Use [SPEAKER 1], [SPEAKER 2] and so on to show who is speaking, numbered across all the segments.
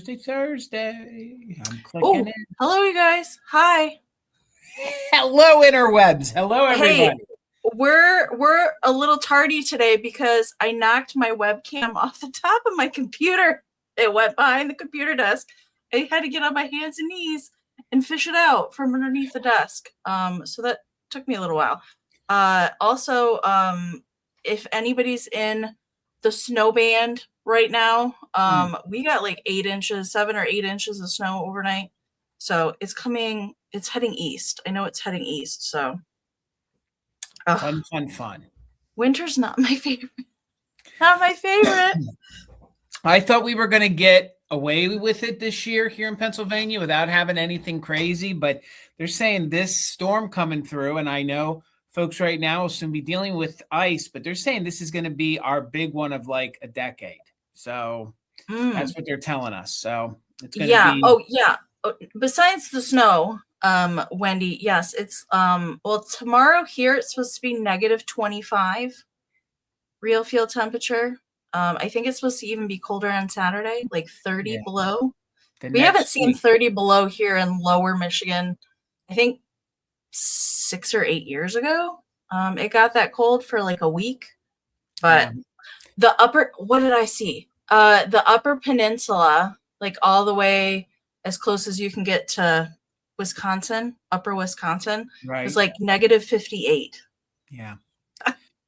[SPEAKER 1] Thursday. I'm clicking in.
[SPEAKER 2] Hello, you guys. Hi.
[SPEAKER 1] Hello, interwebs. Hello, everybody.
[SPEAKER 2] Hey, we're a little tardy today because I knocked my webcam off the top of my computer. It went behind the computer desk. I had to get on my hands and knees and fish it out from underneath the desk. So that took me a little while. Also, if anybody's in the snow band right now, we got like 7 or 8 inches of snow overnight. So it's heading east. I know it's heading east. So
[SPEAKER 1] fun.
[SPEAKER 2] Winter's not my favorite. Not my favorite.
[SPEAKER 1] I thought we were going to get away with it this year here in Pennsylvania without having anything crazy, but they're saying this storm coming through, and I know folks right now will soon be dealing with ice, but they're saying this is going to be our big one of like a decade. So that's what they're telling us. So it's going to be.
[SPEAKER 2] Oh, yeah. Besides the snow, Wendy, yes, it's well, tomorrow here it's supposed to be -25 real field temperature. I think it's supposed to even be colder on Saturday, like 30 below. We haven't seen 30 below here in lower Michigan, I think 6 or 8 years ago. It got that cold for like a week. But what did I see? The upper peninsula, like all the way as close as you can get to Wisconsin, upper Wisconsin, was like -58.
[SPEAKER 1] Yeah.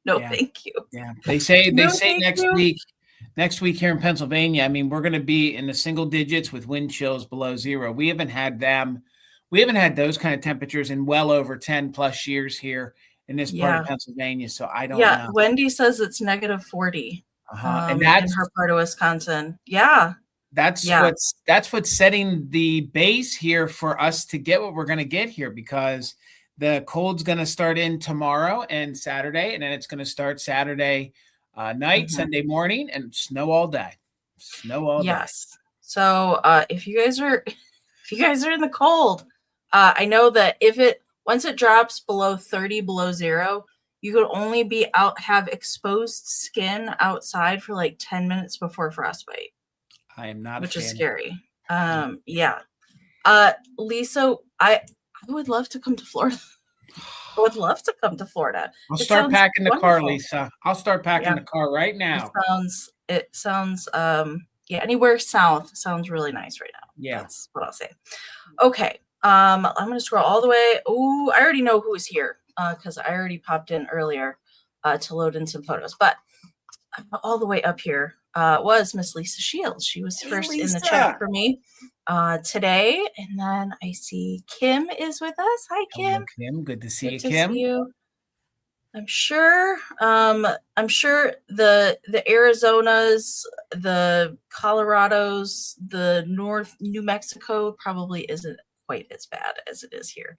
[SPEAKER 2] Thank you.
[SPEAKER 1] Yeah. They say next week here in Pennsylvania, I mean, we're going to be in the single digits with wind chills below 0. We haven't had those kind of temperatures in well over 10 plus years here in this part of Pennsylvania. So I don't know.
[SPEAKER 2] Wendy says it's -40
[SPEAKER 1] and that's
[SPEAKER 2] in her part of Wisconsin. Yeah.
[SPEAKER 1] That's what's setting the base here for us to get what we're going to get here, because the cold's going to start in tomorrow and Saturday, and then it's going to start Saturday night, Sunday morning, and snow all day.
[SPEAKER 2] Yes. So if you guys are in the cold, I know that once it drops below 30, below 0, you could only have exposed skin outside for like 10 minutes before frostbite.
[SPEAKER 1] I am not,
[SPEAKER 2] which is scary. Lisa, I would love to come to Florida. I would love to come to Florida.
[SPEAKER 1] I'll start packing the car, Lisa. I'll start packing the car right now.
[SPEAKER 2] It sounds anywhere south sounds really nice right now.
[SPEAKER 1] Yeah.
[SPEAKER 2] That's what I'll say. Okay. I'm gonna scroll all the way. Oh, I already know who's here because I already popped in earlier to load in some photos. But all the way up here was Miss Lisa Shields. She was first in the chat for me today. And then I see Kim is with us. Hi, Kim.
[SPEAKER 1] Hello, Kim. Good to see you,
[SPEAKER 2] Kim.
[SPEAKER 1] See you.
[SPEAKER 2] I'm sure the Arizonas, the Colorados, the New Mexico probably isn't quite as bad as it is here.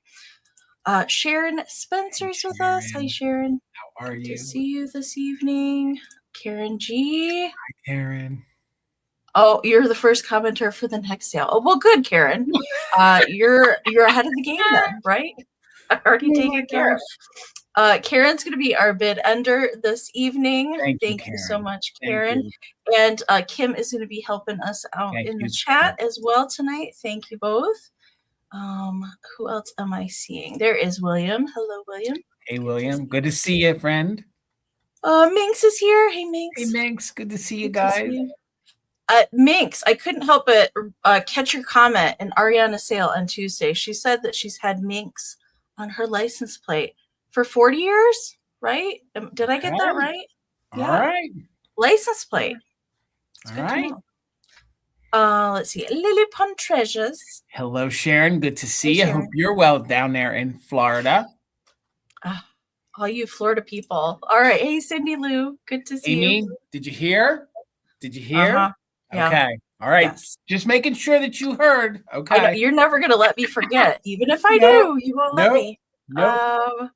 [SPEAKER 2] Sharon Spencer's with us. Hi, Sharon.
[SPEAKER 1] How are you?
[SPEAKER 2] Good to see you this evening. Karen G.
[SPEAKER 1] Hi, Karen.
[SPEAKER 2] Oh, you're the first commenter for the next sale. Oh, well, good, Karen. You're ahead of the game then, right? I already taken care of. Karen's going to be our bid ender this evening. Thank you so much, Karen. And Kim is going to be helping us out in the chat as well tonight. Thank you both. Who else am I seeing? There is William. Hello, William.
[SPEAKER 1] Hey, William. Good to see you, friend.
[SPEAKER 2] Minx is here. Hey, Minx.
[SPEAKER 1] Hey, Minx. Good to see you guys.
[SPEAKER 2] Minx, I couldn't help but catch your comment in Ariana's sale on Tuesday. She said that she's had Minx on her license plate for 40 years, right? Did I get that right?
[SPEAKER 1] All right.
[SPEAKER 2] License plate.
[SPEAKER 1] All right.
[SPEAKER 2] Let's see. Lily Pond Treasures.
[SPEAKER 1] Hello, Sharon. Good to see you. Hope you're well down there in Florida.
[SPEAKER 2] All you Florida people. All right. Hey, Cindy Lou. Good to see you.
[SPEAKER 1] Did you hear?
[SPEAKER 2] Yeah.
[SPEAKER 1] Okay. All right.
[SPEAKER 2] Yes.
[SPEAKER 1] Just making sure that you heard. Okay.
[SPEAKER 2] You're never going to let me forget. Even if I do, you won't let me.
[SPEAKER 1] Nope.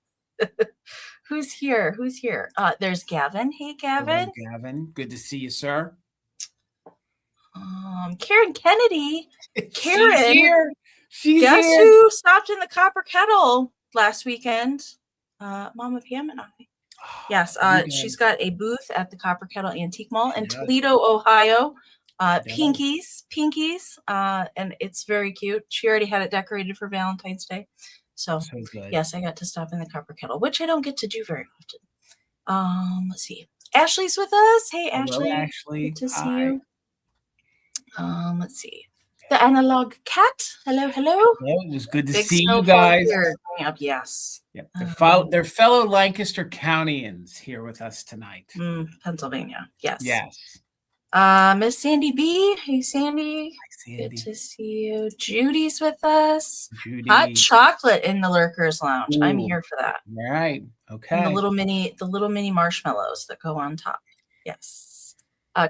[SPEAKER 2] Who's here? There's Gavin. Hey, Gavin.
[SPEAKER 1] Hello, Gavin. Good to see you, sir.
[SPEAKER 2] Karen Kennedy. Karen.
[SPEAKER 1] She's here.
[SPEAKER 2] Guess who stopped in the Copper Kettle last weekend? Mama Pam and I. Yes, she's got a booth at the Copper Kettle Antique Mall in Toledo, Ohio. Pinkies, and it's very cute. She already had it decorated for Valentine's Day. So
[SPEAKER 1] good.
[SPEAKER 2] yes, I got to stop in the Copper Kettle, which I don't get to do very often. Let's see. Ashley's with us. Hey,
[SPEAKER 1] Hello,
[SPEAKER 2] Ashley.
[SPEAKER 1] Ashley.
[SPEAKER 2] Good to see
[SPEAKER 1] Hi.
[SPEAKER 2] you. Let's see. The analog cat. Hello.
[SPEAKER 1] Hello. It was good to
[SPEAKER 2] Big
[SPEAKER 1] see you
[SPEAKER 2] snowfall
[SPEAKER 1] guys.
[SPEAKER 2] here coming up. Yes.
[SPEAKER 1] Yep. They're fellow Lancaster Countyans here with us tonight.
[SPEAKER 2] Pennsylvania. Yes.
[SPEAKER 1] Yes.
[SPEAKER 2] Miss Sandy B. Hey, Sandy.
[SPEAKER 1] Hi, Sandy.
[SPEAKER 2] Good to see you. Judy's with us.
[SPEAKER 1] Judy.
[SPEAKER 2] Hot chocolate in the Lurkers Lounge.
[SPEAKER 1] Ooh.
[SPEAKER 2] I'm here for that.
[SPEAKER 1] All right. Okay.
[SPEAKER 2] And the little mini marshmallows that go on top. Yes.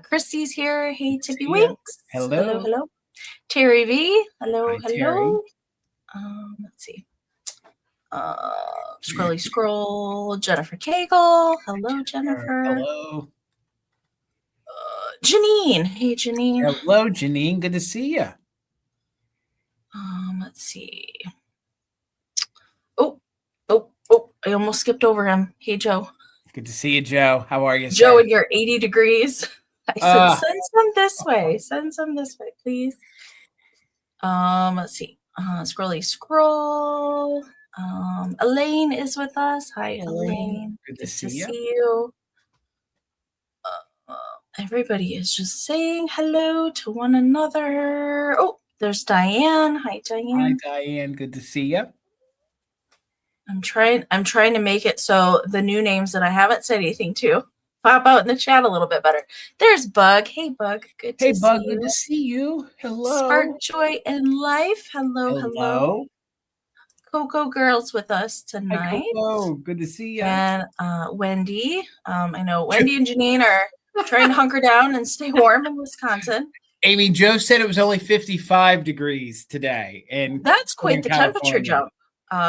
[SPEAKER 2] Christy's here. Hey, Tippy Winks.
[SPEAKER 1] Hello.
[SPEAKER 2] Terry V. Hello.
[SPEAKER 1] Hi, Terry.
[SPEAKER 2] Let's see. Scroll. Jennifer Cagle. Hello, Jennifer.
[SPEAKER 1] Hello.
[SPEAKER 2] Janine. Hey, Janine.
[SPEAKER 1] Hello, Janine. Good to see you.
[SPEAKER 2] Let's see. Oh, I almost skipped over him. Hey, Joe.
[SPEAKER 1] Good to see you, Joe. How are you,
[SPEAKER 2] Joe,
[SPEAKER 1] sir?
[SPEAKER 2] in your 80 degrees. I said, send some this way. Send some this way, please. Let's see. Scroll. Elaine is with us. Hi, Elaine.
[SPEAKER 1] Good to see
[SPEAKER 2] you. Everybody is just saying hello to one another. Oh, there's Diane. Hi, Diane.
[SPEAKER 1] Hi, Diane. Good to see you.
[SPEAKER 2] I'm trying to make it so the new names that I haven't said anything to pop out in the chat a little bit better. There's Bug. Hey, Bug. Good to see you.
[SPEAKER 1] Good to see you. Hello.
[SPEAKER 2] Spark Joy in Life. Hello. Coco Girl's with us tonight.
[SPEAKER 1] Hi, Coco. Good to see you.
[SPEAKER 2] And Wendy. I know Wendy and Janine are trying to hunker down and stay warm in Wisconsin.
[SPEAKER 1] Amy, Joe said it was only 55 degrees today. And
[SPEAKER 2] that's quite the temperature jump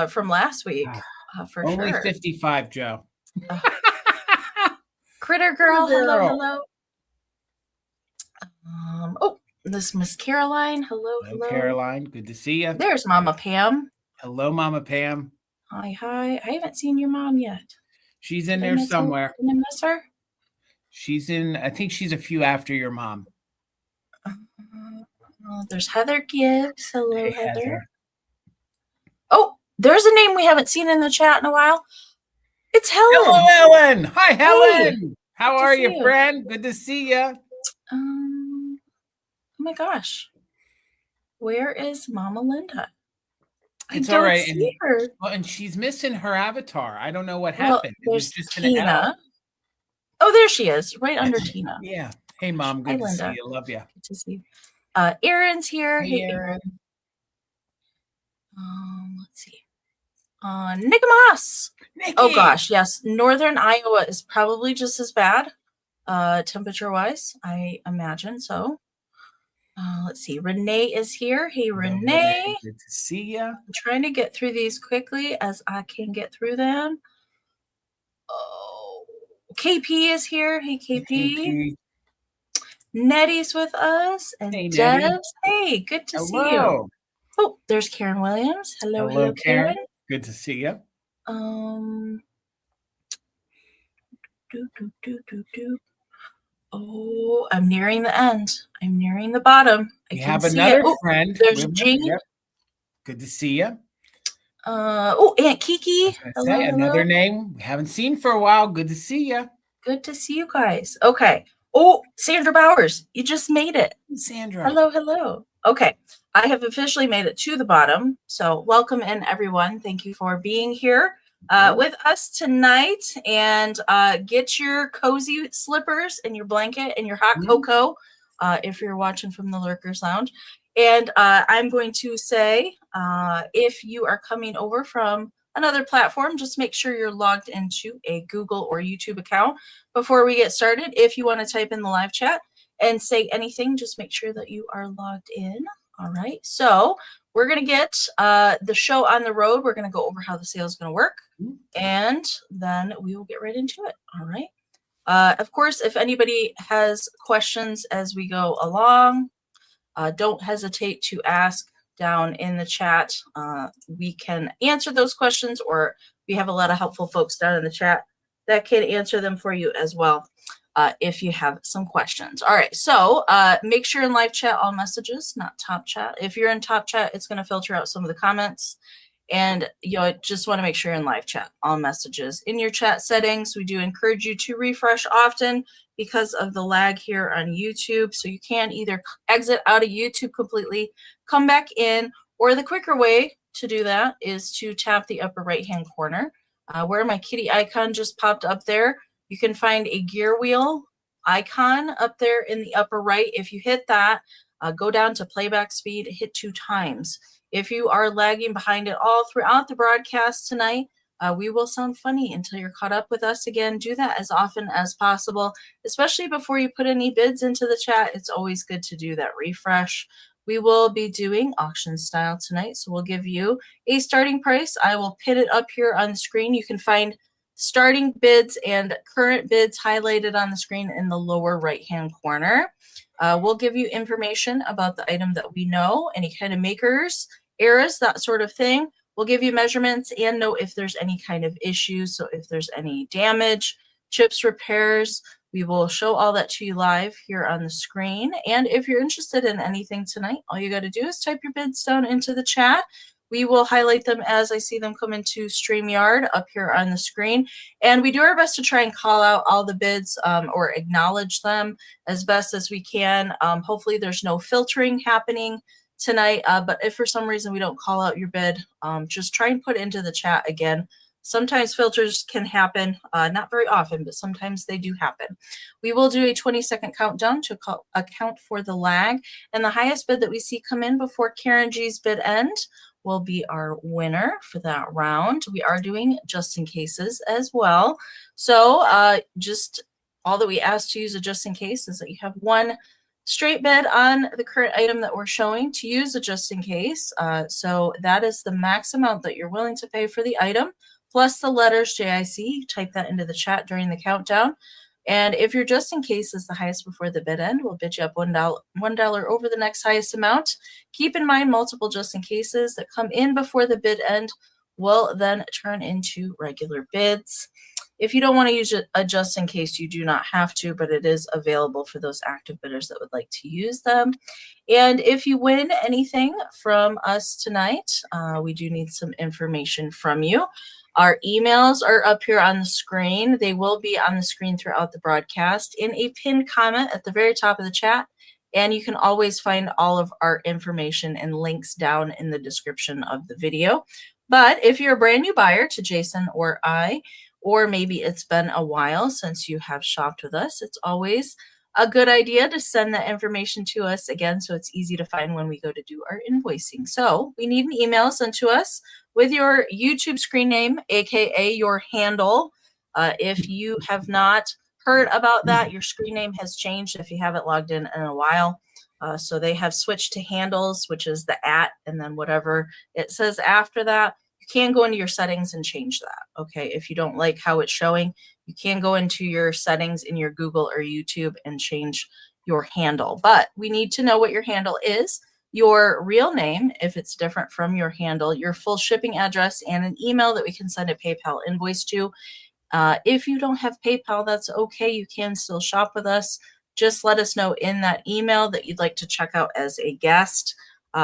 [SPEAKER 2] from last week. For
[SPEAKER 1] only
[SPEAKER 2] sure.
[SPEAKER 1] 55, Joe.
[SPEAKER 2] Critter Girl. Hello. This Miss Caroline. Hello.
[SPEAKER 1] Caroline. Good to see you.
[SPEAKER 2] There's Mama Pam.
[SPEAKER 1] Hello, Mama Pam.
[SPEAKER 2] Hi. I haven't seen your mom yet.
[SPEAKER 1] She's in there somewhere.
[SPEAKER 2] Did I miss her?
[SPEAKER 1] I think she's a few after your mom.
[SPEAKER 2] There's Heather Gibbs. Hello,
[SPEAKER 1] Hey,
[SPEAKER 2] Heather. Oh, there's a name we haven't seen in the chat in a while. It's Helen.
[SPEAKER 1] Hello, Helen. Hi, Helen.
[SPEAKER 2] Hey,
[SPEAKER 1] how are you, friend? Good to see you.
[SPEAKER 2] Oh my gosh. Where is Mama Linda?
[SPEAKER 1] It's
[SPEAKER 2] I don't
[SPEAKER 1] all right.
[SPEAKER 2] see her.
[SPEAKER 1] Well, and she's missing her avatar. I don't know what happened.
[SPEAKER 2] There's
[SPEAKER 1] just
[SPEAKER 2] Tina. Oh, there she is, right under Tina.
[SPEAKER 1] Yeah. Hey, Mom. Good to see you. Love you.
[SPEAKER 2] Good to see you. Aaron's here.
[SPEAKER 1] Hey, Aaron.
[SPEAKER 2] Let's see. Nicomas.
[SPEAKER 1] Nikki.
[SPEAKER 2] Oh gosh, yes. Northern Iowa is probably just as bad, temperature-wise. I imagine so. Let's see. Renee is here. Hey, Renee.
[SPEAKER 1] Good to see you.
[SPEAKER 2] I'm trying to get through these quickly as I can get through them. Oh, KP is here. Hey, KP. Nettie's with us. And hey, Debs. Hey, good to see you. Oh, there's Karen Williams. Hello, Karen.
[SPEAKER 1] Good to see you.
[SPEAKER 2] Oh, I'm nearing the end. I'm nearing the bottom.
[SPEAKER 1] I have another friend.
[SPEAKER 2] There's Jane.
[SPEAKER 1] Yep. Good to see you.
[SPEAKER 2] Aunt Kiki.
[SPEAKER 1] Hello. Another name we haven't seen for a while. Good to see you.
[SPEAKER 2] Good to see you guys. Okay. Oh, Sandra Bowers, you just made it.
[SPEAKER 1] Sandra.
[SPEAKER 2] Hello. Okay. I have officially made it to the bottom. So welcome in, everyone. Thank you for being here with us tonight. And get your cozy slippers and your blanket and your hot cocoa if you're watching from the Lurkers Lounge. And I'm going to say, if you are coming over from another platform, just make sure you're logged into a Google or YouTube account before we get started. If you want to type in the live chat and say anything, just make sure that you are logged in. All right. So we're going to get the show on the road. We're going to go over how the sale is going to work, and then we will get right into it. All right. Of course, if anybody has questions as we go along, don't hesitate to ask down in the chat. We can answer those questions, or we have a lot of helpful folks down in the chat that can answer them for you as well. if you have some questions. All right, so make sure in live chat all messages, not top chat. If you're in top chat, it's going to filter out some of the comments. And you just want to make sure in live chat, all messages. In your chat settings, we do encourage you to refresh often because of the lag here on YouTube. So you can either exit out of YouTube completely, come back in, or the quicker way to do that is to tap the upper right-hand corner where my kitty icon just popped up there. You can find a gear wheel icon up there in the upper right. If you hit that, go down to playback speed, hit 2 times. If you are lagging behind it all throughout the broadcast tonight, we will sound funny until you're caught up with us again. Do that as often as possible, especially before you put any bids into the chat. It's always good to do that refresh. We will be doing auction style tonight, so we'll give you a starting price. I will pin it up here on the screen. You can find starting bids and current bids highlighted on the screen in the lower right-hand corner. We'll give you information about the item that we know, any kind of makers, eras, that sort of thing. We'll give you measurements and know if there's any kind of issues. So if there's any damage, chips, repairs, we will show all that to you live here on the screen. And if you're interested in anything tonight, all you got to do is type your bids down into the chat. We will highlight them as I see them come into StreamYard up here on the screen. And we do our best to try and call out all the bids or acknowledge them as best as we can. Hopefully there's no filtering happening tonight. But if for some reason we don't call out your bid, just try and put it into the chat again. Sometimes filters can happen, not very often, but sometimes they do happen. We will do a 20-second countdown to account for the lag. And the highest bid that we see come in before Karen G's bid end will be our winner for that round. We are doing just in cases as well. So just all that we ask to use a just in case is that you have one straight bid on the current item that we're showing to use a just in case. So that is the max amount that you're willing to pay for the item, plus the letters JIC. Type that into the chat during the countdown. And if your just in case is the highest before the bid end, we'll bid you up $1 over the next highest amount. Keep in mind multiple just in cases that come in before the bid end will then turn into regular bids. If you don't want to use a just in case, you do not have to, but it is available for those active bidders that would like to use them. And if you win anything from us tonight, we do need some information from you. Our emails are up here on the screen. They will be on the screen throughout the broadcast in a pinned comment at the very top of the chat. And you can always find all of our information and links down in the description of the video. But if you're a brand new buyer to Jason or I, or maybe it's been a while since you have shopped with us, it's always a good idea to send that information to us again so it's easy to find when we go to do our invoicing. So we need an email sent to us with your YouTube screen name, aka your handle. If you have not heard about that, your screen name has changed if you haven't logged in a while. So they have switched to handles, which is the @ and then whatever it says after that. You can go into your settings and change that. Okay, if you don't like how it's showing, you can go into your settings in your Google or YouTube and change your handle. But we need to know what your handle is, your real name, if it's different from your handle, your full shipping address, and an email that we can send a PayPal invoice to. If you don't have PayPal, that's okay. You can still shop with us. Just let us know in that email that you'd like to check out as a guest.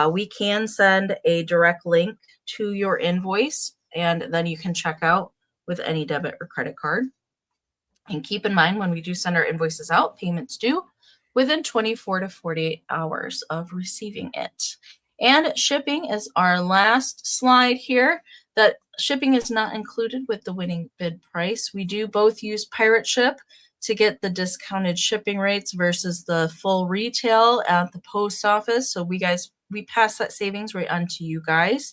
[SPEAKER 2] We can send a direct link to your invoice, and then you can check out with any debit or credit card. And keep in mind, when we do send our invoices out, payments due within 24 to 48 hours of receiving it. And shipping is our last slide here. That shipping is not included with the winning bid price. We do both use Pirate Ship to get the discounted shipping rates versus the full retail at the post office. So we pass that savings right on to you guys.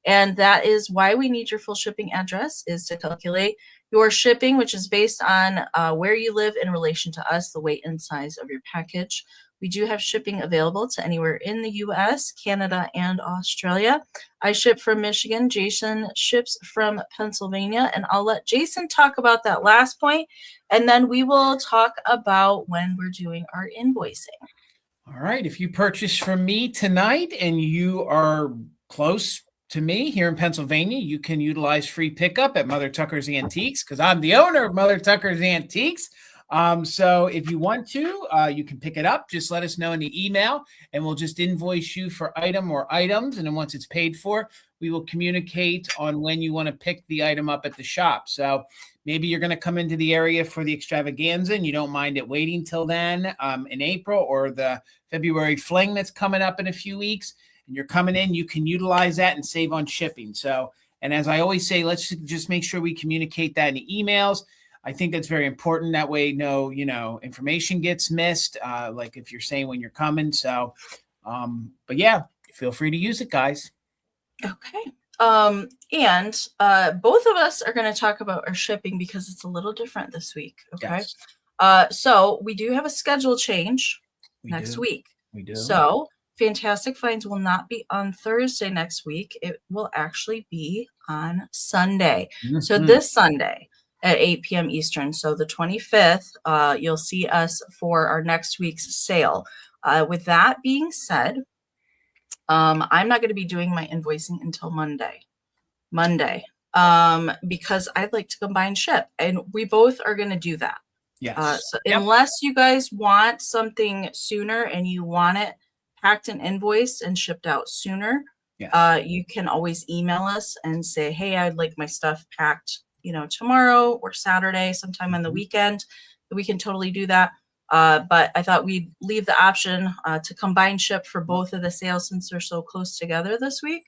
[SPEAKER 2] And that is why we need your full shipping address, is to calculate your shipping, which is based on where you live in relation to us, the weight and size of your package. We do have shipping available to anywhere in the US, Canada, and Australia. I ship from Michigan. Jason ships from Pennsylvania. And I'll let Jason talk about that last point, and then we will talk about when we're doing our invoicing.
[SPEAKER 1] All right. If you purchase from me tonight and you are close to me here in Pennsylvania, you can utilize free pickup at Mother Tucker's Antiques, because I'm the owner of Mother Tucker's Antiques. So if you want to, you can pick it up. Just let us know in the email, and we'll just invoice you for item or items. And then once it's paid for, we will communicate on when you want to pick the item up at the shop. So maybe you're going to come into the area for the extravaganza and you don't mind it waiting till then, in April, or the February fling that's coming up in a few weeks, and you're coming in, you can utilize that and save on shipping. So, and as I always say, let's just make sure we communicate that in the emails. I think that's very important. That way, no, information gets missed. Like if you're saying when you're coming. So, but yeah, feel free to use it, guys.
[SPEAKER 2] Okay. And both of us are going to talk about our shipping because it's a little different this week. Okay. Yes. So we do have a schedule change next week.
[SPEAKER 1] We do.
[SPEAKER 2] So Fantastic Finds will not be on Thursday next week. It will actually be on Sunday. Mm-hmm. So this Sunday at 8 p.m. Eastern. So the 25th, you'll see us for our next week's sale. With that being said, I'm not going to be doing my invoicing until Monday, because I'd like to combine ship, and we both are going to do that.
[SPEAKER 1] Yes.
[SPEAKER 2] So unless you guys want something sooner and you want it packed and invoiced and shipped out sooner, yes. You can always email us and say, hey, I'd like my stuff packed, tomorrow or Saturday, sometime on the weekend. We can totally do that. But I thought we'd leave the option to combine ship for both of the sales since they're so close together this week,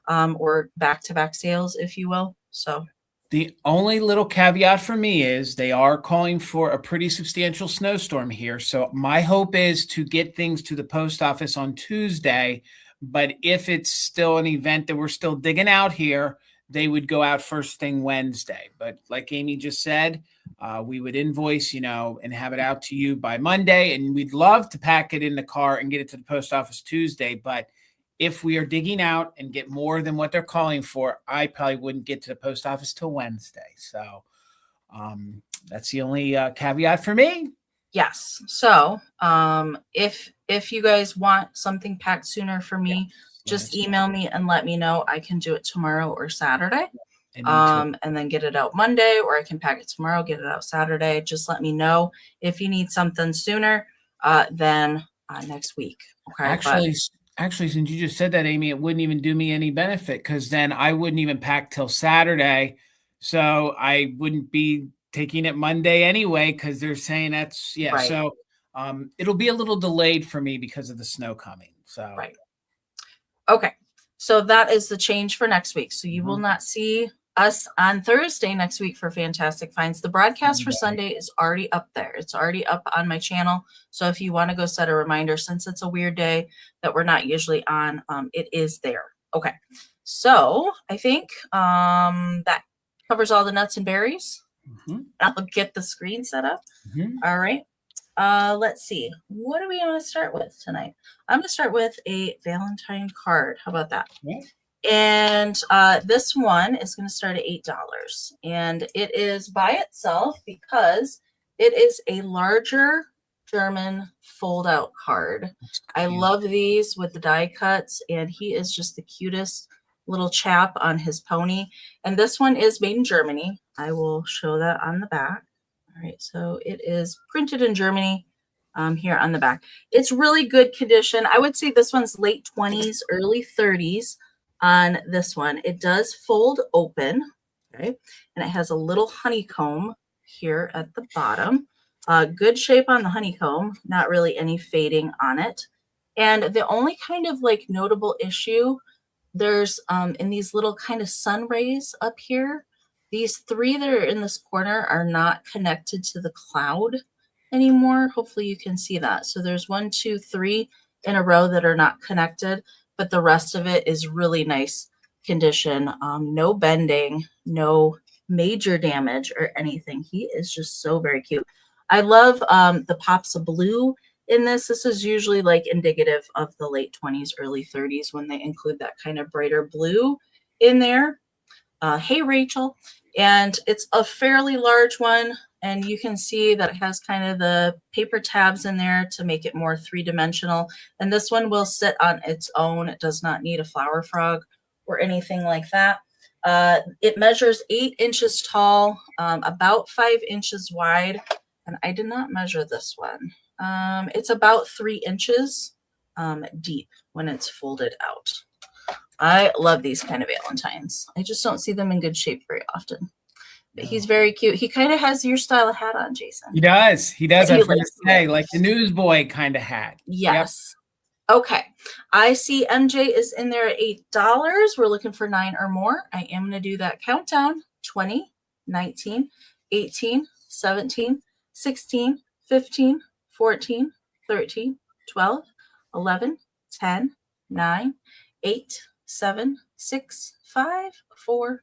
[SPEAKER 2] or back-to-back sales, if you will. So
[SPEAKER 1] the only little caveat for me is they are calling for a pretty substantial snowstorm here. So my hope is to get things to the post office on Tuesday. But if it's still an event that we're still digging out here, they would go out first thing Wednesday. But like Amy just said, we would invoice, and have it out to you by Monday. And we'd love to pack it in the car and get it to the post office Tuesday. But if we are digging out and get more than what they're calling for, I probably wouldn't get to the post office till Wednesday. So that's the only caveat for me.
[SPEAKER 2] Yes. So if you guys want something packed sooner for me, just email me and let me know. I can do it tomorrow or Saturday. And then get it out Monday, or I can pack it tomorrow, get it out Saturday. Just let me know if you need something sooner than next week. Okay.
[SPEAKER 1] Actually, since you just said that, Amy, it wouldn't even do me any benefit, because then I wouldn't even pack till Saturday. So I wouldn't be taking it Monday anyway, because they're saying that's right. So it'll be a little delayed for me because of the snow coming. So
[SPEAKER 2] right. Okay. So that is the change for next week. So you will not see us on Thursday next week for Fantastic Finds. The broadcast for Sunday is already up there. It's already up on my channel. So if you want to go set a reminder, since it's a weird day that we're not usually on, it is there. Okay. So I think that covers all the nuts and berries. I'll get the screen set up. All right. Let's see. What do we want to start with tonight? I'm going to start with a Valentine card. How about that? Yeah. And this one is going to start at $8. And it is by itself because it is a larger German fold-out card. I love these with the die cuts, and he is just the cutest little chap on his pony. And this one is made in Germany. I will show that on the back. All right, so it is printed in Germany here on the back. It's really good condition. I would say this one's late 20s, early 30s on this one. It does fold open, okay? And it has a little honeycomb here at the bottom. Good shape on the honeycomb, not really any fading on it. And the only kind of like notable issue, there's in these little kind of sun rays up here, these three that are in this corner are not connected to the cloud anymore. Hopefully you can see that. So there's 1, 2, 3 in a row that are not connected, but the rest of it is really nice condition. No bending, no major damage or anything. He is just so very cute. I love the pops of blue in this. This is usually like indicative of the late 20s, early 30s when they include that kind of brighter blue in there. Hey, Rachel. And it's a fairly large one. And you can see that it has kind of the paper tabs in there to make it more three-dimensional. And this one will sit on its own. It does not need a flower frog or anything like that. It measures 8 inches tall, about 5 inches wide. And I did not measure this one. It's about 3 inches deep when it's folded out. I love these kind of Valentines. I just don't see them in good shape very often. But he's very cute. He kind of has your style of hat on, Jason.
[SPEAKER 1] He does. He does. I was going to say, like the newsboy kind of hat.
[SPEAKER 2] Yes. Yep. Okay. I see MJ is in there at $8. We're looking for 9 or more. I am going to do that countdown. 20, 19, 18, 17, 16, 15, 14, 13, 12, 11, 10, 9, 8, 7, 6, 5, 4,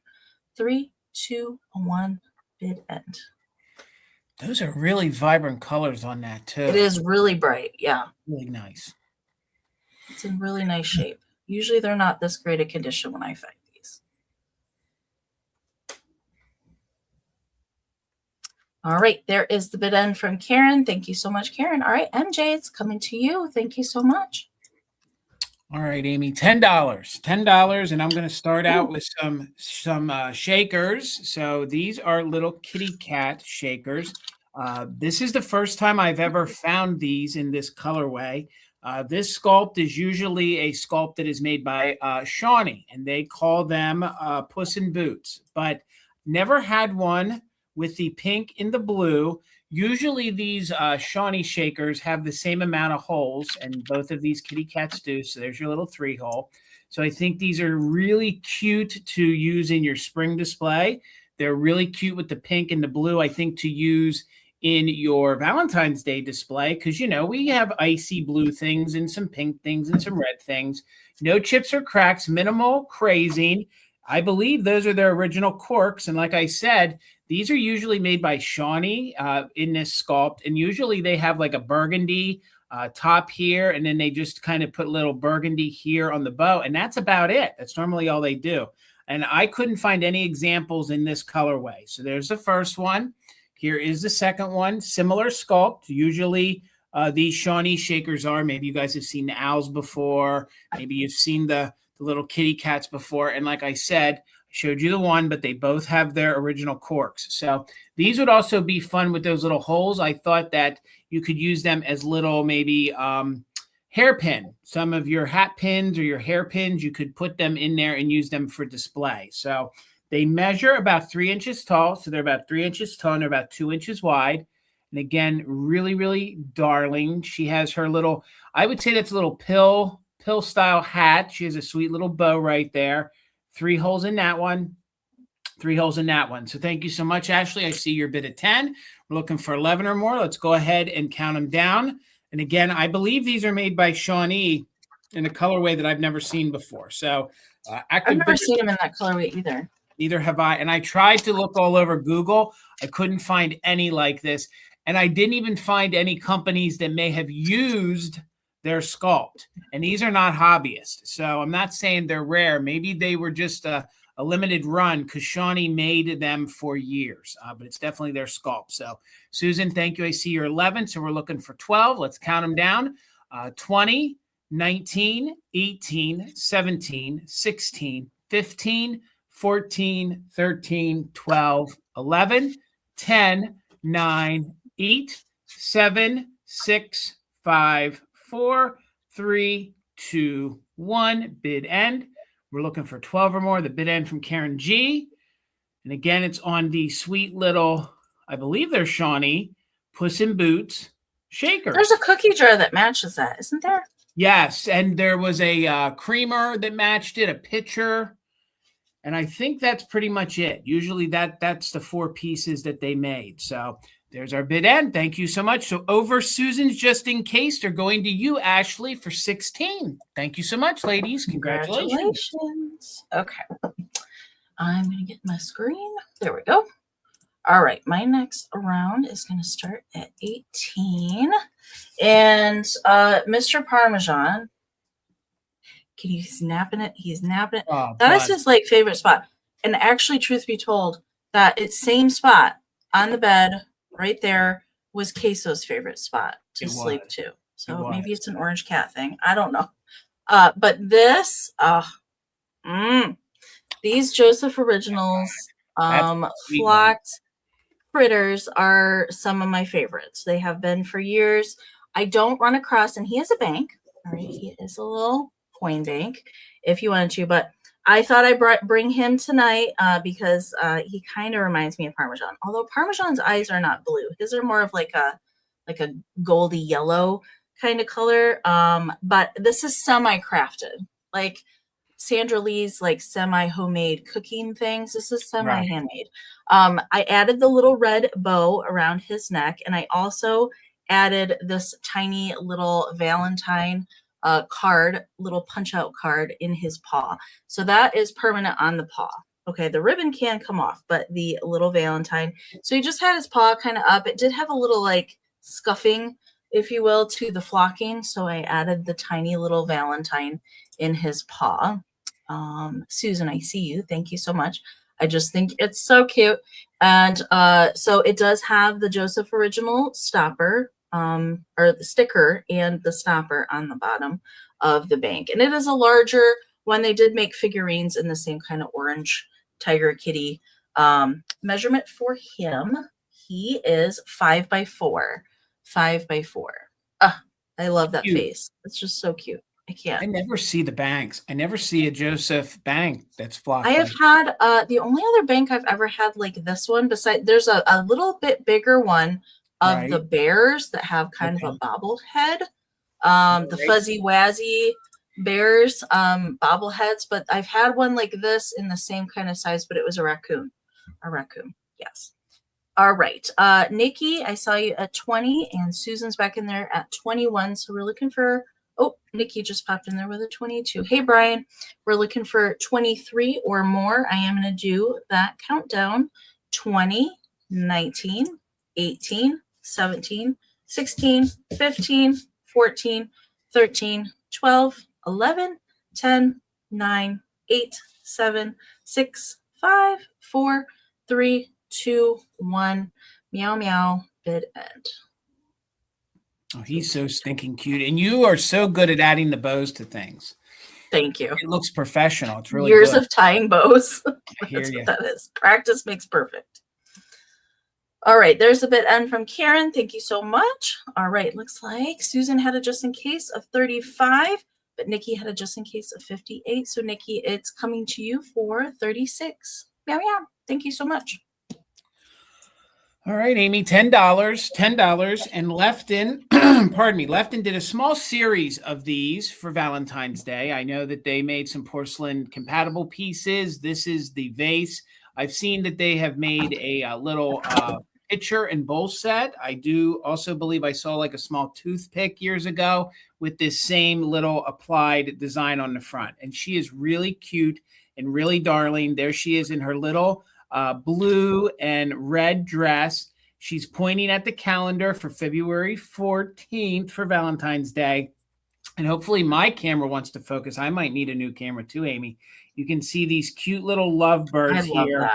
[SPEAKER 2] 3, 2, 1, bid end.
[SPEAKER 1] Those are really vibrant colors on that too.
[SPEAKER 2] It is really bright. Yeah.
[SPEAKER 1] Really nice.
[SPEAKER 2] It's in really nice shape. Usually they're not this great a condition when I find these. All right. There is the bid end from Karen. Thank you so much, Karen. All right, MJ, it's coming to you. Thank you so much.
[SPEAKER 1] All right, Amy, $10, $10, and I'm going to start out with some shakers. So these are little kitty cat shakers. This is the first time I've ever found these in this colorway. This sculpt is usually a sculpt that is made by Shawnee, and they call them Puss in Boots, but never had one with the pink and the blue. Usually these Shawnee shakers have the same amount of holes, and both of these kitty cats do. So there's your little 3-hole. So I think these are really cute to use in your spring display. They're really cute with the pink and the blue, I think, to use in your Valentine's Day display, because, you know, we have icy blue things and some pink things and some red things. No chips or cracks, minimal crazing. I believe those are their original corks. And like I said, these are usually made by Shawnee in this sculpt. And usually they have like a burgundy top here. And then they just kind of put little burgundy here on the bow. And that's about it. That's normally all they do. And I couldn't find any examples in this colorway. So there's the first one. Here is the second one. Similar sculpt. Usually these Shawnee shakers are. Maybe you guys have seen the owls before. Maybe you've seen the little kitty cats before. And like I said, I showed you the one, but they both have their original corks. So these would also be fun with those little holes. I thought that you could use them as little maybe hairpin. Some of your hat pins or your hairpins, you could put them in there and use them for display. So they measure about 3 inches tall. So they're about 3 inches tall and they're about 2 inches wide. And again, really, really darling. She has her little, I would say that's a little pill style hat. She has a sweet little bow right there. 3 holes in that one. 3 holes in that one. So thank you so much, Ashley. I see your bid at 10. We're looking for 11 or more. Let's go ahead and count them down. And again, I believe these are made by Shawnee in a colorway that I've never seen before. So
[SPEAKER 2] I've never seen them in that colorway either.
[SPEAKER 1] Neither have I. And I tried to look all over Google. I couldn't find any like this. And I didn't even find any companies that may have used their sculpt. And these are not hobbyists. So I'm not saying they're rare. Maybe they were just a limited run because Shawnee made them for years. But it's definitely their sculpt. So Susan, thank you. I see you're 11. So we're looking for 12. Let's count them down. 20, 19, 18, 17, 16, 15, 14, 13, 12, 11, 10, 9, 8, 7, 6, 5, 4, 3, 2, 1. Bid end. We're looking for 12 or more. The bid end from Karen G. And again, it's on the sweet little, I believe they're Shawnee, Puss in Boots shakers.
[SPEAKER 2] There's a cookie jar that matches that, isn't there?
[SPEAKER 1] Yes. And there was a creamer that matched it, a pitcher. And I think that's pretty much it. Usually that's the 4 pieces that they made. So there's our bid end. Thank you so much. So over Susan's just in case, they're going to you, Ashley, for 16. Thank you so much, ladies. Congratulations.
[SPEAKER 2] Okay. I'm going to get my screen. There we go. All right. My next round is going to start at 18. And Mr. Parmesan, he's napping it. He's napping it.
[SPEAKER 1] Oh,
[SPEAKER 2] that is his like favorite spot. And actually, truth be told, that it's same spot on the bed right there was Queso's favorite spot to sleep to. So maybe it's an orange cat thing. I don't know. But this, these Joseph Originals flocked critters are some of my favorites. They have been for years. I don't run across, and he has a bank. All right, he is a little coin bank if you wanted to, but I thought I'd bring him tonight because he kind of reminds me of Parmesan. Although Parmesan's eyes are not blue, his are more of like a goldy yellow kind of color. But this is semi-crafted, like Sandra Lee's like semi-homemade cooking things. This is semi-handmade. I added the little red bow around his neck, and I also added this tiny little Valentine card, little punch-out card in his paw. So that is permanent on the paw. Okay, the ribbon can come off, but the little Valentine. So he just had his paw kind of up. It did have a little like scuffing, if you will, to the flocking. So I added the tiny little Valentine in his paw. Susan, I see you. Thank you so much. I just think it's so cute. And so it does have the Joseph original stopper, or the sticker and the stopper on the bottom of the bank. And it is a larger one. They did make figurines in the same kind of orange tiger kitty measurement for him. He is 5x4. 5x4. I love that face. It's just so cute. I can't.
[SPEAKER 1] I never see the banks. I never see a Joseph bank that's flocked.
[SPEAKER 2] I have had the only other bank I've ever had like this one. Besides, there's a little bit bigger one of the bears that have kind of a bobblehead. The fuzzy wazzy bears bobbleheads. But I've had one like this in the same kind of size, but it was a raccoon. A raccoon. Yes. All right. Nikki, I saw you at 20, and Susan's back in there at 21. So we're looking for. Oh, Nikki just popped in there with a 22. Hey, Brian, we're looking for 23 or more. I am going to do that countdown. 20, 19, 18, 17, 16, 15, 14, 13, 12, 11, 10, 9, 8, 7, 6, 5, 4, 3, 2, 1. Meow, meow, bid end.
[SPEAKER 1] Oh, he's so stinking cute. And you are so good at adding the bows to things.
[SPEAKER 2] Thank you.
[SPEAKER 1] It looks professional. It's really
[SPEAKER 2] years
[SPEAKER 1] good.
[SPEAKER 2] Of tying bows.
[SPEAKER 1] I hear you.
[SPEAKER 2] What that is. Practice makes perfect. All right. There's a bit end from Karen. Thank you so much. All right. Looks like Susan had a just in case of 35, but Nikki had a just in case of 58. So Nikki, it's coming to you for 36. Meow, meow. Thank you so much.
[SPEAKER 1] All right, Amy, $10. And Lefton, pardon me, Lefton did a small series of these for Valentine's Day. I know that they made some porcelain compatible pieces. This is the vase. I've seen that they have made a little pitcher and bowl set. I do also believe I saw like a small toothpick years ago with this same little applied design on the front. And she is really cute and really darling. There she is in her little blue and red dress. She's pointing at the calendar for February 14th for Valentine's Day. And hopefully my camera wants to focus. I might need a new camera too, Amy. You can see these cute little lovebirds here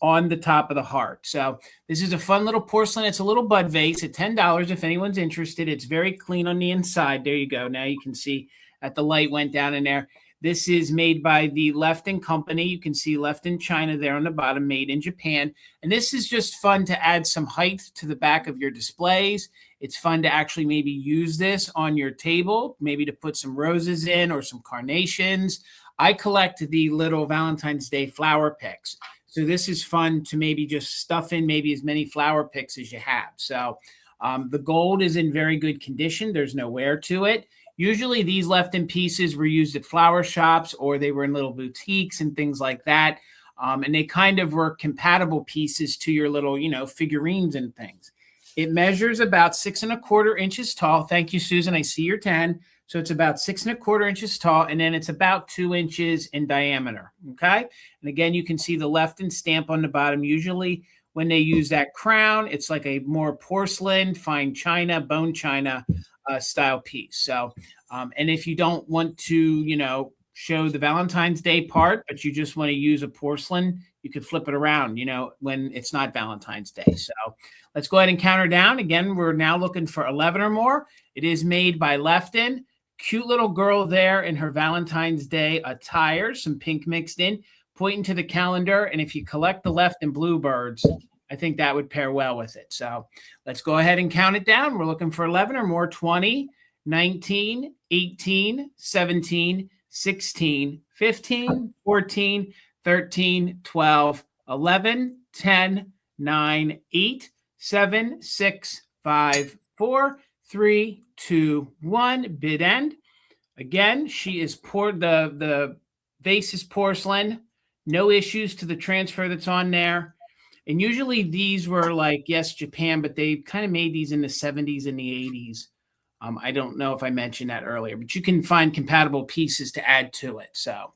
[SPEAKER 1] on the top of the heart. So this is a fun little porcelain. It's a little bud vase at $10 if anyone's interested. It's very clean on the inside. There you go. Now you can see that the light went down in there. This is made by the Lefton Company. You can see Lefton China there on the bottom, made in Japan. And this is just fun to add some height to the back of your displays. It's fun to actually maybe use this on your table, maybe to put some roses in or some carnations. I collect the little Valentine's Day flower picks. So this is fun to maybe just stuff in maybe as many flower picks as you have. So the gold is in very good condition. There's no wear to it. Usually these Lefton pieces were used at flower shops or they were in little boutiques and things like that. And they kind of were compatible pieces to your little, figurines and things. It measures about 6 1/4 inches tall. Thank you, Susan. I see your 10. So it's about 6 1/4 inches tall, and then it's about 2 inches in diameter. Okay. And again, you can see the Lefton stamp on the bottom. Usually when they use that crown, it's like a more porcelain, fine china, bone china style piece. So, and if you don't want to, show the Valentine's Day part, but you just want to use a porcelain, you could flip it around, when it's not Valentine's Day. So let's go ahead and count her down. Again, we're now looking for 11 or more. It is made by Lefton. Cute little girl there in her Valentine's Day attire, some pink mixed in, pointing to the calendar. And if you collect the Lefton bluebirds, I think that would pair well with it. So let's go ahead and count it down. We're looking for 11 or more. 20, 19, 18, 17, 16, 15, 14, 13, 12, 11, 10, 9, 8, 7, 6, 5, 4, 3, 2, 1. Bid end. Again, she is the vase is porcelain. No issues to the transfer that's on there. And usually these were like, yes, Japan, but they kind of made these in the 70s and the 80s. I don't know if I mentioned that earlier, but you can find compatible pieces to add to it. So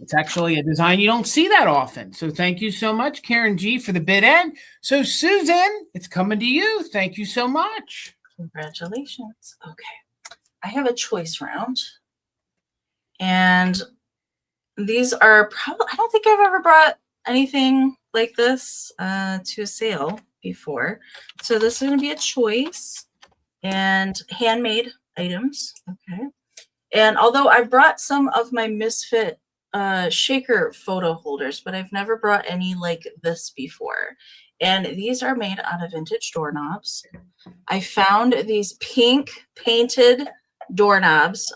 [SPEAKER 1] it's actually a design you don't see that often. So thank you so much, Karen G, for the bid end. So Susan, it's coming to you. Thank you so much.
[SPEAKER 2] Congratulations. Okay. I have a choice round. And these are probably, I don't think I've ever brought anything like this to a sale before. So this is going to be a choice and handmade items. Okay. And although I brought some of my Misfit shaker photo holders, but I've never brought any like this before. And these are made out of vintage doorknobs. I found these pink painted doorknobs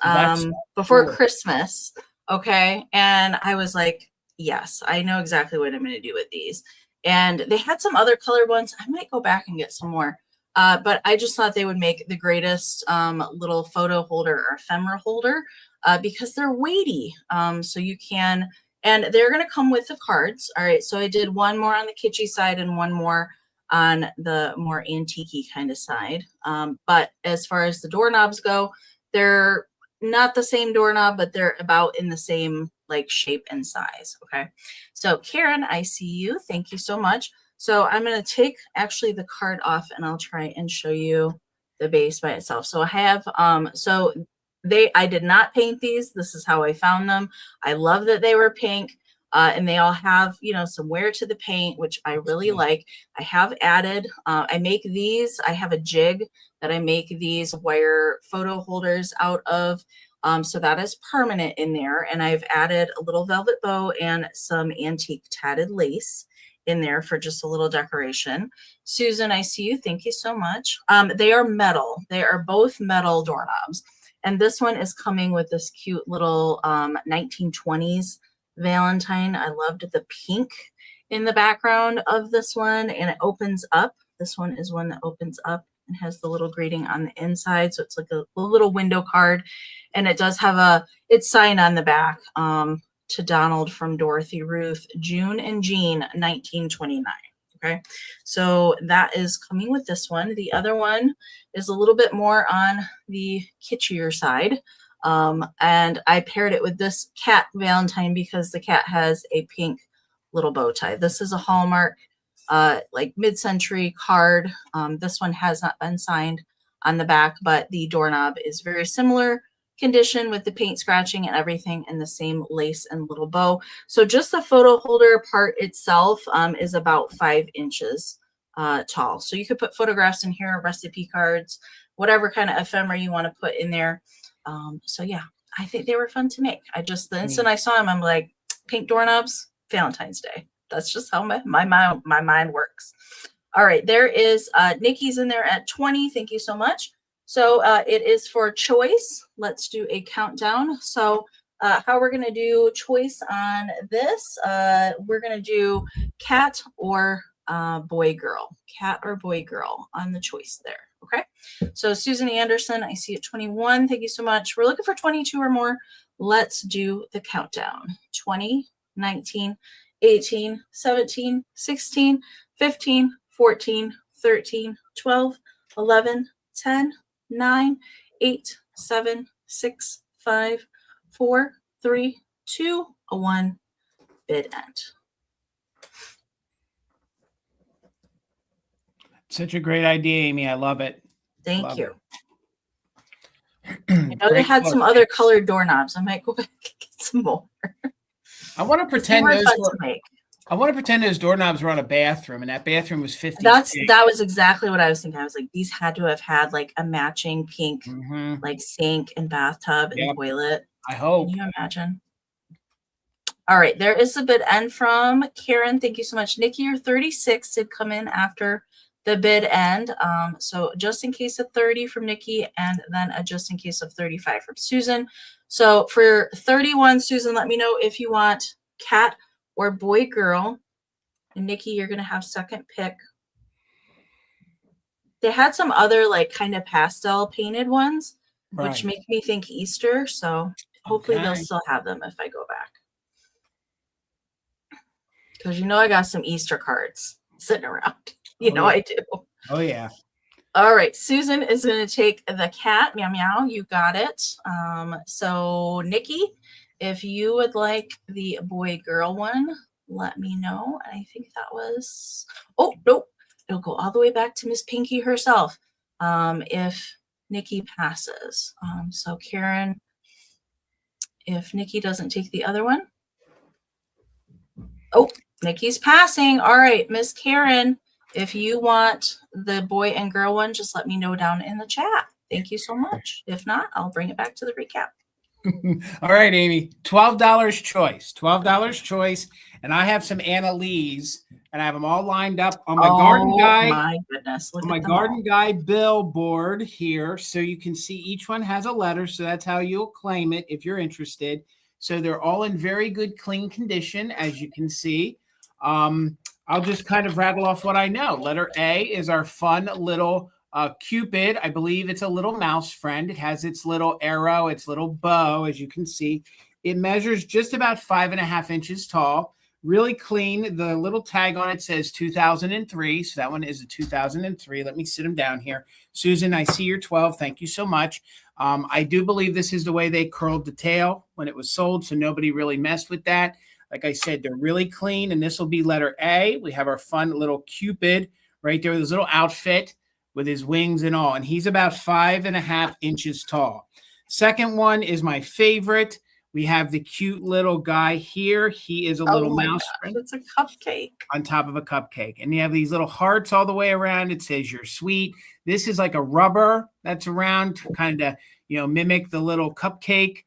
[SPEAKER 2] before Christmas. Okay. And I was like, yes, I know exactly what I'm going to do with these. And they had some other colored ones. I might go back and get some more. But I just thought they would make the greatest little photo holder or ephemera holder because they're weighty. So you can, and they're going to come with the cards. All right. So I did one more on the kitschy side and one more on the more antique-y kind of side. But as far as the doorknobs go, they're not the same doorknob, but they're about in the same like shape and size. Okay. So Karen, I see you. Thank you so much. So I'm going to take actually the card off and I'll try and show you the base by itself. So I have, I did not paint these. This is how I found them. I love that they were pink. And they all have, you know, some wear to the paint, which I really like. I have added, I make these, I have a jig that I make these wire photo holders out of. So that is permanent in there. And I've added a little velvet bow and some antique tatted lace in there for just a little decoration. Susan, I see you. Thank you so much. They are metal. They are both metal doorknobs. And this one is coming with this cute little 1920s Valentine. I loved the pink in the background of this one, and it opens up. This one is one that opens up and has the little greeting on the inside. So it's like a little window card, and it does have it's signed on the back to Donald from Dorothy Ruth, June and Jean, 1929. Okay, so that is coming with this one. The other one is a little bit more on the kitschier side. And I paired it with this cat Valentine because the cat has a pink little bow tie. This is a Hallmark, like mid-century card. This one has not been signed on the back, but the doorknob is very similar condition with the paint scratching and everything and the same lace and little bow. So just the photo holder part itself is about 5 inches tall. So you could put photographs in here, recipe cards, whatever kind of ephemera you want to put in there. So yeah, I think they were fun to make. The instant I saw them, I'm like, pink doorknobs, Valentine's Day. That's just how my mind works. All right, there is Nikki's in there at 20. Thank you so much. So it is for choice. Let's do a countdown. So how we're going to do choice on this, we're going to do cat or boy, girl. Cat or boy, girl on the choice there. Okay. So Susan Anderson, I see at 21. Thank you so much. We're looking for 22 or more. Let's do the countdown. 20, 19, 18, 17, 16, 15, 14, 13, 12, 11, 10, 9, 8, 7, 6, 5, 4, 3, 2, 1. Bid end.
[SPEAKER 1] Such a great idea, Amy. I love it.
[SPEAKER 2] Thank you. I know they had some other colored doorknobs. I might go back and get some more.
[SPEAKER 1] I want to pretend those doorknobs were on a bathroom, and that bathroom was 50.
[SPEAKER 2] That was exactly what I was thinking. I was like, these had to have had like a matching pink, like sink and bathtub and toilet.
[SPEAKER 1] I hope.
[SPEAKER 2] Can you imagine? All right, there is a bid end from Karen. Thank you so much. Nikki, your 36 did come in after the bid end. So just in case of 30 from Nikki, and then a just in case of 35 from Susan. So for 31, Susan, let me know if you want cat or boy girl. And Nikki, you're going to have second pick. They had some other like kind of pastel painted ones, which make me think Easter. So hopefully they'll still have them if I go back. Because you know I got some Easter cards sitting around. You know I do.
[SPEAKER 1] Oh, yeah.
[SPEAKER 2] All right. Susan is going to take the cat. Meow, meow. You got it. So, Nikki, if you would like the boy-girl one, let me know. I think that was... Oh, nope. It'll go all the way back to Miss Pinky herself if Nikki passes. So, Karen, if Nikki doesn't take the other one. Oh, Nikki's passing. All right, Miss Karen, if you want the boy and girl one, just let me know down in the chat. Thank you so much. If not, I'll bring it back to the recap.
[SPEAKER 1] All right, Amy, $12 choice, $12 choice. And I have some Annalees, and I have them all lined up on my garden guide.
[SPEAKER 2] My goodness. Look
[SPEAKER 1] on my garden guide billboard here. So you can see each one has a letter. So that's how you'll claim it if you're interested. So they're all in very good, clean condition, as you can see. I'll just kind of rattle off what I know. Letter A is our fun little cupid. I believe it's a little mouse friend. It has its little arrow, its little bow, as you can see. It measures just about 5.5 inches tall. Really clean. The little tag on it says 2003. So that one is a 2003. Let me sit them down here. Susan, I see your 12. Thank you so much. I do believe this is the way they curled the tail when it was sold. So nobody really messed with that. Like I said, they're really clean. And this will be letter A. We have our fun little cupid right there with his little outfit with his wings and all. And he's about 5.5 inches tall. Second one is my favorite. We have the cute little guy here. He is a little mouse.
[SPEAKER 2] It's a cupcake.
[SPEAKER 1] On top of a cupcake. And you have these little hearts all the way around. It says you're sweet. This is like a rubber that's around to kind of, mimic the little cupcake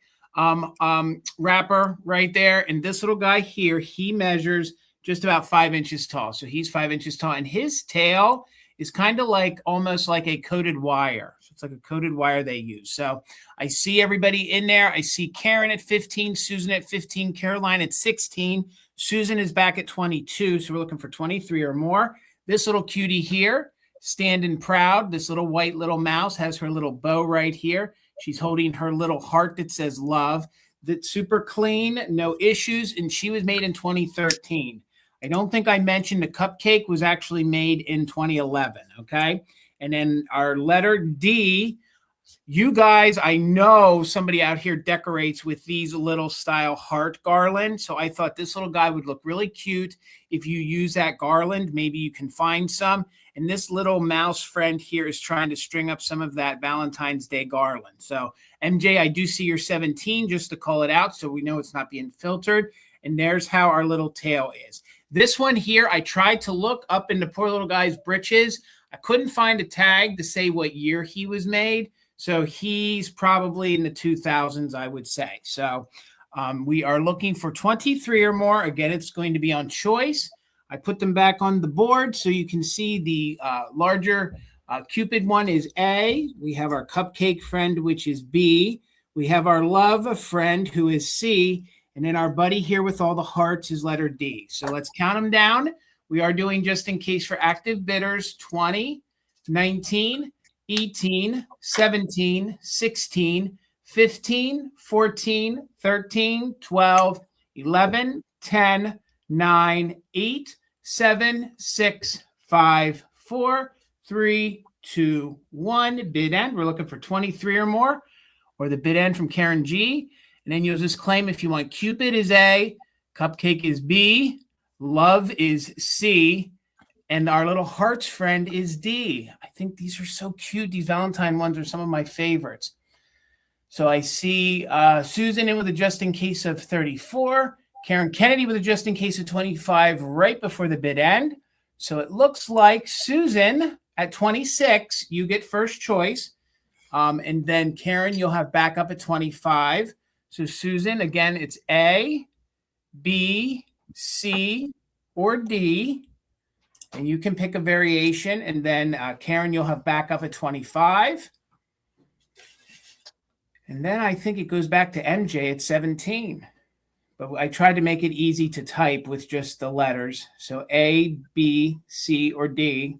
[SPEAKER 1] wrapper right there. And this little guy here, he measures just about 5 inches tall. So he's 5 inches tall. And his tail is kind of like almost like a coated wire. So it's like a coated wire they use. So I see everybody in there. I see Karen at 15, Susan at 15, Caroline at 16. Susan is back at 22. So we're looking for 23 or more. This little cutie here, standing proud. This little white little mouse has her little bow right here. She's holding her little heart that says love. That's super clean, no issues. And she was made in 2013. I don't think I mentioned the cupcake was actually made in 2011, okay? And then our letter D, you guys, I know somebody out here decorates with these little style heart garland. So I thought this little guy would look really cute. If you use that garland, maybe you can find some. And this little mouse friend here is trying to string up some of that Valentine's Day garland. So MJ, I do see your 17 just to call it out so we know it's not being filtered. And there's how our little tail is. This one here, I tried to look up in the poor little guy's britches. I couldn't find a tag to say what year he was made. So he's probably in the 2000s, I would say. So we are looking for 23 or more. Again, it's going to be on choice. I put them back on the board so you can see the larger Cupid one is A. We have our cupcake friend, which is B. We have our love friend, who is C. And then our buddy here with all the hearts is letter D. So let's count them down. We are doing just in case for active bidders, 20, 19, 18, 17, 16, 15, 14, 13, 12, 11, 10, 9, 8, 7, 6, 5, 4, 3, 2, 1. Bid end. We're looking for 23 or more, or the bid end from Karen G. And then you'll just claim if you want Cupid is A, Cupcake is B, Love is C, and our little hearts friend is D. I think these are so cute. These Valentine ones are some of my favorites. So I see Susan in with a just in case of 34. Karen Kennedy with a just in case of 25 right before the bid end. So it looks like Susan at 26, you get first choice. And then Karen, you'll have backup at 25. So Susan, again, it's A, B, C, or D. And you can pick a variation. And then Karen, you'll have backup at 25. And then I think it goes back to MJ at 17. But I tried to make it easy to type with just the letters. So A, B, C, or D.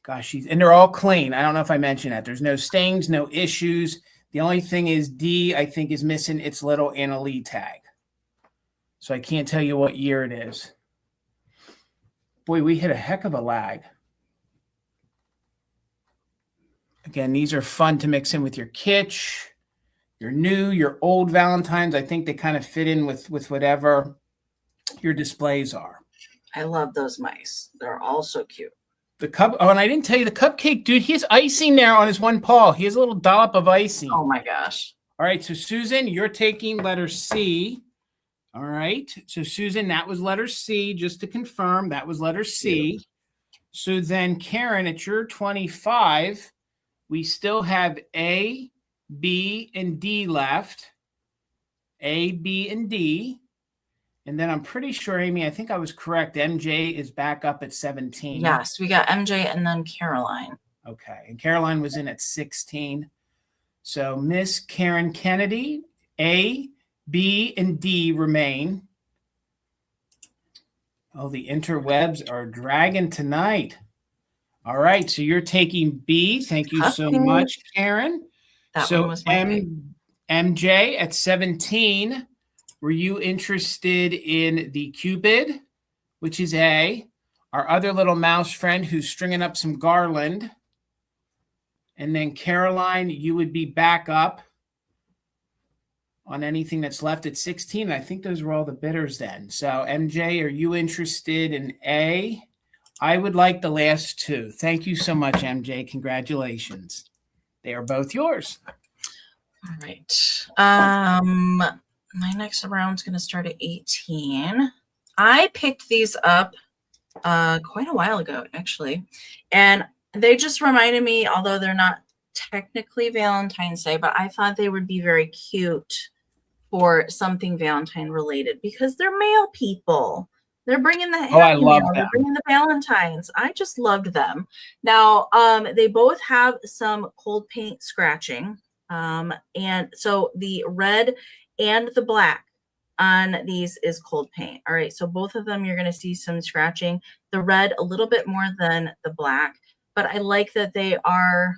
[SPEAKER 1] Gosh, and they're all clean. I don't know if I mentioned that. There's no stains, no issues. The only thing is D, I think, is missing its little Annalee tag. So I can't tell you what year it is. Boy, we hit a heck of a lag. Again, these are fun to mix in with your kitsch, your new, your old Valentines. I think they kind of fit in with whatever your displays are.
[SPEAKER 2] I love those mice. They're all so cute.
[SPEAKER 1] The cup. Oh, and I didn't tell you the cupcake, dude. He has icing there on his one paw. He has a little dollop of icing.
[SPEAKER 2] Oh my gosh.
[SPEAKER 1] All right. So Susan, you're taking letter C. All right. So Susan, that was letter C. Just to confirm, that was letter C. So then Karen, at your 25, we still have A, B, and D left. A, B, and D. And then I'm pretty sure, Amy, I think I was correct. MJ is back up at 17.
[SPEAKER 2] Yes, we got MJ and then Caroline.
[SPEAKER 1] Okay. And Caroline was in at 16. So Miss Karen Kennedy, A, B, and D remain. Oh, the interwebs are dragging tonight. All right. So you're taking B. Thank you so much, Karen.
[SPEAKER 2] That
[SPEAKER 1] so
[SPEAKER 2] one was my
[SPEAKER 1] MJ at 17. Were you interested in the cupid, which is A, our other little mouse friend who's stringing up some garland? And then Caroline, you would be back up on anything that's left at 16. I think those were all the bidders then. So MJ, are you interested in A? I would like the last two. Thank you so much, MJ. Congratulations. They are both yours.
[SPEAKER 2] All right. My next round's going to start at 18. I picked these up quite a while ago, actually. And they just reminded me, although they're not technically Valentine's Day, but I thought they would be very cute for something Valentine related because they're mail people. They're bringing the happy mail. They're bringing the Valentines. I just loved them. Now, they both have some cold paint scratching. And so the red and the black on these is cold paint. All right. So both of them, you're going to see some scratching. The red a little bit more than the black, but I like that they are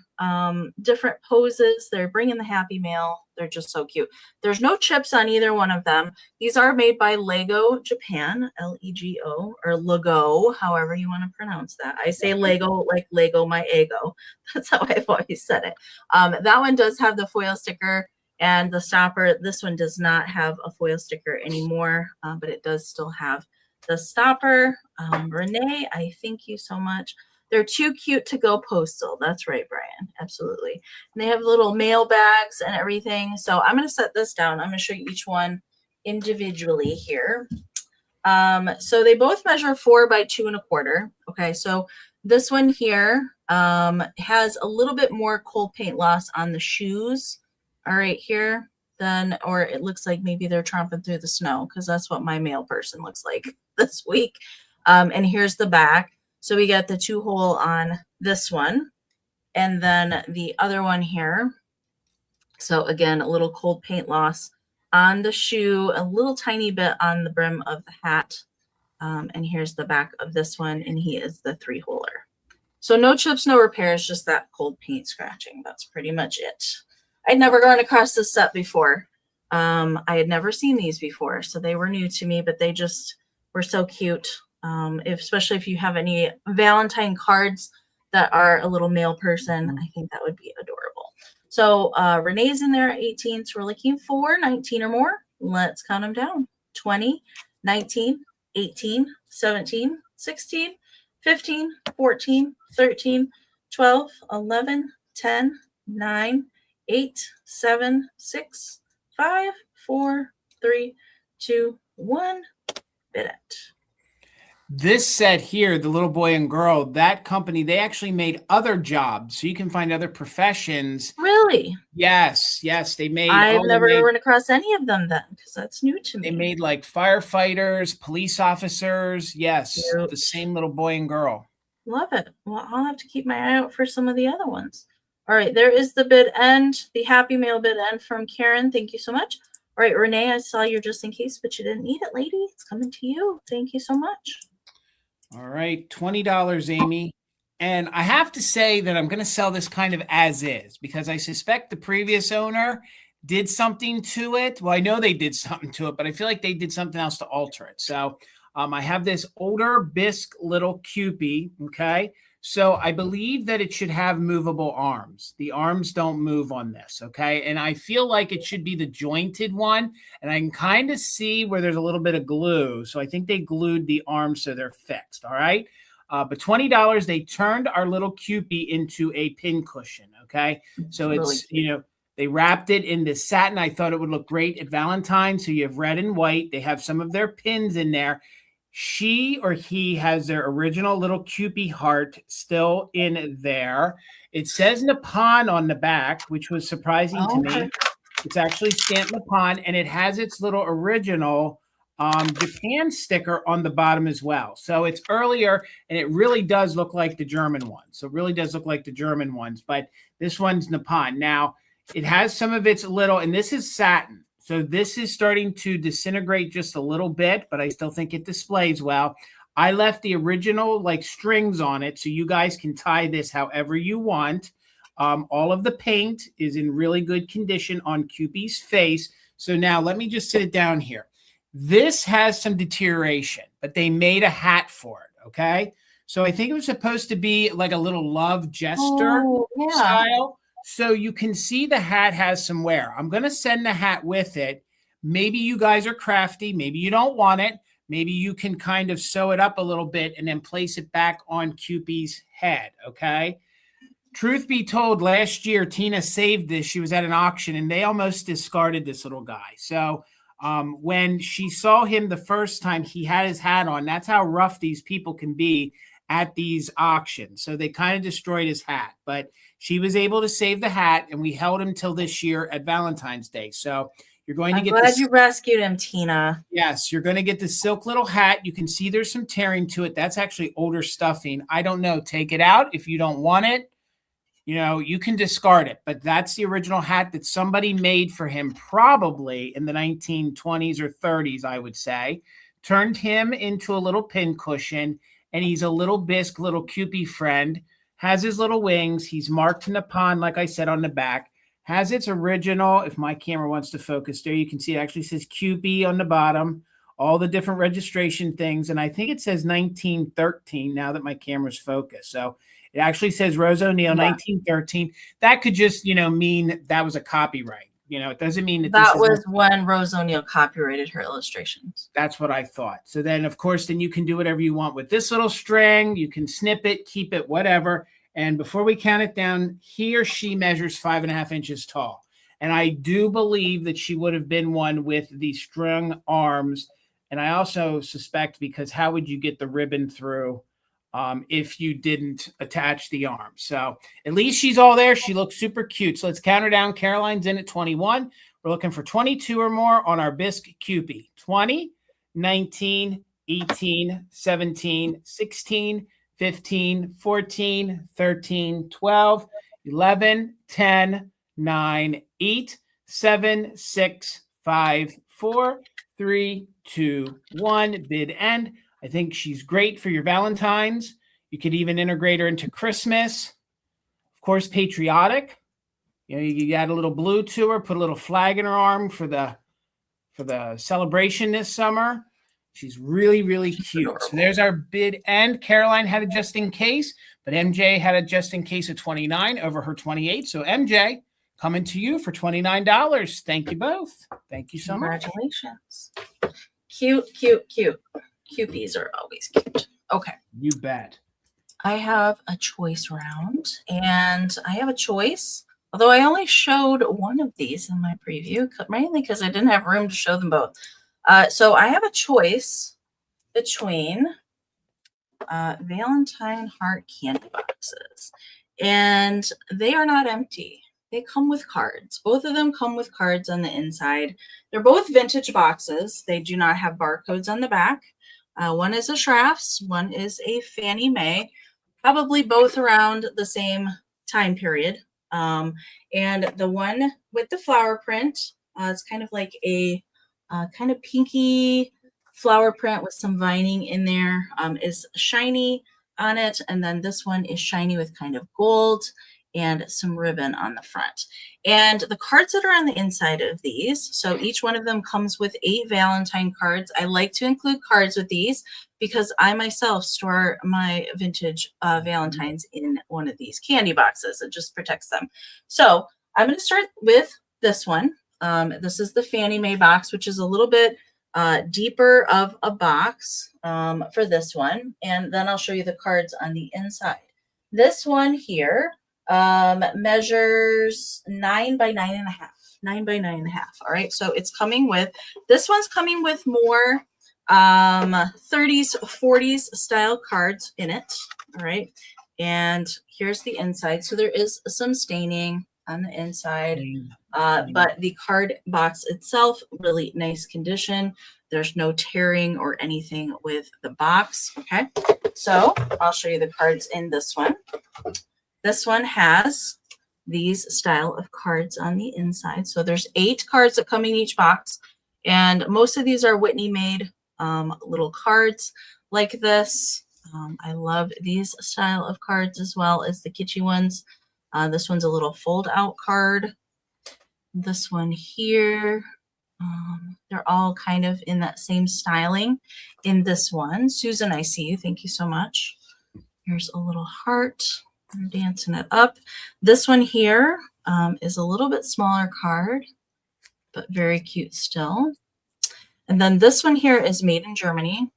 [SPEAKER 2] different poses. They're bringing the happy mail. They're just so cute. There's no chips on either one of them. These are made by Lego Japan, L-E-G-O, or Lego, however you want to pronounce that. I say Lego like Lego my ego. That's how I've always said it. That one does have the foil sticker and the stopper. This one does not have a foil sticker anymore, but it does still have the stopper. Renee, I thank you so much. They're too cute to go postal. That's right, Brian. Absolutely. And they have little mail bags and everything. So I'm going to set this down. I'm going to show you each one individually here. So they both measure 4 by 2 1/4. Okay, so this one here has a little bit more cold paint loss on the shoes. All right, here, then, or it looks like maybe they're tromping through the snow because that's what my mail person looks like this week. And here's the back. So we got the 2-hole on this one and then the other one here. So again, a little cold paint loss on the shoe, a little tiny bit on the brim of the hat. And here's the back of this one, and he is the 3-holer. So no chips, no repairs, just that cold paint scratching. That's pretty much it. I'd never gone across this set before. I had never seen these before, so they were new to me, but they just were so cute. Especially if you have any Valentine cards that are a little male person, I think that would be adorable. So Renee's in there at 18, so we're looking for 19 or more. Let's count them down. 20, 19, 18, 17, 16, 15, 14, 13, 12, 11, 10, 9, 8, 7, 6, 5, 4, 3, 2, 1. Bid it.
[SPEAKER 1] This set here, the little boy and girl, that company, they actually made other jobs. So you can find other professions.
[SPEAKER 2] Really?
[SPEAKER 1] Yes, they made.
[SPEAKER 2] I've
[SPEAKER 1] Oh,
[SPEAKER 2] never run across any of them then, because that's new to me.
[SPEAKER 1] They made like firefighters, police officers. Yes,
[SPEAKER 2] Cute.
[SPEAKER 1] the same little boy and girl.
[SPEAKER 2] Love it. Well, I'll have to keep my eye out for some of the other ones. All right, there is the bid end, the Happy Mail bid end from Karen. Thank you so much. All right, Renee, I saw your just in case, but you didn't need it, lady. It's coming to you. Thank you so much.
[SPEAKER 1] All right, $20, Amy. And I have to say that I'm going to sell this kind of as is because I suspect the previous owner did something to it. Well, I know they did something to it, but I feel like they did something else to alter it. So I have this older Bisque little Cupid, okay? So I believe that it should have movable arms. The arms don't move on this, okay? And I feel like it should be the jointed one, and I can kind of see where there's a little bit of glue. So I think they glued the arms so they're fixed, all right? But $20, they turned our little Cupid into a pin cushion, okay? So it's, really, they wrapped it in this satin. I thought it would look great at Valentine. So you have red and white. They have some of their pins in there. She or he has their original little Cupid heart still in there. It says Nippon on the back, which was surprising to me. It's actually stamped Nippon, and it has its little original Japan sticker on the bottom as well. So it's earlier, and it really does look like the German one. So it really does look like the German ones, but this one's Nippon. Now, it has some of its little, and this is satin. So this is starting to disintegrate just a little bit, but I still think it displays well. I left the original like strings on it, so you guys can tie this however you want. All of the paint is in really good condition on Cupid's face. So now let me just sit it down here. This has some deterioration, but they made a hat for it, okay? So I think it was supposed to be like a little love jester style. So you can see the hat has some wear. I'm going to send the hat with it. Maybe you guys are crafty. Maybe you don't want it. Maybe you can kind of sew it up a little bit and then place it back on Cupid's head, okay? Truth be told, last year, Tina saved this. She was at an auction, and they almost discarded this little guy. So when she saw him the first time, he had his hat on. That's how rough these people can be at these auctions. So they kind of destroyed his hat. But she was able to save the hat, and we held him till this year at Valentine's Day. So you're going to get
[SPEAKER 2] glad you rescued him, Tina.
[SPEAKER 1] Yes, you're going to get the silk little hat. You can see there's some tearing to it. That's actually older stuffing. I don't know. Take it out if you don't want it. You can discard it, but that's the original hat that somebody made for him probably in the 1920s or 30s, I would say. Turned him into a little pin cushion, and he's a little Bisque, little Cupid friend. Has his little wings. He's marked Nippon, like I said, on the back. Has its original, if my camera wants to focus there, you can see it actually says Cupid on the bottom, all the different registration things. And I think it says 1913 now that my camera's focused. So it actually says Rose O'Neill, 1913. That could just, mean that was a copyright. It doesn't mean
[SPEAKER 2] that was when Rose O'Neill copyrighted her illustrations.
[SPEAKER 1] That's what I thought. So then, of course, then you can do whatever you want with this little string. You can snip it, keep it, whatever. And before we count it down, he or she measures 5.5 inches tall. And I do believe that she would have been one with the strung arms. And I also suspect, because how would you get the ribbon through if you didn't attach the arm? So at least she's all there. She looks super cute. So let's count her down. Caroline's in at 21. We're looking for 22 or more on our Bisque Cupid. 20, 19, 18, 17, 16, 15, 14, 13, 12, 11, 10, 9, 8, 7, 6, 5, 4, 3, 2, 1. Bid end. I think she's great for your Valentines. You could even integrate her into Christmas. Of course, patriotic. You add a little blue to her, put a little flag in her arm for the celebration this summer. She's really, really cute. So there's our bid end. Caroline had a just in case, but MJ had a just in case of 29 over her 28. So MJ, coming to you for $29. Thank you both. Thank you so much.
[SPEAKER 2] Congratulations. Cute, cute, cute. Cupies are always cute. Okay.
[SPEAKER 1] You bet.
[SPEAKER 2] I have a choice round, and I have a choice, although I only showed one of these in my preview, mainly because I didn't have room to show them both. So I have a choice between Valentine heart candy boxes. And they are not empty. They come with cards. Both of them come with cards on the inside. They're both vintage boxes. They do not have barcodes on the back. One is a Schrafft's, one is a Fannie Mae, probably both around the same time period. And the one with the flower print, it's kind of like a kind of pinky flower print with some vining in there, is shiny on it. And then this one is shiny with kind of gold and some ribbon on the front. And the cards that are on the inside of these, so each one of them comes with 8 Valentine cards. I like to include cards with these because I myself store my vintage Valentines in one of these candy boxes. It just protects them. So I'm going to start with this one. This is the Fannie Mae box, which is a little bit deeper of a box for this one. And then I'll show you the cards on the inside. This one here measures 9 by 9.5. 9 by 9.5. All right. So it's coming with, this one's coming with more 30s, 40s style cards in it. All right. And here's the inside. So there is some staining on the inside, but the card box itself, really nice condition. There's no tearing or anything with the box. Okay. So I'll show you the cards in this one. This one has these style of cards on the inside. So there's 8 cards that come in each box. And most of these are Whitney made little cards like this. I love these style of cards as well as the kitschy ones. This one's a little fold out card. This one here. They're all kind of in that same styling in this one. Susan, I see you. Thank you so much. Here's a little heart. I'm dancing it up. This one here is a little bit smaller card, but very cute still. And then this one here is made in Germany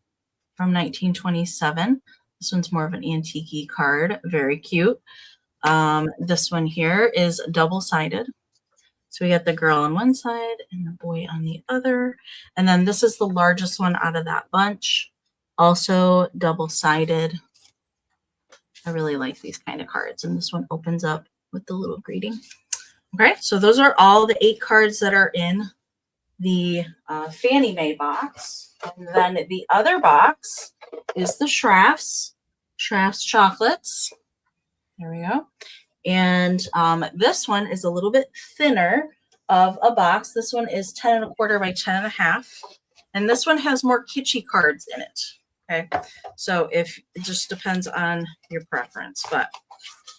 [SPEAKER 2] from 1927. This one's more of an antique card, very cute. This one here is double-sided. So we got the girl on one side and the boy on the other. And then this is the largest one out of that bunch, also double-sided. I really like these kind of cards. And this one opens up with the little greeting. Okay, so those are all the 8 cards that are in the Fannie Mae box. And then the other box is the Schrafft's chocolates. There we go. And this one is a little bit thinner of a box. This one is 10.25 by 10.5. And this one has more kitschy cards in it. Okay, so if it just depends on your preference, but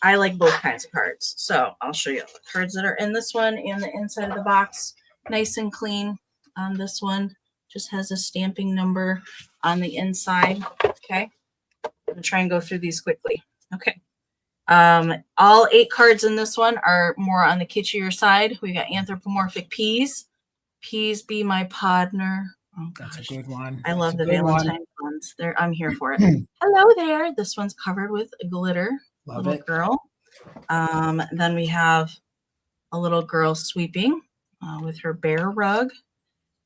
[SPEAKER 2] I like both kinds of cards. So I'll show you the cards that are in this one and the inside of the box. Nice and clean. This one just has a stamping number on the inside. Okay, I'm gonna try and go through these quickly. Okay, all 8 cards in this one are more on the kitschier side. We got anthropomorphic peas. Peas be my partner. Oh,
[SPEAKER 1] that's a good one.
[SPEAKER 2] I love the Valentine ones. There, I'm here for it. Hello there. This one's covered with glitter.
[SPEAKER 1] Love
[SPEAKER 2] little
[SPEAKER 1] it.
[SPEAKER 2] Girl. Then we have a little girl sweeping with her bear rug.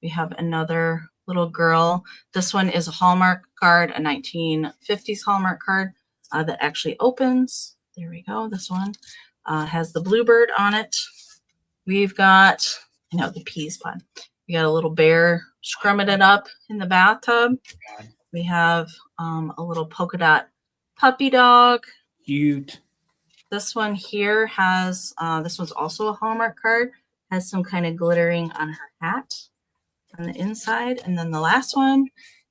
[SPEAKER 2] We have another little girl. This one is a Hallmark card, a 1950s Hallmark card that actually opens. There we go. This one has the bluebird on it. We've got, I know, the peas pun. We got a little bear scrumming it up in the bathtub. We have a little polka dot puppy dog.
[SPEAKER 1] Cute.
[SPEAKER 2] This one here has, this one's also a Hallmark card, has some kind of glittering on her hat on the inside. And then the last one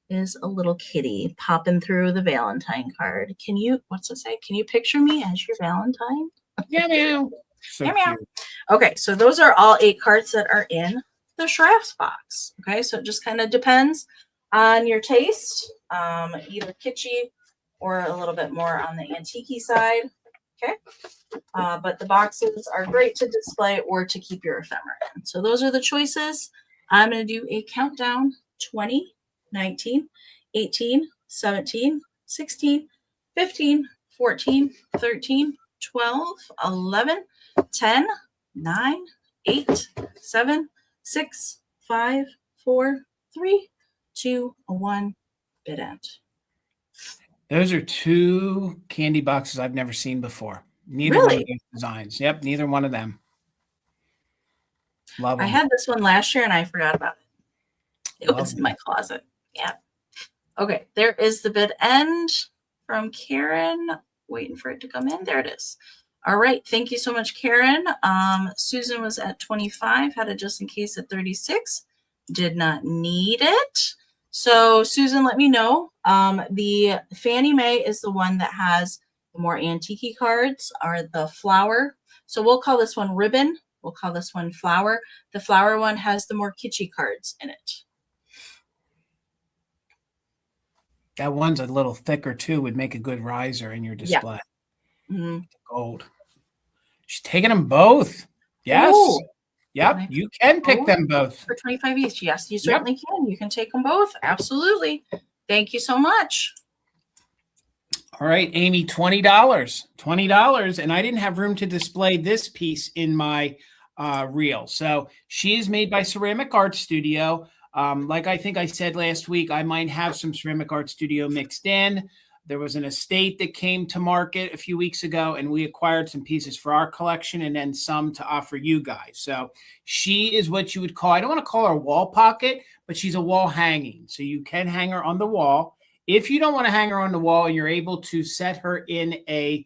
[SPEAKER 2] is a little kitty popping through the Valentine card. Can you, what's it say? Can you picture me as your Valentine?
[SPEAKER 1] Yeah, meow. So
[SPEAKER 2] meow, meow.
[SPEAKER 1] cute.
[SPEAKER 2] Okay, so those are all 8 cards that are in the Schrafft's box. Okay, so it just kind of depends on your taste, either kitschy or a little bit more on the antique side. Okay, but the boxes are great to display or to keep your ephemera in. So those are the choices. I'm going to do a countdown: 20, 19, 18, 17, 16, 15, 14, 13, 12, 11, 10, 9, 8, 7, 6, 5, 4, 3, 2, 1, bid end.
[SPEAKER 1] Those are two candy boxes I've never seen before. Neither one of
[SPEAKER 2] Really?
[SPEAKER 1] those designs. Yep, neither one of them. Love
[SPEAKER 2] I
[SPEAKER 1] them.
[SPEAKER 2] had this one last year and I forgot about it. It
[SPEAKER 1] Love
[SPEAKER 2] was in
[SPEAKER 1] them.
[SPEAKER 2] my closet. Yeah. Okay, there is the bid end from Karen. Waiting for it to come in. There it is. All right, thank you so much, Karen. Susan was at 25, had it just in case at 36. Did not need it. So Susan, let me know. The Fannie Mae is the one that has the more antique cards, are the flower. So we'll call this one ribbon. We'll call this one flower. The flower one has the more kitschy cards in it.
[SPEAKER 1] That one's a little thicker too, would make a good riser in your display.
[SPEAKER 2] Yeah. Mm-hmm.
[SPEAKER 1] Gold. She's taking them both. Yes.
[SPEAKER 2] Ooh.
[SPEAKER 1] Yep. You can pick them both.
[SPEAKER 2] For 25 each. Yes, you certainly can. You can take them both. Absolutely. Thank you so much.
[SPEAKER 1] All right, Amy, $20. $20. And I didn't have room to display this piece in my reel. So she is made by Ceramic Art Studio. Like I think I said last week, I might have some Ceramic Art Studio mixed in. There was an estate that came to market a few weeks ago, and we acquired some pieces for our collection and then some to offer you guys. So she is what you would call, I don't want to call her a wall pocket, but she's a wall hanging. So you can hang her on the wall. If you don't want to hang her on the wall, you're able to set her in a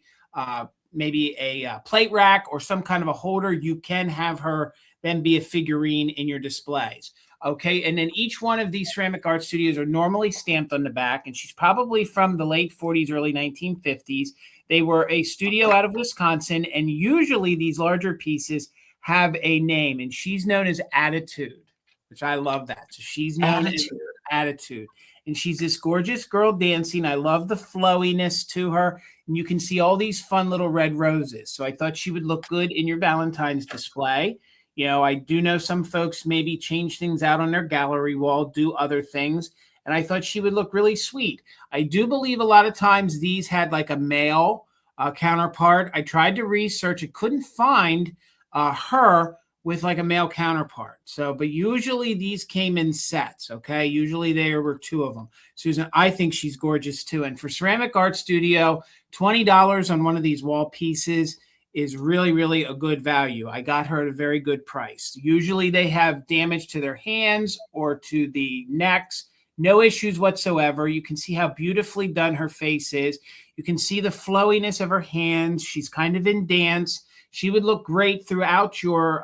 [SPEAKER 1] maybe a plate rack or some kind of a holder. You can have her then be a figurine in your displays. Okay, and then each one of these Ceramic Art Studios are normally stamped on the back, and she's probably from the late 40s, early 1950s. They were a studio out of Wisconsin, and usually these larger pieces have a name, and she's known as Attitude, which I love that. So she's known as Attitude, and she's this gorgeous girl dancing. I love the flowiness to her, and you can see all these fun little red roses. So I thought she would look good in your Valentine's display. You know, I do know some folks maybe change things out on their gallery wall, do other things, and I thought she would look really sweet. I do believe a lot of times these had like a male counterpart. I tried to research. I couldn't find her with like a male counterpart. So, but usually these came in sets, okay? Usually there were two of them. Susan, I think she's gorgeous too. And for Ceramic Art Studio, $20 on one of these wall pieces is really, really a good value. I got her at a very good price. Usually they have damage to their hands or to the necks. No issues whatsoever. You can see how beautifully done her face is. You can see the flowiness of her hands. She's kind of in dance. She would look great throughout your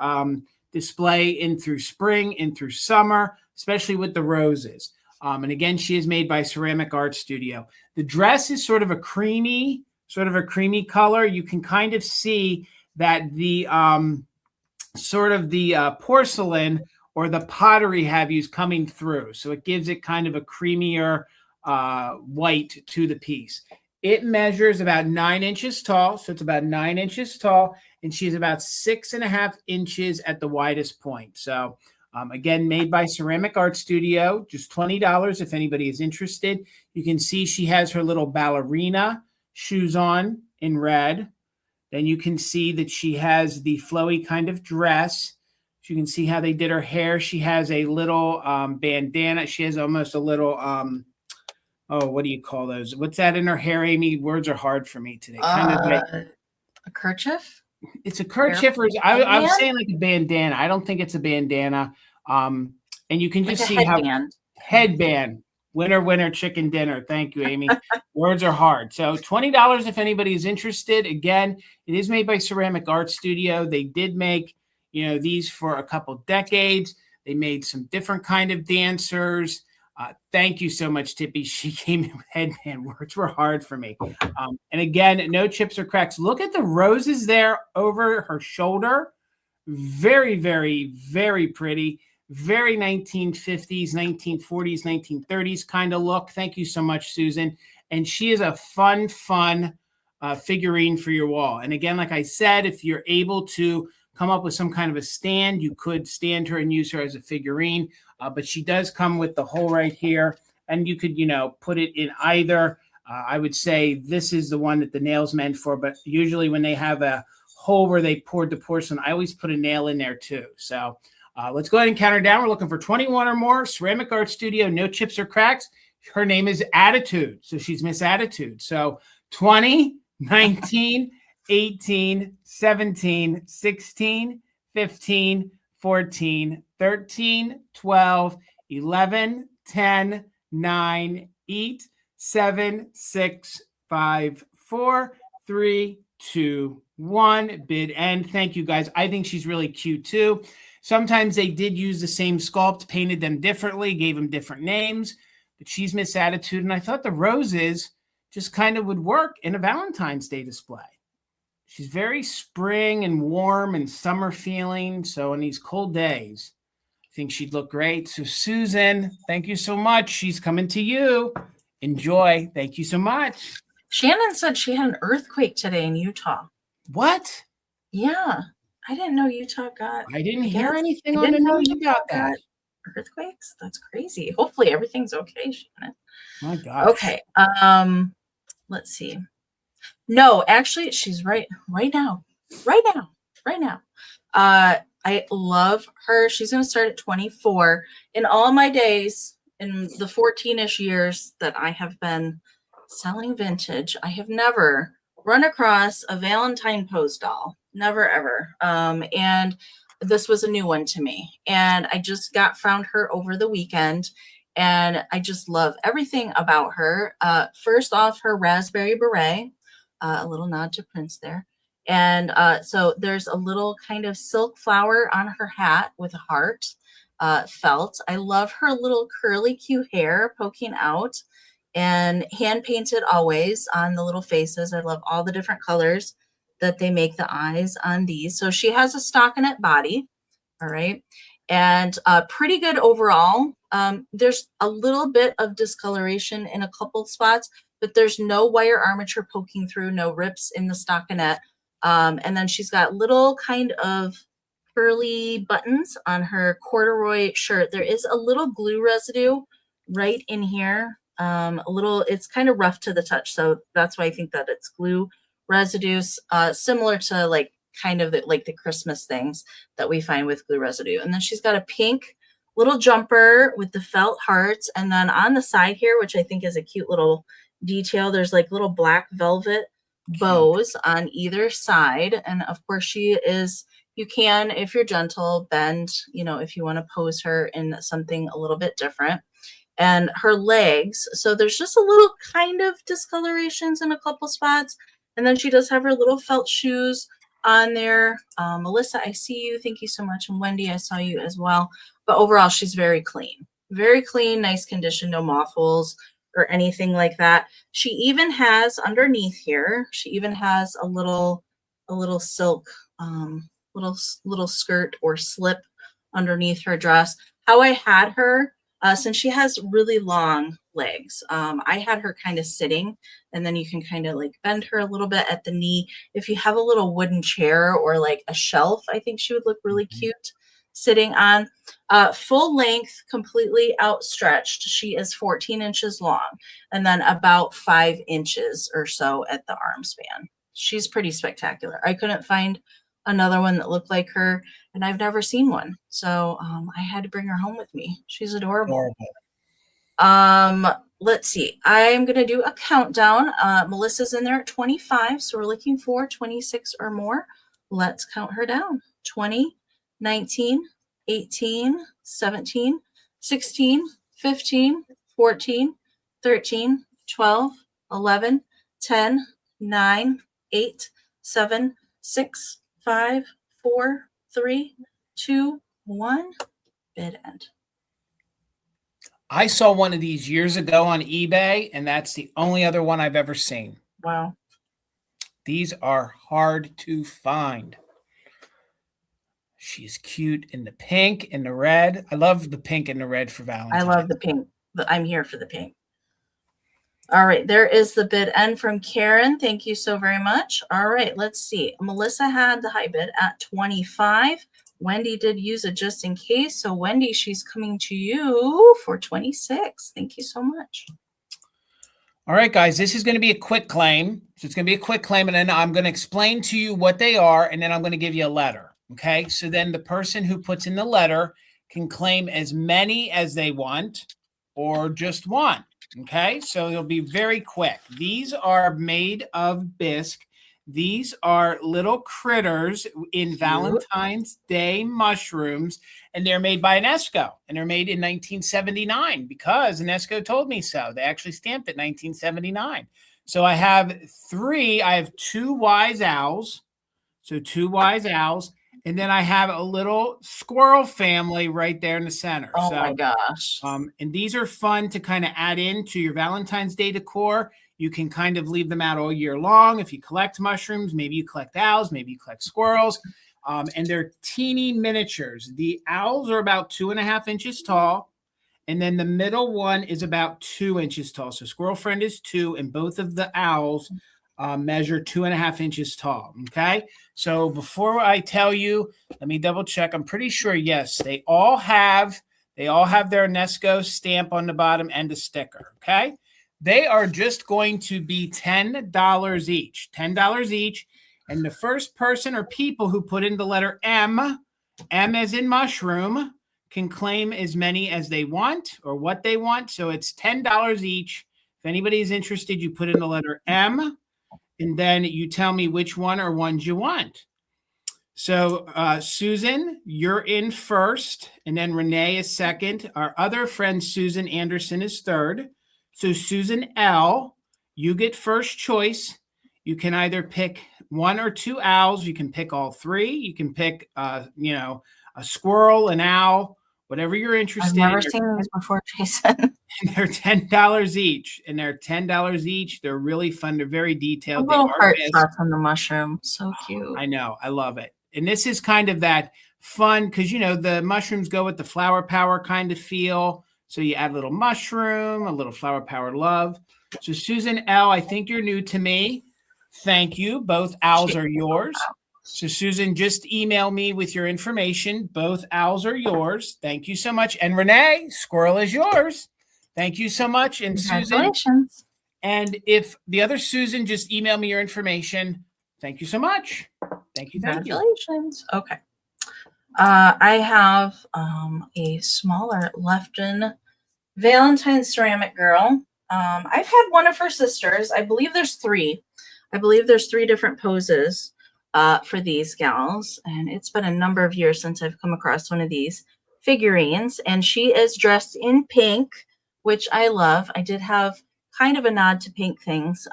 [SPEAKER 1] display in through spring, in through summer, especially with the roses. And again, she is made by Ceramic Art Studio. The dress is sort of a creamy color. You can kind of see that the sort of the porcelain or the pottery have yous coming through. So it gives it kind of a creamier white to the piece. It measures about 9 inches tall. So it's about 9 inches tall, and she's about 6.5 inches at the widest point. So again, made by Ceramic Art Studio, just $20 if anybody is interested. You can see she has her little ballerina shoes on in red. Then you can see that she has the flowy kind of dress. You can see how they did her hair. She has a little bandana. She has almost a little, oh, what do you call those? What's that in her hair, Amy? Words are hard for me today. Kind of like,
[SPEAKER 2] a kerchief?
[SPEAKER 1] It's a kerchief. Or I'm saying like a bandana. I don't think it's a bandana. And you can just see
[SPEAKER 2] headband.
[SPEAKER 1] Headband. Winner, winner, chicken dinner. Thank you, Amy. Words are hard. So $20 if anybody is interested. Again, it is made by Ceramic Art Studio. They did make, you know, these for a couple decades. They made some different kind of dancers. Thank you so much, Tippy. She came in with headband. Words were hard for me. And again, no chips or cracks. Look at the roses there over her shoulder. Very, very, very pretty. Very 1950s, 1940s, 1930s kind of look. Thank you so much, Susan. And she is a fun figurine for your wall. And again, like I said, if you're able to come up with some kind of a stand, you could stand her and use her as a figurine. But she does come with the hole right here. And you could, you know, put it in either. I would say this is the one that the nail's meant for. But usually when they have a hole where they poured the porcelain, I always put a nail in there too. So let's go ahead and count her down. We're looking for 21 or more. Ceramic Art Studio, no chips or cracks. Her name is Attitude. So she's Miss Attitude. So 20, 19, 18, 17, 16, 15, 14, 13, 12, 11, 10, 9, 8, 7, 6, 5, 4, 3, 2, 1. Bid end. Thank you, guys. I think she's really cute, too. Sometimes they did use the same sculpt, painted them differently, gave them different names. But she's Miss Attitude, and I thought the roses just kind of would work in a Valentine's Day display. She's very spring and warm and summer feeling. So in these cold days, I think she'd look great. So Susan, thank you so much. She's coming to you. Enjoy. Thank you so much.
[SPEAKER 2] Shannon said she had an earthquake today in Utah.
[SPEAKER 1] What?
[SPEAKER 2] Yeah. I didn't know Utah got.
[SPEAKER 1] I didn't hear anything
[SPEAKER 2] I
[SPEAKER 1] on the
[SPEAKER 2] didn't know
[SPEAKER 1] news
[SPEAKER 2] Utah
[SPEAKER 1] about that.
[SPEAKER 2] got earthquakes. That's crazy. Hopefully everything's okay, Shannon.
[SPEAKER 1] My gosh.
[SPEAKER 2] Okay. Let's see. No, actually, she's right now. I love her. She's going to start at 24. In all my days, in the 14-ish years that I have been selling vintage, I have never run across a Valentine pose doll. Never, ever. And this was a new one to me. And I just found her over the weekend. And I just love everything about her. First off, her raspberry beret. A little nod to Prince there. And so there's a little kind of silk flower on her hat with a heart felt. I love her little curly cute hair poking out and hand painted always on the little faces. I love all the different colors that they make the eyes on these. So she has a stockinette body. All right. And pretty good overall. There's a little bit of discoloration in a couple spots, but there's no wire armature poking through, no rips in the stockinette. And then she's got little kind of curly buttons on her corduroy shirt. There is a little glue residue right in here. It's kind of rough to the touch. So that's why I think that it's glue residues, similar to like kind of like the Christmas things that we find with glue residue. And then she's got a pink little jumper with the felt hearts. And then on the side here, which I think is a cute little detail, there's like little black velvet bows on either side. And of course you can, if you're gentle, bend, if you want to pose her in something a little bit different. And her legs, so there's just a little kind of discolorations in a couple spots. And then she does have her little felt shoes on there. Melissa, I see you. Thank you so much. And Wendy, I saw you as well. But overall, she's very clean, nice condition, no moth holes or anything like that. She even has underneath here, she even has a little silk, little skirt or slip underneath her dress. How I had her, since she has really long legs, I had her kind of sitting, and then you can kind of like bend her a little bit at the knee. If you have a little wooden chair or like a shelf, I think she would look really cute sitting on. Full length, completely outstretched. She is 14 inches long and then about 5 inches or so at the arm span. She's pretty spectacular. I couldn't find another one that looked like her, and I've never seen one. So I had to bring her home with me. She's adorable. Let's see. I'm going to do a countdown. Melissa's in there at 25, so we're looking for 26 or more. Let's count her down. 20, 19, 18, 17, 16, 15, 14, 13, 12, 11, 10, 9, 8, 7, 6, 5, 4, 3, 2, 1. Bid end.
[SPEAKER 1] I saw one of these years ago on eBay, and that's the only other one I've ever seen.
[SPEAKER 2] Wow.
[SPEAKER 1] These are hard to find. She's cute in the pink and the red. I love the pink and the red for Valentine.
[SPEAKER 2] I love the pink. I'm here for the pink. All right. There is the bid end from Karen. Thank you so very much. All right. Let's see. Melissa had the high bid at 25. Wendy did use it just in case. So Wendy, she's coming to you for 26. Thank you so much.
[SPEAKER 1] All right, guys, this is going to be a quick claim. So it's going to be a quick claim, and then I'm going to explain to you what they are, and then I'm going to give you a letter. Okay, so then the person who puts in the letter can claim as many as they want. or just one. Okay, so it'll be very quick. These are made of bisque. These are little critters in Valentine's Day mushrooms, and they're made by Unesco, and they're made in 1979 because Unesco told me so. They actually stamped it 1979. So I have two wise owls. So two wise owls. And then I have a little squirrel family right there in the center.
[SPEAKER 2] Oh my gosh.
[SPEAKER 1] And these are fun to kind of add into your Valentine's Day decor. You can kind of leave them out all year long. If you collect mushrooms, maybe you collect owls, maybe you collect squirrels. And they're teeny miniatures. The owls are about 2.5 inches tall. And then the middle one is about 2 inches tall. So squirrel friend is 2, and both of the owls measure 2.5 inches tall. Okay. So before I tell you, let me double check. I'm pretty sure, yes, they all have their Unesco stamp on the bottom and a sticker. Okay. They are just going to be $10 each. $10 each. And the first person or people who put in the letter M as in mushroom, can claim as many as they want or what they want. So it's $10 each. If anybody's interested, you put in the letter M, and then you tell me which one or ones you want. So Susan, you're in first, and then Renee is second. Our other friend, Susan Anderson, is third. So Susan L., you get first choice. You can either pick 1 or 2 owls. You can pick all 3. You can pick, a squirrel, an owl, whatever you're interested in.
[SPEAKER 2] I've never seen these before, Jason.
[SPEAKER 1] They're $10 each, and they're $10 each. They're really fun. They're very detailed.
[SPEAKER 2] Little heart shots on the mushroom. So cute.
[SPEAKER 1] I know. I love it. And this is kind of that fun because, the mushrooms go with the flower power kind of feel. So you add a little mushroom, a little flower power love. So Susan L., I think you're new to me. Thank you. Both owls are yours. So Susan, just email me with your information. Both owls are yours. Thank you so much. And Renee, squirrel is yours. Thank you so much. And
[SPEAKER 2] Congratulations.
[SPEAKER 1] Susan, and if the other Susan, just email me your information. Thank you so much. Thank you.
[SPEAKER 2] Congratulations. Okay. I have a smaller Lefton Valentine ceramic girl. I've had one of her sisters. I believe there's 3. I believe there's 3 different poses for these gals. And it's been a number of years since I've come across one of these figurines. And she is dressed in pink, which I love. I did have kind of a nod to pink things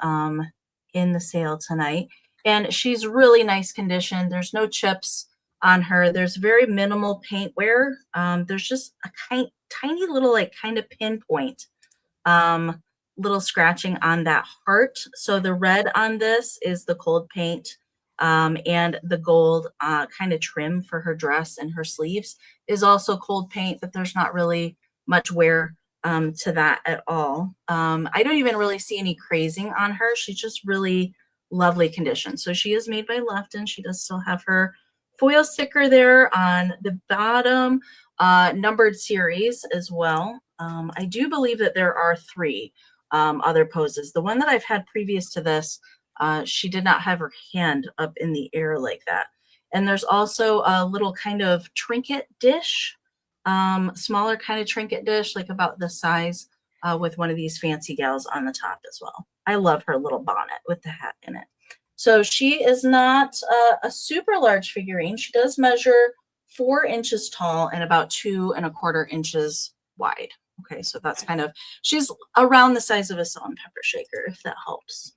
[SPEAKER 2] in the sale tonight. And she's really nice condition. There's no chips on her. There's very minimal paint wear. There's just a tiny little kind of pinpoint little scratching on that heart. So the red on this is the cold paint, and the gold kind of trim for her dress and her sleeves is also cold paint, but there's not really much wear to that at all. I don't even really see any crazing on her. She's just really lovely condition. So she is made by Lefton. She does still have her foil sticker there on the bottom, numbered series as well. I do believe that there are 3 other poses. The one that I've had previous to this, she did not have her hand up in the air like that. And there's also a little kind of trinket dish, smaller kind of trinket dish, like about this size, with one of these fancy gals on the top as well. I love her little bonnet with the hat in it. So she is not a super large figurine. She does measure 4 inches tall and about 2¼ inches wide. Okay, so that's kind of, she's around the size of a salt and pepper shaker, if that helps.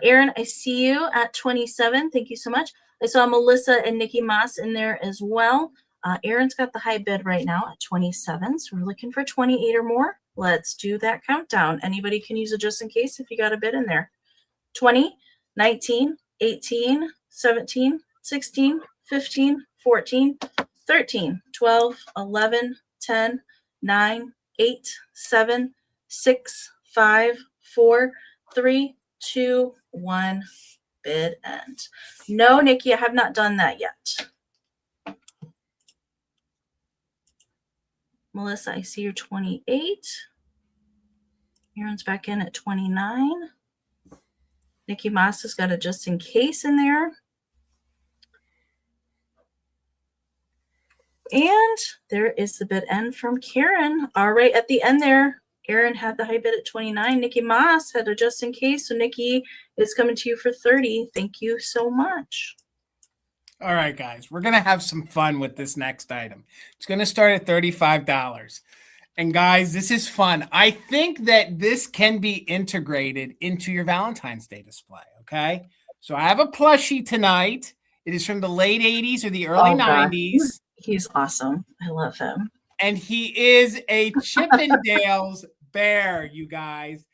[SPEAKER 2] Erin, I see you at 27. Thank you so much. I saw Melissa and Nikki Moss in there as well. Erin's got the high bid right now at 27. So we're looking for 28 or more. Let's do that countdown. Anybody can use it just in case if you got a bid in there. 20, 19, 18, 17, 16, 15, 14, 13, 12, 11, 10, 9, 8, 7, 6, 5, 4, 3, 2, 1. Bid end. No, Nikki, I have not done that yet. Melissa, I see you're 28. Aaron's back in at 29. Nikki Moss has got a just in case in there. And there is the bid end from Karen. All right, at the end there, Aaron had the high bid at 29. Nikki Moss had a just in case. So Nikki is coming to you for 30. Thank you so much.
[SPEAKER 1] All right, guys, we're going to have some fun with this next item. It's going to start at $35. And guys, this is fun. I think that this can be integrated into your Valentine's Day display, okay? So I have a plushie tonight. It is from the late 80s or the early 90s.
[SPEAKER 2] He's awesome. I love him.
[SPEAKER 1] And he is a Chippendales bear, you guys.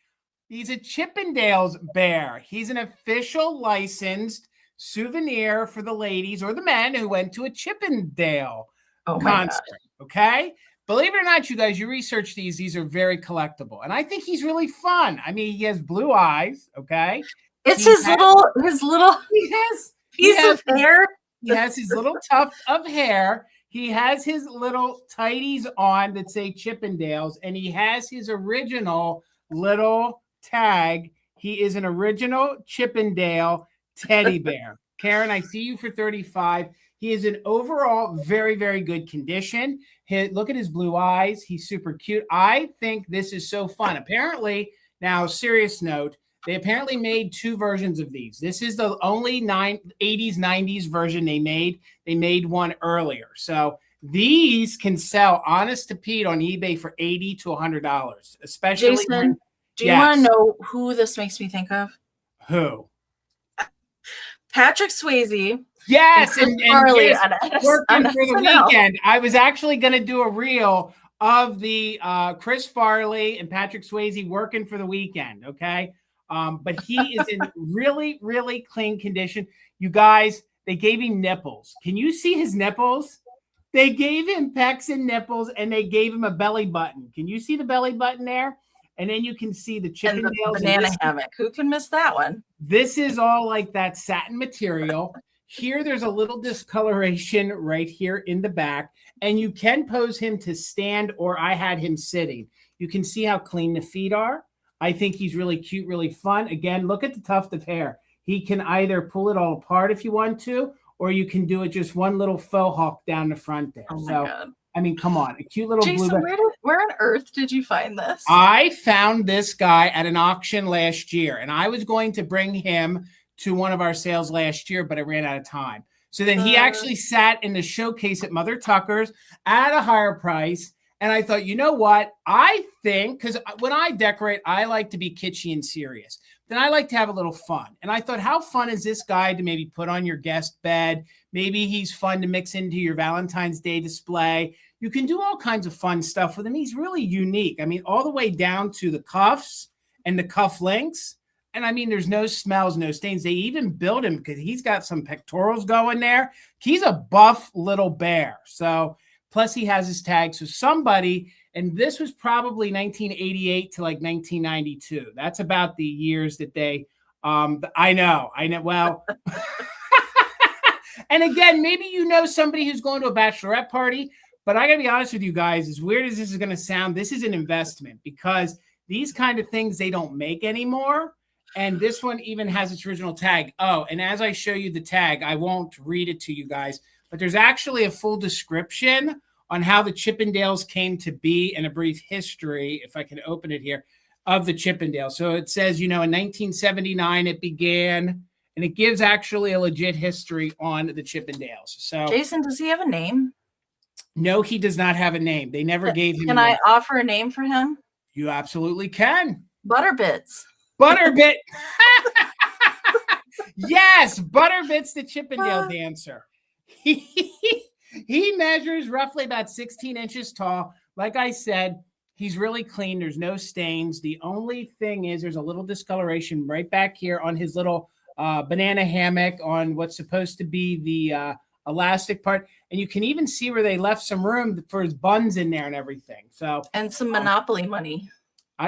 [SPEAKER 1] He's a Chippendales bear. He's an official licensed souvenir for the ladies or the men who went to a Chippendale concert, okay? Believe it or not, you guys, you research these. These are very collectible. And I think he's really fun. I mean, he has blue eyes, okay?
[SPEAKER 2] It's his little piece of hair.
[SPEAKER 1] He has his little tuft of hair. He has his little tighties on that say Chippendales, and he has his original little tag. He is an original Chippendale teddy bear. Karen, I see you for 35. He is in overall very, very good condition. Look at his blue eyes. He's super cute. I think this is so fun. Apparently, now, serious note, they apparently made 2 versions of these. This is the only 80s, 90s version they made. They made one earlier. So these can sell, honest to Pete, on eBay for $80 to $100, especially.
[SPEAKER 2] Jason, do you want to know who this makes me think of?
[SPEAKER 1] Who?
[SPEAKER 2] Patrick Swayze.
[SPEAKER 1] Yes, and
[SPEAKER 2] Farley
[SPEAKER 1] working for the weekend. I was actually going to do a reel of the Chris Farley and Patrick Swayze working for the weekend, okay? But he is in really, really clean condition. You guys, they gave him nipples. Can you see his nipples? They gave him pecs and nipples, and they gave him a belly button. Can you see the belly button there? And then you can see the Chippendales.
[SPEAKER 2] And the banana hammock. Who can miss that one?
[SPEAKER 1] This is all like that satin material. Here, there's a little discoloration right here in the back, and you can pose him to stand, or I had him sitting. You can see how clean the feet are. I think he's really cute, really fun. Again, look at the tuft of hair. He can either pull it all apart if you want to, or you can do it just one little faux hawk down the front there.
[SPEAKER 2] Oh my God.
[SPEAKER 1] I mean, come on, a cute little
[SPEAKER 2] Jason, where on earth did you find this?
[SPEAKER 1] I found this guy at an auction last year, and I was going to bring him to one of our sales last year, but I ran out of time. So then he actually sat in the showcase at Mother Tucker's at a higher price. And I thought, you know what? I think, because when I decorate, I like to be kitschy and serious. Then I like to have a little fun. And I thought, how fun is this guy to maybe put on your guest bed? Maybe he's fun to mix into your Valentine's Day display. You can do all kinds of fun stuff with him. He's really unique. I mean, all the way down to the cuffs and the cuff links. And I mean, there's no smells, no stains. They even built him because he's got some pectorals going there. He's a buff little bear. So plus he has his tag. So somebody, and this was probably 1988 to like 1992. That's about the years that they, I know. Well, and again, maybe you know somebody who's going to a bachelorette party, but I gotta be honest with you guys, as weird as this is going to sound, this is an investment because these kind of things they don't make anymore. And this one even has its original tag. Oh, and as I show you the tag, I won't read it to you guys, but there's actually a full description on how the Chippendales came to be and a brief history, if I can open it here, of the Chippendales. So it says, in 1979 it began, and it gives actually a legit history on the Chippendales. So
[SPEAKER 2] Jason, does he have a name?
[SPEAKER 1] No, he does not have a name. They never gave him a name.
[SPEAKER 2] Can I offer a name for him?
[SPEAKER 1] You absolutely can.
[SPEAKER 2] Butterbits.
[SPEAKER 1] Butterbit. Yes, Butterbit's the Chippendale dancer. He measures roughly about 16 inches tall. Like I said, he's really clean. There's no stains. The only thing is there's a little discoloration right back here on his little banana hammock on what's supposed to be the elastic part. And you can even see where they left some room for his buns in there and everything. So and
[SPEAKER 2] some Monopoly money.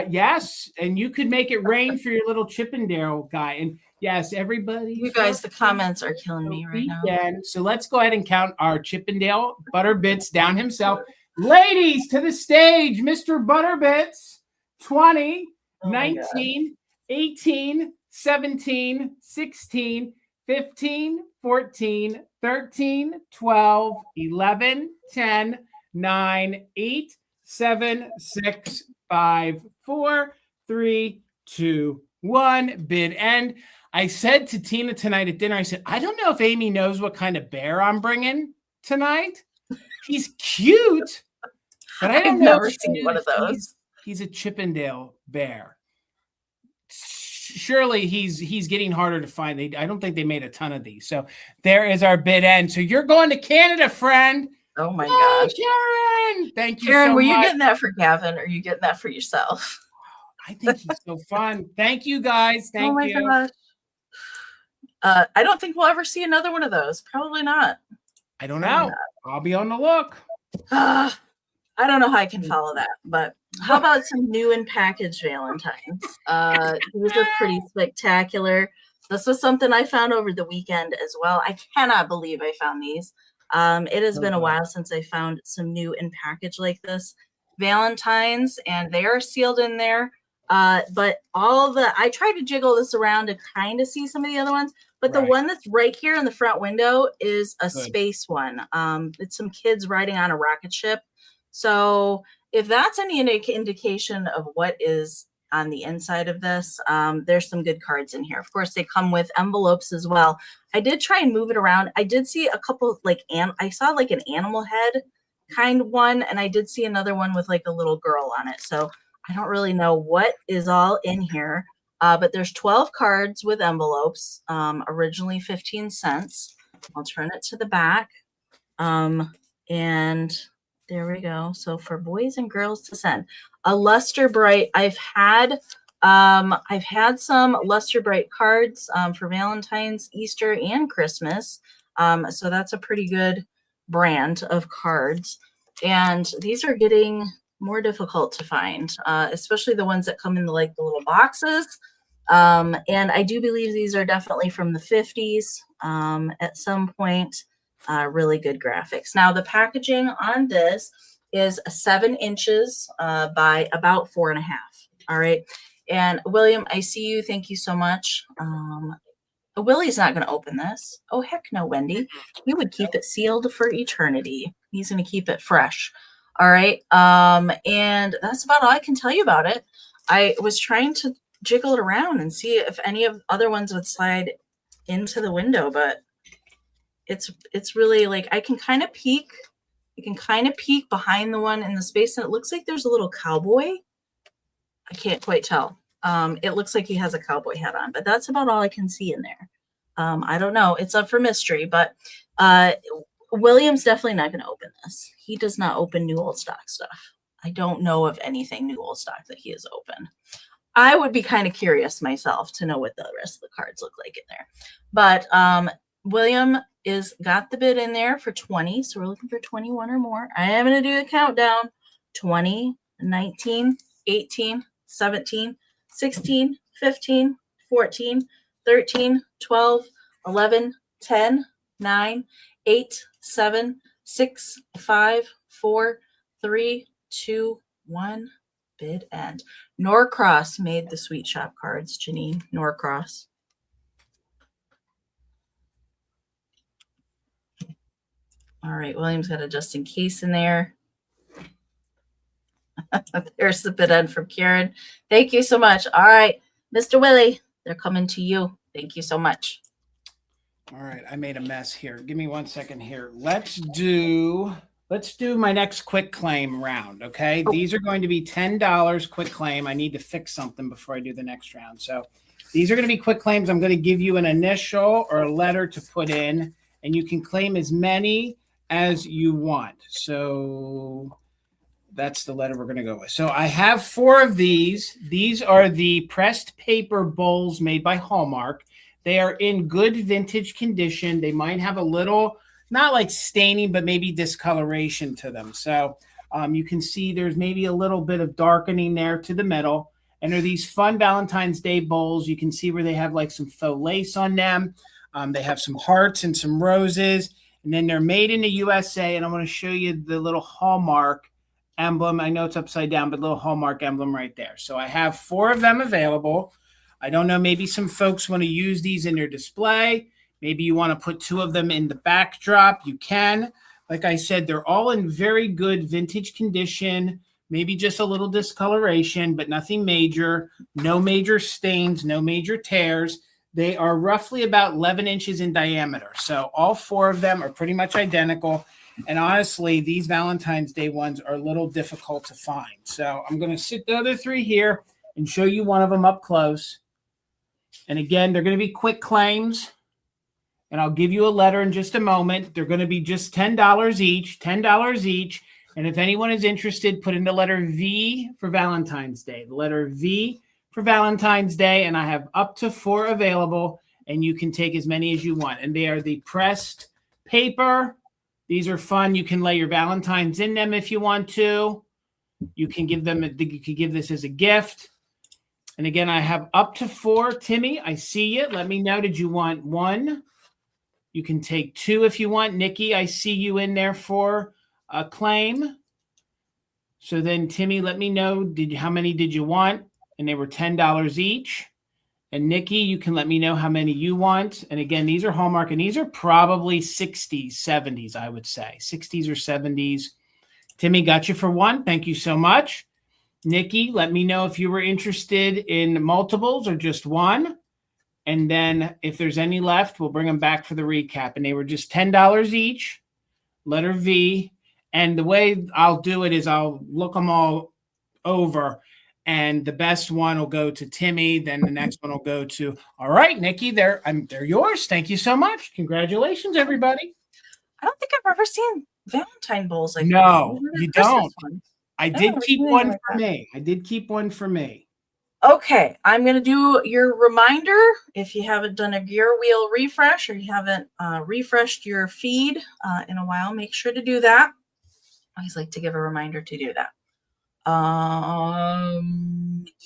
[SPEAKER 1] Yes, and you could make it rain for your little Chippendale guy. And yes, everybody.
[SPEAKER 2] You guys, the comments are killing me right now.
[SPEAKER 1] So let's go ahead and count our Chippendale Butterbits down himself. Ladies, to the stage, Mr. Butterbits. 20, 19, 18, 17, 16, 15, 14, 13, 12, 11, 10, 9, 8, 7, 6, 5, 4, 3, 2, 1. Bid end. I said to Tina tonight at dinner, I said, I don't know if Amy knows what kind of bear I'm bringing tonight. He's cute, but I don't know.
[SPEAKER 2] I've never seen one of those.
[SPEAKER 1] He's a Chippendale bear. Surely he's getting harder to find. I don't think they made a ton of these. So there is our bid end. So you're going to Canada, friend.
[SPEAKER 2] Oh my gosh.
[SPEAKER 1] Karen. Thank you
[SPEAKER 2] Karen,
[SPEAKER 1] so
[SPEAKER 2] were
[SPEAKER 1] much.
[SPEAKER 2] you getting that for Gavin or are you getting that for yourself?
[SPEAKER 1] I think he's so fun. Thank you guys. Thank you.
[SPEAKER 2] Oh my gosh. I don't think we'll ever see another one of those. Probably not.
[SPEAKER 1] I don't know. I'll be on the look.
[SPEAKER 2] I don't know how I can follow that, but how about some new and packaged Valentines? These are pretty spectacular. This was something I found over the weekend as well. I cannot believe I found these. It has been a while since I found some new and packaged like this Valentines, and they are sealed in there. But I tried to jiggle this around to kind of see some of the other ones, but the one that's right here in the front window is a space one. It's some kids riding on a rocket ship. So if that's any indication of what is on the inside of this, there's some good cards in here. Of course, they come with envelopes as well. I did try and move it around. I did see a couple I saw like an animal head kind of one, and I did see another one with like a little girl on it. So I don't really know what is all in here, but there's 12 cards with envelopes, originally 15 cents. I'll turn it to the back. And there we go. So for boys and girls to send a Luster Bright, I've had some Luster Bright cards for Valentine's, Easter, and Christmas. So that's a pretty good brand of cards. And these are getting more difficult to find, especially the ones that come in the little boxes. And I do believe these are definitely from the 50s at some point. Really good graphics. Now the packaging on this is 7 inches by about 4.5. All right. And William, I see you. Thank you so much. Willie's not going to open this. Oh, heck no, Wendy. He would keep it sealed for eternity. He's going to keep it fresh. All right. And that's about all I can tell you about it. I was trying to jiggle it around and see if any of other ones would slide into the window, but it's really I can kind of peek. You can kind of peek behind the one in the space, and it looks like there's a little cowboy. I can't quite tell. It looks like he has a cowboy hat on, but that's about all I can see in there. I don't know. It's up for mystery, but William's definitely not going to open this. He does not open new old stock stuff. I don't know of anything new old stock that he has opened. I would be kind of curious myself to know what the rest of the cards look like in there. But William got the bid in there for 20. So we're looking for 21 or more. I am going to do the countdown. 20, 19, 18, 17, 16, 15, 14, 13, 12, 11, 10, 9, 8, 7, 6, 5, 4, 3, 2, 1. Bid end. Norcross made the Sweet Shop cards, Janine. Norcross. All right, William's got a just in case in there. There's the bid end from Karen. Thank you so much. All right, Mr. Willie, they're coming to you. Thank you so much.
[SPEAKER 1] All right, I made a mess here. Give me 1 second here. Let's do my next quick claim round, okay? Oh. These are going to be $10 quick claim. I need to fix something before I do the next round. So these are going to be quick claims. I'm going to give you an initial or a letter to put in, and you can claim as many as you want. So that's the letter we're going to go with. So I have 4 of these. These are the pressed paper bowls made by Hallmark. They are in good vintage condition. They might have a little, not like staining, but maybe discoloration to them. So you can see there's maybe a little bit of darkening there to the middle. And they're these fun Valentine's Day bowls. You can see where they have like some faux lace on them. They have some hearts and some roses. And then they're made in the USA. And I'm going to show you the little Hallmark emblem. I know it's upside down, but little Hallmark emblem right there. So I have 4 of them available. I don't know, maybe some folks want to use these in their display. Maybe you want to put 2 of them in the backdrop. You can. Like I said, they're all in very good vintage condition, maybe just a little discoloration, but nothing major, no major stains, no major tears. They are roughly about 11 inches in diameter. So all 4 of them are pretty much identical. And honestly, these Valentine's Day ones are a little difficult to find. So I'm going to sit the other 3 here and show you one of them up close. And again, they're going to be quick claims. And I'll give you a letter in just a moment. They're going to be just $10 each, $10 each. And if anyone is interested, put in the letter V for Valentine's Day, the letter V for Valentine's Day. And I have up to 4 available, and you can take as many as you want. And they are the pressed paper. These are fun. You can lay your Valentines in them if you want to. You can give them, you can give this as a gift. And again, I have up to 4. Timmy, I see you. Let me know. Did you want 1? You can take 2 if you want. Nikki, I see you in there for a claim. So then, Timmy, let me know, how many did you want? And they were $10 each. And Nikki, you can let me know how many you want. And again, these are Hallmark, and these are probably 60s, 70s, I would say. 60s or 70s. Timmy, got you for 1. Thank you so much. Nikki, let me know if you were interested in multiples or just 1. And then if there's any left, we'll bring them back for the recap. And they were just $10 each, letter V. And the way I'll do it is I'll look them all over. And the best one will go to Timmy. Then the next one will go to, all right, Nikki, they're yours. Thank you so much. Congratulations, everybody.
[SPEAKER 2] I don't think I've ever seen Valentine bowls like
[SPEAKER 1] no,
[SPEAKER 2] that.
[SPEAKER 1] You don't. I did keep one for me. I did keep one for me.
[SPEAKER 2] Okay, I'm going to do your reminder. If you haven't done a gear wheel refresh or you haven't refreshed your feed in a while, make sure to do that. I always like to give a reminder to do that.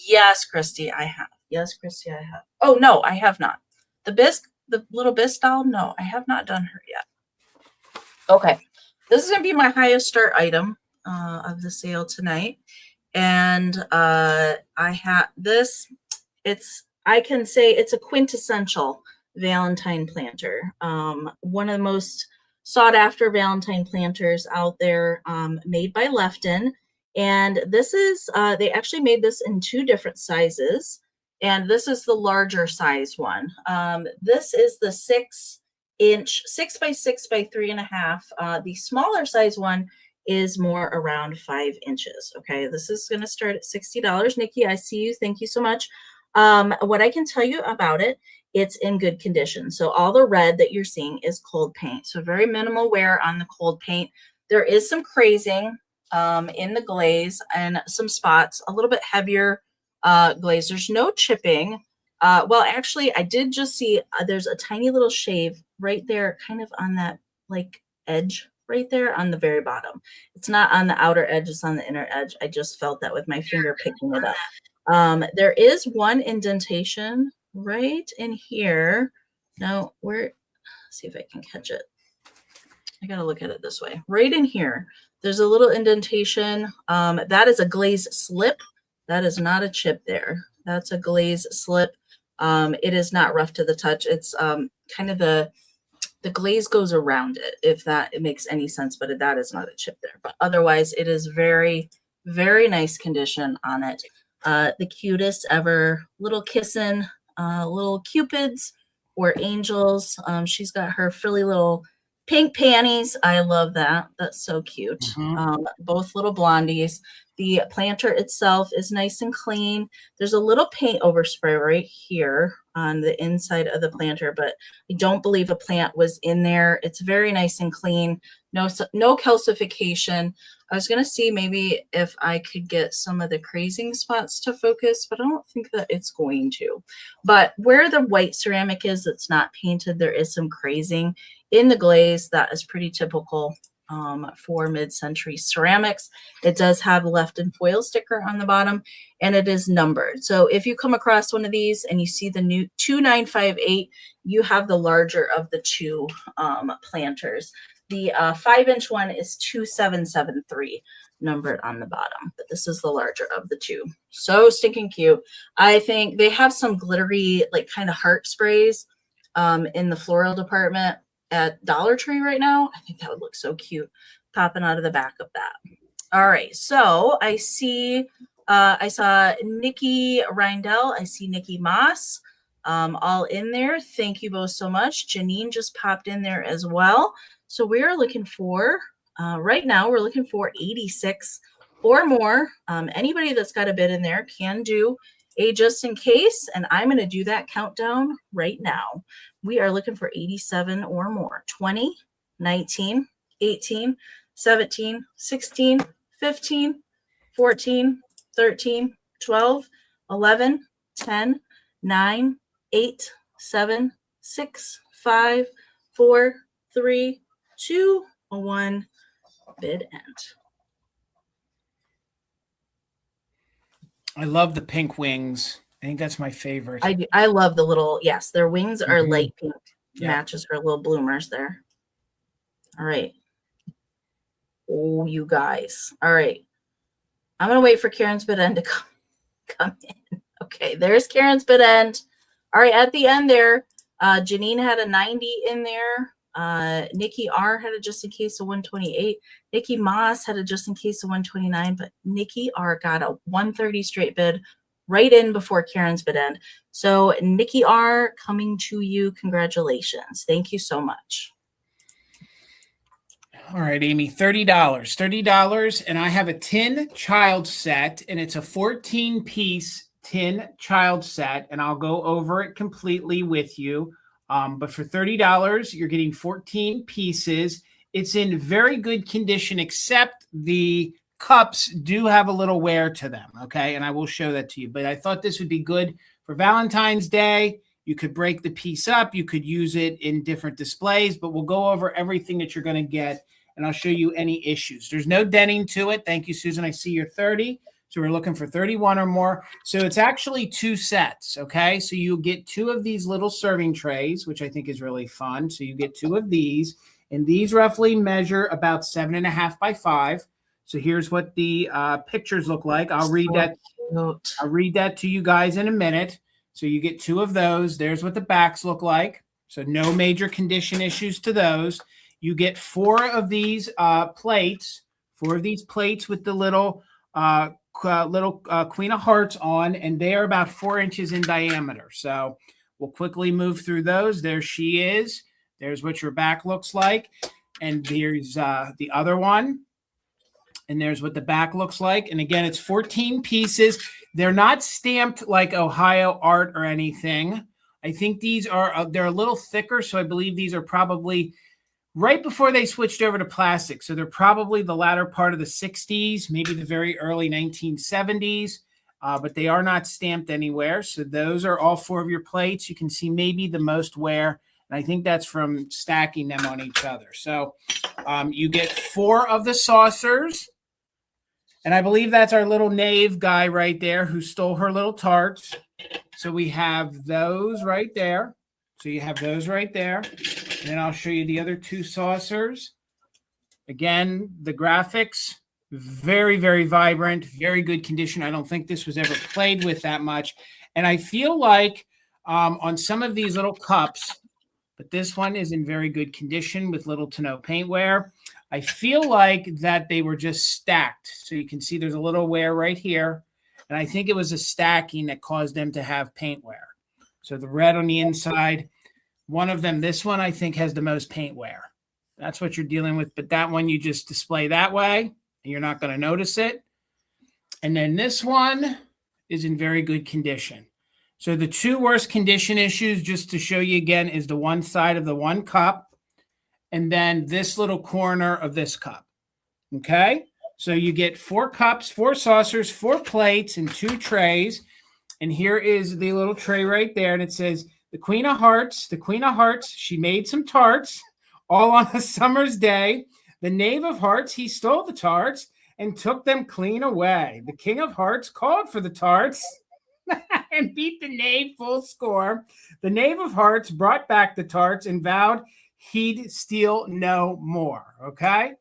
[SPEAKER 2] Yes, Christy, I have. Yes, Christy, I have. Oh, no, I have not. The Bisque, the little Bisque doll, no, I have not done her yet. Okay, this is going to be my highest start item of the sale tonight. And I have this, I can say it's a quintessential Valentine planter. One of the most sought after Valentine planters out there, made by Lefton. And this is, they actually made this in 2 different sizes. And this is the larger size one. This is the 6-inch, 6 by 6 by 3.5. The smaller size one is more around 5 inches. Okay, this is going to start at $60. Nikki, I see you. Thank you so much. What I can tell you about it, it's in good condition. So all the red that you're seeing is cold paint. So very minimal wear on the cold paint. There is some crazing in the glaze and some spots, a little bit heavier glaze. There's no chipping. Well, actually, I did just see there's a tiny little shave right there, kind of on that like edge right there on the very bottom. It's not on the outer edge, it's on the inner edge. I just felt that with my finger picking it up. There is one indentation right in here. Now, let's see if I can catch it. I gotta look at it this way. Right in here, there's a little indentation. That is a glaze slip. That is not a chip there. That's a glaze slip. It is not rough to the touch. It's kind of the glaze goes around it, if it makes any sense, but that is not a chip there. But otherwise, it is very, very nice condition on it. The cutest ever little kissing, little cupids or angels. She's got her frilly little pink panties. I love that. That's so cute.
[SPEAKER 1] Mm-hmm.
[SPEAKER 2] Both little blondies. The planter itself is nice and clean. There's a little paint overspray right here on the inside of the planter, but I don't believe a plant was in there. It's very nice and clean. No calcification. I was going to see maybe if I could get some of the crazing spots to focus, but I don't think that it's going to. But where the white ceramic is that's not painted, there is some crazing in the glaze. That is pretty typical for mid-century ceramics. It does have a Lefton foil sticker on the bottom, and it is numbered. So if you come across one of these and you see the new 2958, you have the larger of the 2 planters. The 5-inch one is 2773 numbered on the bottom, but this is the larger of the 2. So stinking cute. I think they have some glittery, like kind of heart sprays in the floral department at Dollar Tree right now. I think that would look so cute popping out of the back of that. All right. So I see, I saw Nikki Rindell. I see Nikki Moss, all in there. Thank you both so much. Janine just popped in there as well. So we are looking for, right now, we're looking for 86 or more. Anybody that's got a bid in there can do a just in case, and I'm going to do that countdown right now. We are looking for 87 or more. 20, 19, 18, 17, 16, 15, 14, 13, 12, 11, 10, 9, 8, 7, 6, 5, 4, 3, 2, 1. Bid end.
[SPEAKER 1] I love the pink wings. I think that's my favorite.
[SPEAKER 2] I love the little, yes, their wings are light pink.
[SPEAKER 1] Yeah.
[SPEAKER 2] Matches her little bloomers there. All right. Oh, you guys. All right. I'm going to wait for Karen's bid end to come in. Okay, there's Karen's bid end. All right, at the end there, Janine had a 90 in there. Nikki R had a just in case of 128. Nikki Moss had a just in case of 129, but Nikki R got a 130 straight bid right in before Karen's bid end. So Nikki R, coming to you. Congratulations. Thank you so much.
[SPEAKER 1] All right, Amy, $30, and I have a tin child set, and it's a 14-piece tin child set, and I'll go over it completely with you. But for $30, you're getting 14 pieces. It's in very good condition, except the cups do have a little wear to them, okay? And I will show that to you. But I thought this would be good for Valentine's Day. You could break the piece up. You could use it in different displays, but we'll go over everything that you're going to get, and I'll show you any issues. There's no denting to it. Thank you, Susan. I see you're 30. So we're looking for 31 or more. So it's actually 2 sets, okay? So you get 2 of these little serving trays, which I think is really fun. So you get 2 of these, and these roughly measure about 7.5 by 5. So here's what the pictures look like. I'll read that. I'll read that to you guys in a minute. So you get 2 of those. There's what the backs look like. So no major condition issues to those. You get 4 of these plates, 4 of these plates with the little Queen of Hearts on, and they are about 4 inches in diameter. So we'll quickly move through those. There she is. There's what your back looks like. And there's the other one. And there's what the back looks like. And again, it's 14 pieces. They're not stamped like Ohio Art or anything. I think these are, they're a little thicker. So I believe these are probably right before they switched over to plastic. So they're probably the latter part of the 60s, maybe the very early 1970s, but they are not stamped anywhere. So those are all 4 of your plates. You can see maybe the most wear, and I think that's from stacking them on each other. So you get 4 of the saucers. And I believe that's our little knave guy right there who stole her little tarts. So we have those right there. So you have those right there. And then I'll show you the other 2 saucers. Again, the graphics, very, very vibrant, very good condition. I don't think this was ever played with that much. And I feel like on some of these little cups, but this one is in very good condition with little to no paint wear. I feel like that they were just stacked. So you can see there's a little wear right here. And I think it was a stacking that caused them to have paint wear. So the red on the inside, one of them, this one, I think has the most paint wear. That's what you're dealing with. But that one you just display that way, and you're not going to notice it. And then this one is in very good condition. So the 2 worst condition issues, just to show you again, is the one side of the one cup, and then this little corner of this cup. Okay? So you get 4 cups, 4 saucers, 4 plates, and 2 trays. And here is the little tray right there. And it says, the Queen of Hearts, she made some tarts all on a summer's day. The Knave of Hearts, he stole the tarts and took them clean away. The King of Hearts called for the tarts and beat the knave full score. The Knave of Hearts brought back the tarts and vowed he'd steal no more. Okay?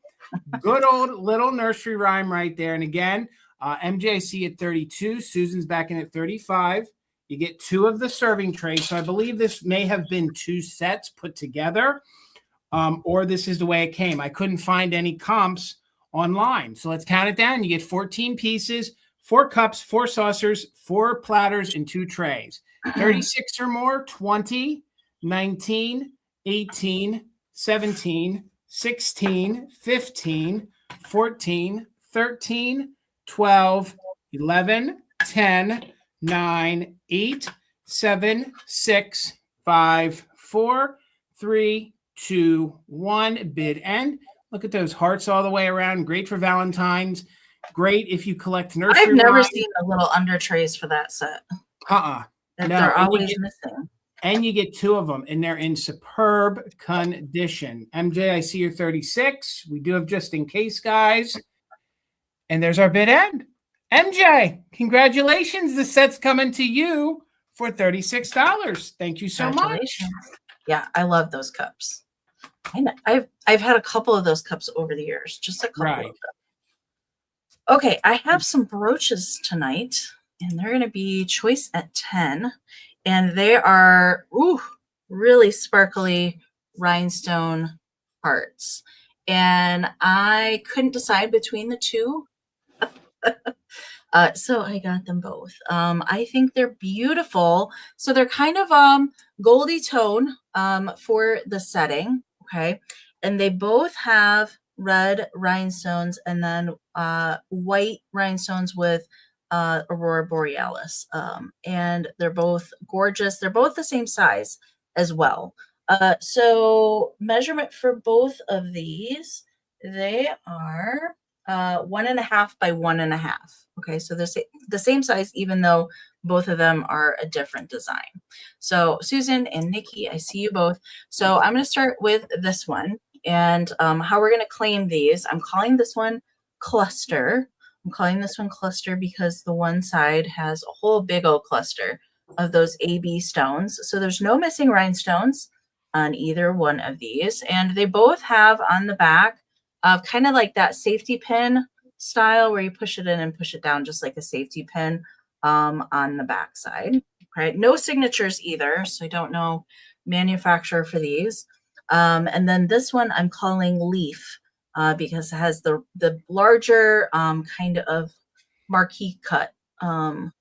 [SPEAKER 1] Good old little nursery rhyme right there. And again, MJC at 32. Susan's back in at 35. You get 2 of the serving trays. So I believe this may have been 2 sets put together, or this is the way it came. I couldn't find any comps online. So let's count it down. You get 14 pieces, 4 cups, 4 saucers, 4 platters, and 2 trays. 36 or more, 20, 19, 18, 17, 16, 15, 14, 13, 12, 11, 10, 9, 8, 7, 6, 5, 4, 3, 2, 1. Bid end. Look at those hearts all the way around. Great for Valentine's. Great if you collect nursery.
[SPEAKER 2] I've never seen the little under trays for that set.
[SPEAKER 1] No,
[SPEAKER 2] they're always missing.
[SPEAKER 1] And you get 2 of them, and they're in superb condition. MJ, I see you're 36. We do have just in case, guys. And there's our bid end. MJ, congratulations. The set's coming to you for $36. Thank you so much.
[SPEAKER 2] Yeah, I love those cups. And I've had a couple of those cups over the years, just a couple of them. Okay, I have some brooches tonight, and they're going to be choice at 10, and they are really sparkly rhinestone hearts, and I couldn't decide between the two. So I got them both. I think they're beautiful. So they're kind of goldy tone for the setting. Okay. And they both have red rhinestones and then white rhinestones with Aurora Borealis. And they're both gorgeous. They're both the same size as well. So measurement for both of these, they are 1.5 by 1.5. Okay, so they're the same size, even though both of them are a different design. So Susan and Nikki, I see you both. So I'm going to start with this one, and how we're going to claim these. I'm calling this one cluster. I'm calling this one cluster because the one side has a whole big old cluster of those AB stones. So there's no missing rhinestones on either one of these, and they both have on the back kind of like that safety pin style where you push it in and push it down just like a safety pin on the back side. Right? No signatures either, so I don't know manufacturer for these. And then this one I'm calling leaf because it has the larger kind of marquee cut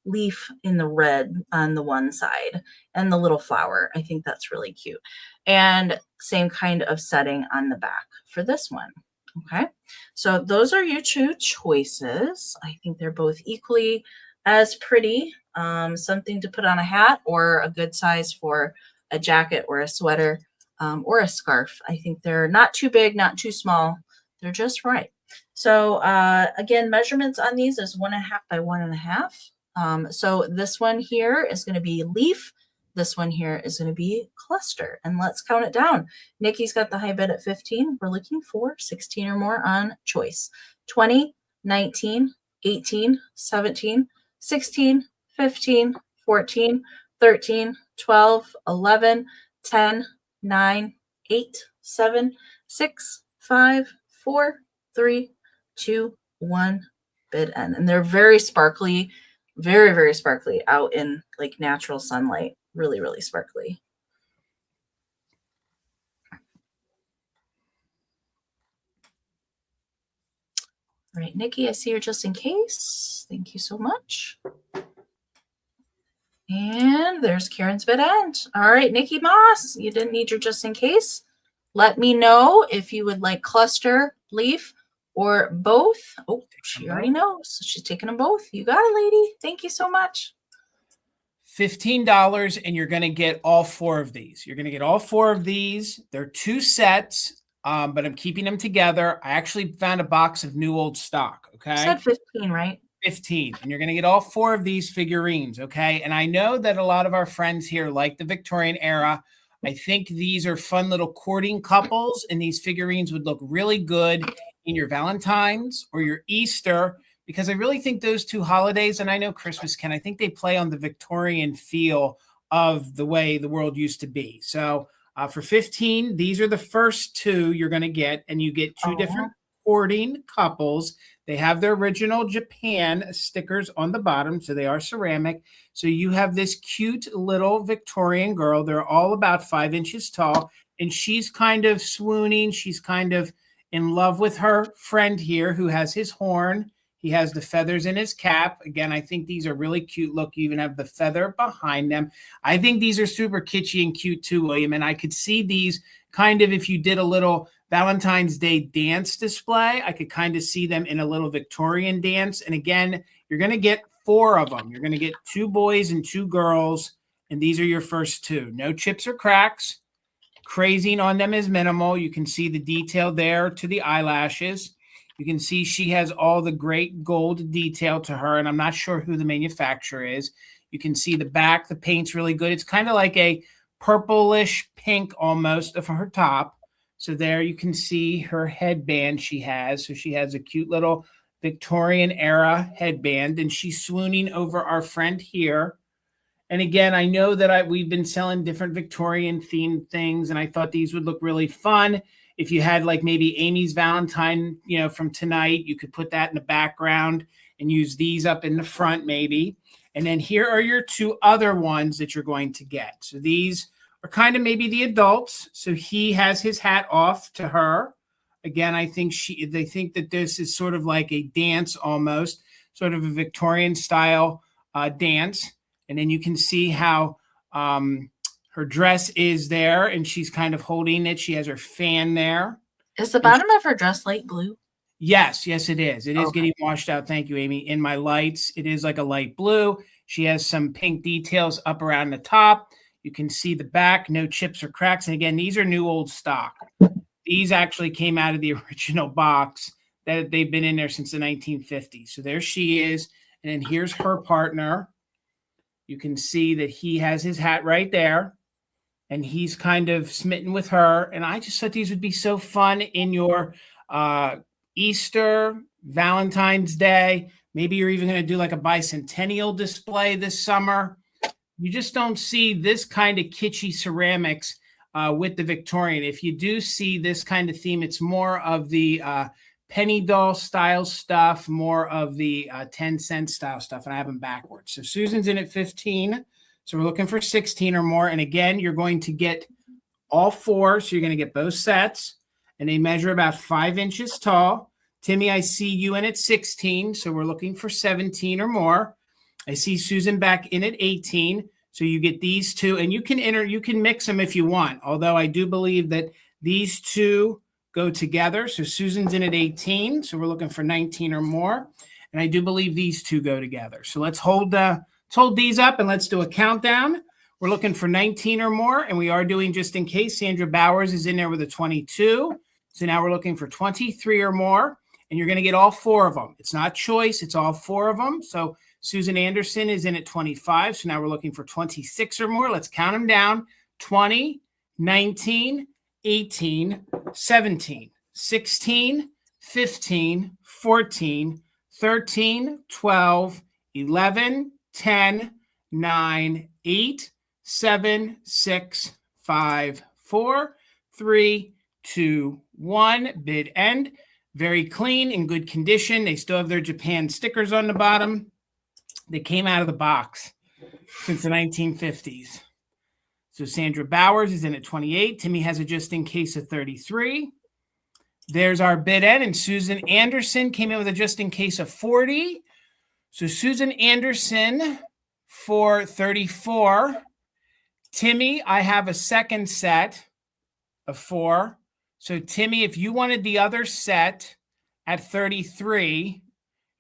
[SPEAKER 2] leaf in the red on the one side and the little flower. I think that's really cute. And same kind of setting on the back for this one. Okay, so those are your 2 choices. I think they're both equally as pretty. Something to put on a hat or a good size for a jacket or a sweater or a scarf. I think they're not too big, not too small. They're just right. So again, measurements on these is 1.5 by 1.5. So this one here is going to be leaf. This one here is going to be cluster. And let's count it down. Nikki's got the high bid at 15. We're looking for 16 or more on choice. 20, 19, 18, 17, 16, 15, 14, 13, 12, 11, 10, 9, 8, 7, 6, 5, 4, 3, 2, 1, bid end. And they're very sparkly, very, very sparkly out in like natural sunlight. Really, really sparkly. All right, Nikki, I see you're just in case. Thank you so much. And there's Karen's bid end. All right, Nikki Moss, you didn't need your just in case. Let me know if you would like cluster, leaf, or both. Oh, she already knows. She's taking them both. You got it, lady. Thank you so much.
[SPEAKER 1] $15, and you're going to get all 4 of these. You're going to get all 4 of these. They're 2 sets, but I'm keeping them together. I actually found a box of new old stock. Okay.
[SPEAKER 2] You said 15, right?
[SPEAKER 1] 15. And you're going to get all 4 of these figurines. Okay. And I know that a lot of our friends here like the Victorian era. I think these are fun little courting couples, and these figurines would look really good in your Valentine's or your Easter, because I really think those 2 holidays, and I know Christmas can, I think they play on the Victorian feel of the way the world used to be. So for 15, these are the first 2 you're going to get, and you get 2 different courting couples. They have their original Japan stickers on the bottom, so they are ceramic. So you have this cute little Victorian girl. They're all about 5 inches tall, and she's kind of swooning. She's kind of in love with her friend here who has his horn. He has the feathers in his cap. Again, I think these are really cute. Look, you even have the feather behind them. I think these are super kitschy and cute too, William. And I could see these kind of, if you did a little Valentine's Day dance display, I could kind of see them in a little Victorian dance. And again, you're going to get 4 of them. You're going to get 2 boys and 2 girls. And these are your first 2. No chips or cracks. Crazing on them is minimal. You can see the detail there to the eyelashes. You can see she has all the great gold detail to her, and I'm not sure who the manufacturer is. You can see the back. The paint's really good. It's kind of like a purplish pink almost of her top. So there you can see her headband she has. So she has a cute little Victorian era headband, and she's swooning over our friend here. And again, I know that we've been selling different Victorian themed things, and I thought these would look really fun. If you had like maybe Amy's Valentine, from tonight, you could put that in the background and use these up in the front maybe. And then here are your 2 other ones that you're going to get. So these are kind of maybe the adults. So he has his hat off to her. Again, I think they think that this is sort of like a dance almost, sort of a Victorian style dance. And then you can see how her dress is there, and she's kind of holding it. She has her fan there.
[SPEAKER 2] Is the bottom of her dress light blue?
[SPEAKER 1] Yes, it is. It is getting washed out. Thank you, Amy. In my lights, it is like a light blue. She has some pink details up around the top. You can see the back, no chips or cracks. And again, these are new old stock. These actually came out of the original box that they've been in there since the 1950s. So there she is. And then here's her partner. You can see that he has his hat right there. And he's kind of smitten with her. And I just thought these would be so fun in your Easter, Valentine's Day. Maybe you're even going to do like a bicentennial display this summer. You just don't see this kind of kitschy ceramics with the Victorian. If you do see this kind of theme, it's more of the penny doll style stuff, more of the 10-cent style stuff. And I have them backwards. So Susan's in at 15. So we're looking for 16 or more. And again, you're going to get all 4. So you're going to get both sets. And they measure about 5 inches tall. Timmy, I see you in at 16. So we're looking for 17 or more. I see Susan back in at 18. So you get these 2. And you can mix them if you want. Although I do believe that these 2 go together. So Susan's in at 18. So we're looking for 19 or more. And I do believe these 2 go together. So let's hold these up and let's do a countdown. We're looking for 19 or more, and we are doing just in case. Sandra Bowers is in there with a 22. So now we're looking for 23 or more, and you're going to get all 4 of them. It's not choice. It's all 4 of them. So Susan Anderson is in at 25. So now we're looking for 26 or more. Let's count them down. 20, 19, 18, 17, 16, 15, 14, 13, 12, 11, 10, 9, 8, 7, 6, 5, 4, 3, 2, 1. Bid end. Very clean, in good condition. They still have their Japan stickers on the bottom. They came out of the box since the 1950s. So Sandra Bowers is in at 28. Timmy has a just in case of 33. There's our bid end. And Susan Anderson came in with a just in case of 40. So Susan Anderson for 34. Timmy, I have a second set of 4. So Timmy, if you wanted the other set at 33,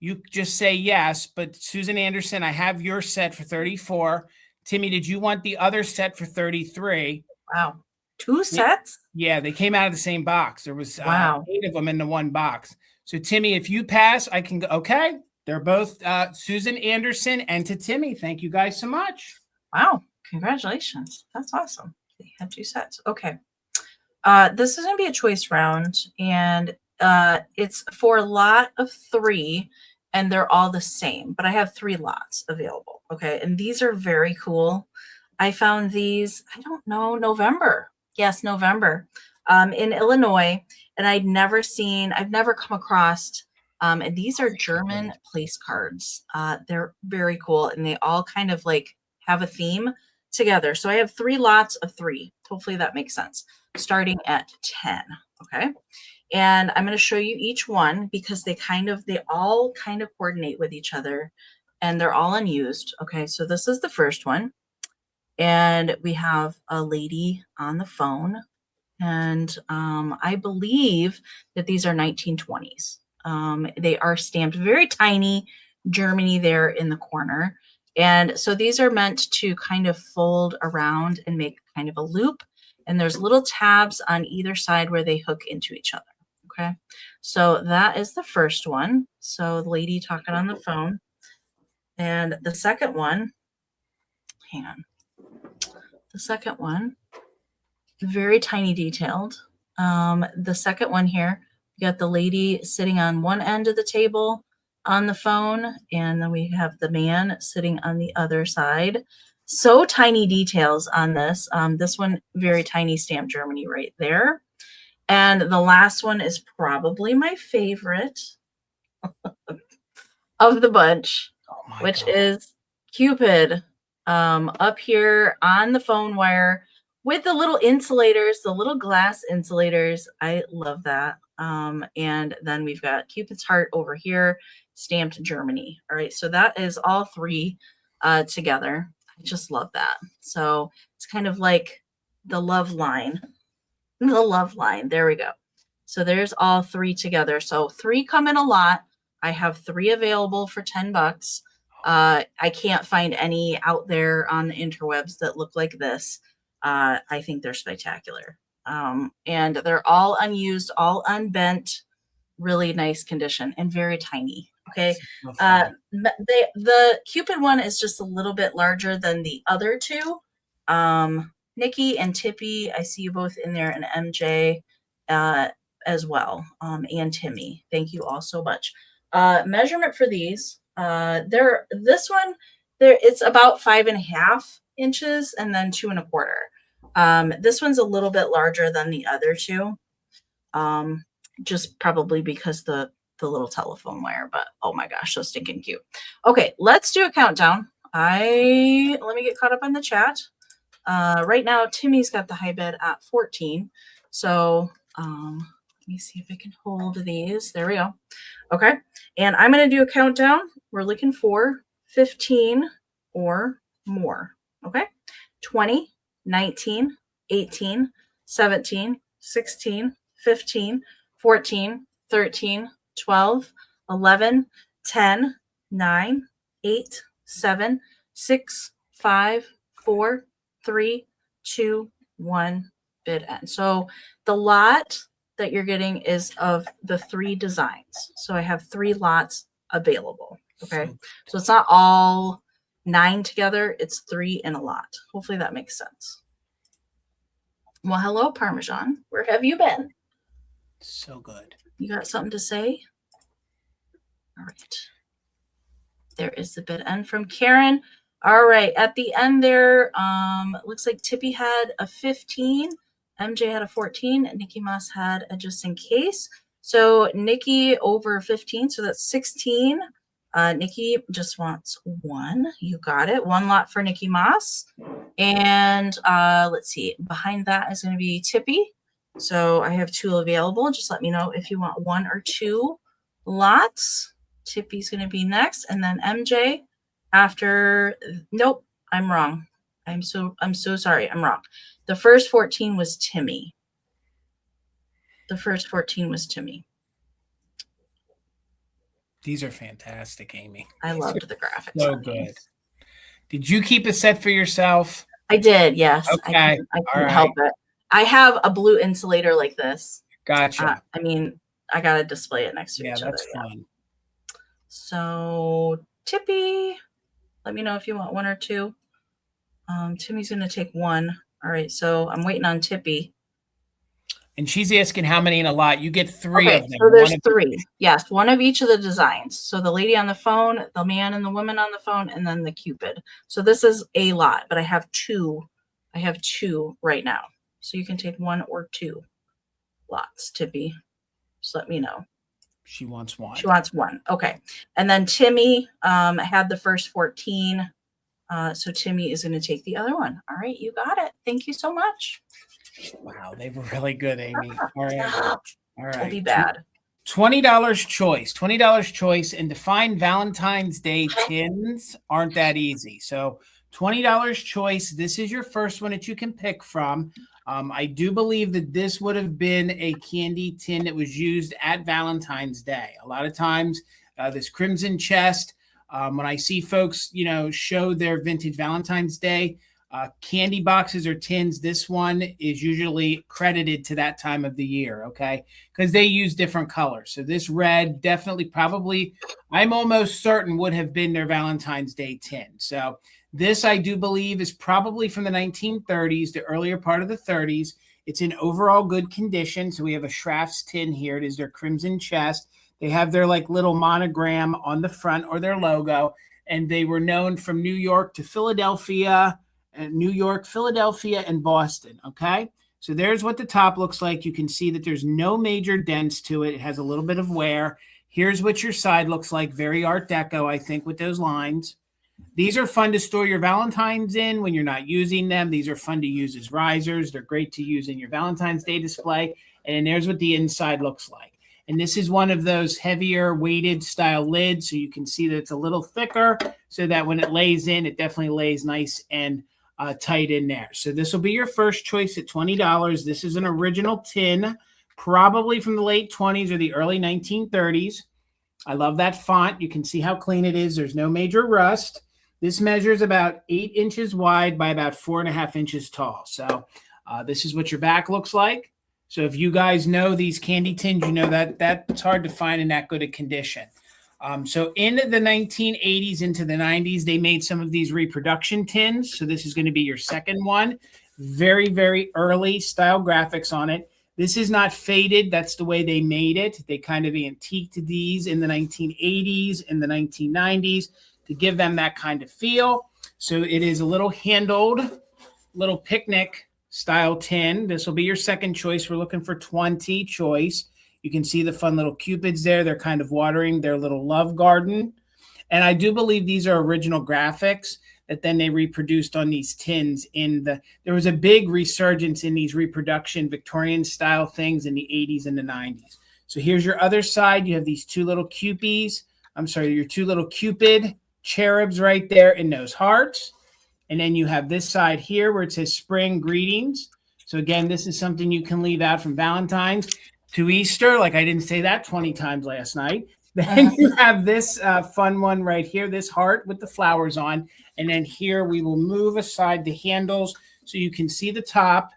[SPEAKER 1] you just say yes. But Susan Anderson, I have your set for 34. Timmy, did you want the other set for 33?
[SPEAKER 2] Wow. 2 sets?
[SPEAKER 1] Yeah, they came out of the same box. There was 8 of them in the one box. So Timmy, if you pass, I can go. Okay. They're both Susan Anderson and to Timmy. Thank you guys so much.
[SPEAKER 2] Wow. Congratulations. That's awesome. They had 2 sets. Okay. This is going to be a choice round, and it's for a lot of 3, and they're all the same, but I have 3 lots available. Okay. And these are very cool. I found these, I don't know, November. Yes, November, in Illinois. And I've never come across, and these are German place cards. They're very cool, and they all kind of like have a theme together. So I have 3 lots of 3. Hopefully that makes sense. Starting at 10. Okay. And I'm going to show you each one because they all kind of coordinate with each other and they're all unused. Okay, so this is the first one. And we have a lady on the phone. And I believe that these are 1920s. They are stamped very tiny, Germany there in the corner. And so these are meant to kind of fold around and make kind of a loop. And there's little tabs on either side where they hook into each other. Okay, so that is the first one. So the lady talking on the phone. And the second one, hang on. The second one, very tiny detailed. The second one here, you got the lady sitting on one end of the table on the phone, and then we have the man sitting on the other side. So tiny details on this. This one, very tiny stamp Germany right there. And the last one is probably my favorite of the bunch, which is Cupid up here on the phone wire with the little insulators, the little glass insulators. I love that. And then we've got Cupid's heart over here, stamped Germany. All right, so that is all three together. I just love that. So it's kind of like the love line. The love line. There we go. So there's all three together. So 3 come in a lot. I have 3 available for $10. I can't find any out there on the interwebs that look like this. I think they're spectacular. And they're all unused, all unbent, really nice condition and very tiny. Okay. The Cupid one is just a little bit larger than the other 2. Nikki and Tippy, I see you both in there, and MJ as well, and Timmy. Thank you all so much. Measurement for these, this one, it's about 5.5 inches and then 2 1/4. This one's a little bit larger than the other 2, just probably because the little telephone wire, but oh my gosh, so stinking cute. Okay, let's do a countdown. Let me get caught up on the chat. Right now, Timmy's got the high bid at 14. So let me see if I can hold these. There we go. Okay. And I'm going to do a countdown. We're looking for 15 or more. Okay. 20, 19, 18, 17, 16, 15, 14, 13, 12, 11, 10, 9, 8, 7, 6, 5, 4, 3, 2, 1, bid end. So the lot that you're getting is of the 3 designs. So I have 3 lots available. Okay. So it's not all 9 together. It's 3 in a lot. Hopefully that makes sense. Well, hello, Parmesan. Where have you been?
[SPEAKER 1] So good.
[SPEAKER 2] You got something to say? All right. There is the bid end from Karen. All right, at the end there, it looks like Tippy had a 15, MJ had a 14, and Nikki Moss had a just in case. So Nikki over 15, so that's 16. Nikki just wants 1. You got it. 1 lot for Nikki Moss. And let's see, behind that is going to be Tippy. So I have 2 available. Just let me know if you want 1 or 2 lots. Tippy's going to be next, and then MJ. After, nope, I'm wrong. I'm so sorry. I'm wrong. The first 14 was Timmy. The first 14 was Timmy.
[SPEAKER 1] These are fantastic, Amy.
[SPEAKER 2] I loved the graphics.
[SPEAKER 1] So good. Did you keep a set for yourself?
[SPEAKER 2] I did, yes.
[SPEAKER 1] Okay.
[SPEAKER 2] I couldn't help it. I have a blue insulator like this.
[SPEAKER 1] Gotcha.
[SPEAKER 2] I mean, I got to display it next to each other.
[SPEAKER 1] That's fun.
[SPEAKER 2] So, Tippy, let me know if you want 1 or 2. Timmy's going to take 1. All right, so I'm waiting on Tippy.
[SPEAKER 1] And she's asking how many in a lot. You get 3 of them.
[SPEAKER 2] So there's 3. Yes, 1 of each of the designs. So the lady on the phone, the man and the woman on the phone, and then the Cupid. So this is a lot, but I have 2. I have 2 right now. So you can take 1 or 2 lots, Tippy. Just let me know.
[SPEAKER 1] She wants 1.
[SPEAKER 2] She wants 1. Okay. And then Timmy had the first 14. So Timmy is going to take the other one. All right, you got it. Thank you so much.
[SPEAKER 1] Wow, they were really good, Amy. All right. All right.
[SPEAKER 2] will be bad.
[SPEAKER 1] $20 choice. $20 choice, and to find Valentine's Day tins aren't that easy. So $20 choice. This is your first one that you can pick from. I do believe that this would have been a candy tin that was used at Valentine's Day. A lot of times, this Crimson Chest, when I see folks, show their vintage Valentine's Day candy boxes or tins, this one is usually credited to that time of the year, okay? Because they use different colors. So this red definitely, probably, I'm almost certain would have been their Valentine's Day tin. So this, I do believe, is probably from the 1930s, the earlier part of the 30s. It's in overall good condition. So we have a Schrafft's tin here. It is their Crimson Chest. They have their like little monogram on the front or their logo. And they were known from New York to Philadelphia, Philadelphia, and Boston, okay? So there's what the top looks like. You can see that there's no major dents to it. It has a little bit of wear. Here's what your side looks like. Very Art Deco, I think, with those lines. These are fun to store your Valentines in when you're not using them. These are fun to use as risers. They're great to use in your Valentine's Day display. And then there's what the inside looks like. And this is one of those heavier weighted style lids. So you can see that it's a little thicker so that when it lays in, it definitely lays nice and tight in there. So this will be your first choice at $20. This is an original tin, probably from the late 20s or the early 1930s. I love that font. You can see how clean it is. There's no major rust. This measures about 8 inches wide by about 4.5 inches tall. So this is what your back looks like. So if you guys know these candy tins, you know that that's hard to find in that good a condition. So in the 1980s into the 90s, they made some of these reproduction tins. So this is going to be your second one. Very, very early style graphics on it. This is not faded. That's the way they made it. They kind of antiqued these in the 1980s and the 1990s to give them that kind of feel. So it is a little handled, little picnic style tin. This will be your second choice. We're looking for 20 choice. You can see the fun little cupids there. They're kind of watering their little love garden. And I do believe these are original graphics that then they reproduced on these tins there was a big resurgence in these reproduction Victorian style things in the 80s and the 90s. So here's your other side. You have these two little your two little cupid cherubs right there in those hearts. And then you have this side here where it says spring greetings. So again, this is something you can leave out from Valentine's to Easter. Like I didn't say that 20 times last night. Then you have this fun one right here, this heart with the flowers on. And then here we will move aside the handles so you can see the top.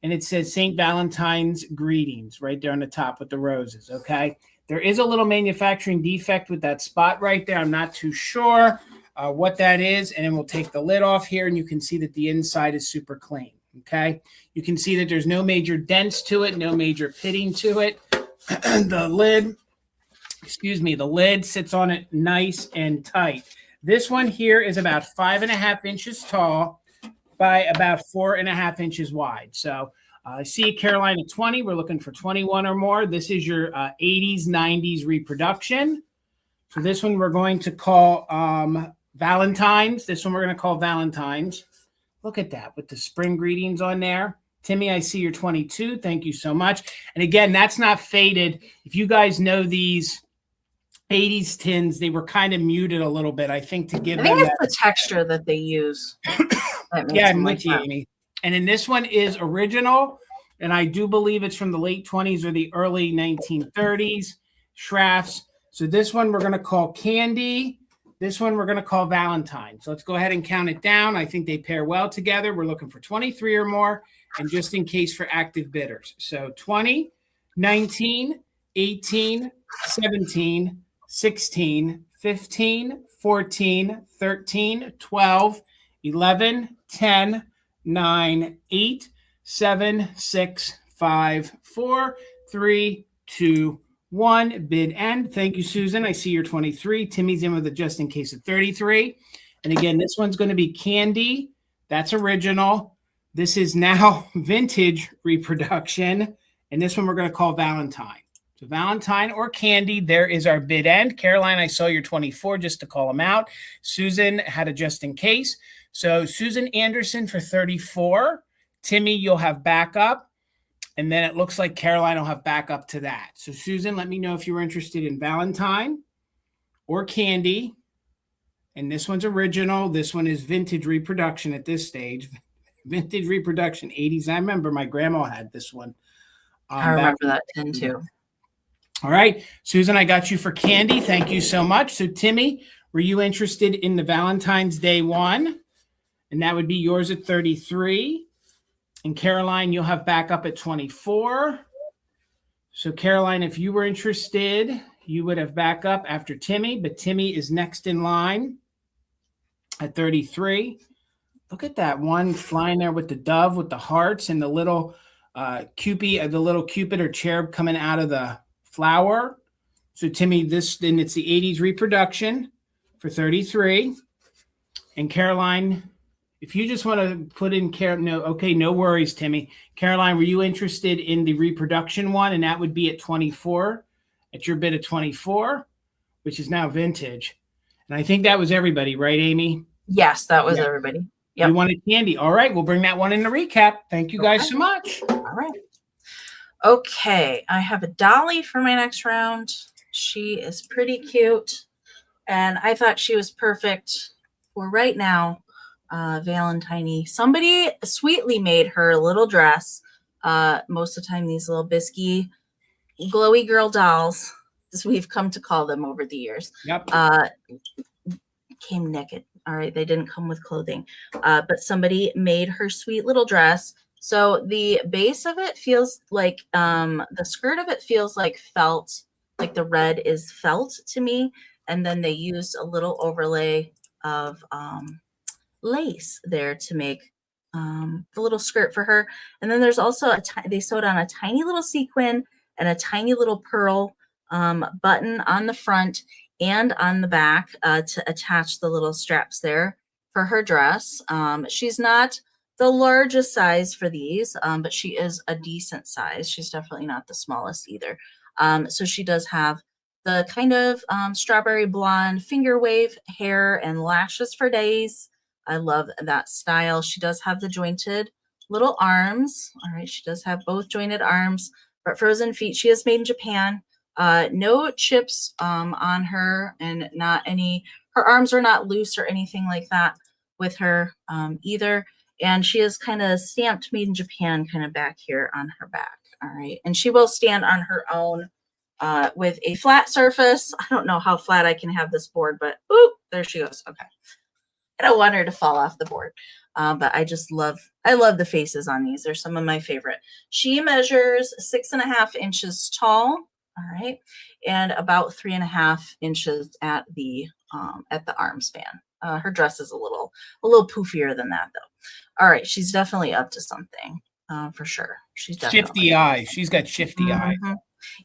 [SPEAKER 1] And it says St. Valentine's greetings right there on the top with the roses, okay? There is a little manufacturing defect with that spot right there. I'm not too sure what that is. And then we'll take the lid off here and you can see that the inside is super clean, okay? You can see that there's no major dents to it, no major pitting to it. The lid sits on it nice and tight. This one here is about 5.5 inches tall by about 4.5 inches wide. So I see Carolina 20. We're looking for 21 or more. This is your 80s, 90s reproduction. So this one we're going to call Valentine's. This one we're going to call Valentine's. Look at that with the spring greetings on there. Timmy, I see you're 22. Thank you so much. And again, that's not faded. If you guys know these 80s tins, they were kind of muted a little bit, I think, to give them
[SPEAKER 2] it's the texture that they use.
[SPEAKER 1] Yeah, I'm with you, Amy. And then this one is original, and I do believe it's from the late 20s or the early 1930s. Schrafft's. So this one we're going to call Candy. This one we're going to call Valentine. So let's go ahead and count it down. I think they pair well together. We're looking for 23 or more, and just in case for active bidders. So 20, 19, 18, 17, 16, 15, 14, 13, 12, 11, 10, 9, 8, 7, 6, 5, 4, 3, 2, 1. Bid end. Thank you, Susan. I see you're 23. Timmy's in with a just in case of 33. And again, this one's going to be Candy. That's original. This is now vintage reproduction. And this one we're going to call Valentine. So Valentine or Candy, there is our bid end. Caroline, I saw you're 24 just to call them out. Susan had a just in case. So Susan Anderson for 34. Timmy, you'll have backup. And then it looks like Caroline will have backup to that. So Susan, let me know if you were interested in Valentine or Candy. And this one's original. This one is vintage reproduction at this stage. Vintage reproduction, 80s. I remember my grandma had this one.
[SPEAKER 2] I remember that tin too.
[SPEAKER 1] All right, Susan, I got you for Candy. Thank you so much. So Timmy, were you interested in the Valentine's Day one? And that would be yours at 33. And Caroline, you'll have backup at 24. So Caroline, if you were interested, you would have backup after Timmy, but Timmy is next in line at 33. Look at that one flying there with the dove, with the hearts and the little cupid, the little cupid or cherub coming out of the flower. So Timmy, then it's the 80s reproduction for 33. And Caroline, if you just want to put in no worries, Timmy. Caroline, were you interested in the reproduction one? And that would be at 24, at your bid of 24, which is now vintage. And I think that was everybody, right, Amy?
[SPEAKER 2] Yes, that was everybody.
[SPEAKER 1] Yep. We wanted Candy. All right, we'll bring that one in the recap. Thank you guys so much.
[SPEAKER 2] All right. Okay, I have a dolly for my next round. She is pretty cute, and I thought she was perfect for right now. Valentine. Somebody sweetly made her a little dress. Most of the time, these little Bisque glowy girl dolls, as we've come to call them over the years, came naked. All right, they didn't come with clothing, but somebody made her sweet little dress. So the base of it feels like the skirt of it feels like felt, like the red is felt to me, and then they used a little overlay of lace there to make the little skirt for her. And then there's also they sewed on a tiny little sequin and a tiny little pearl button on the front and on the back to attach the little straps there for her dress. She's not the largest size for these, but she is a decent size. She's definitely not the smallest either. So she does have the kind of strawberry blonde finger wave hair and lashes for days. I love that style. She does have the jointed little arms. All right, she does have both jointed arms, but frozen feet. She is made in Japan. No chips on her, and not any, her arms are not loose or anything like that with her either. And she is kind of stamped made in Japan kind of back here on her back. All right, and she will stand on her own with a flat surface. I don't know how flat I can have this board, but ooh, there she goes. Okay. I don't want her to fall off the board, but I love the faces on these. They're some of my favorite. She measures 6.5 inches tall, all right, and about 3.5 inches at the arm span. Her dress is a little poofier than that, though. All right, she's definitely up to something for sure. She's definitely
[SPEAKER 1] shifty eyes. She's got shifty eyes.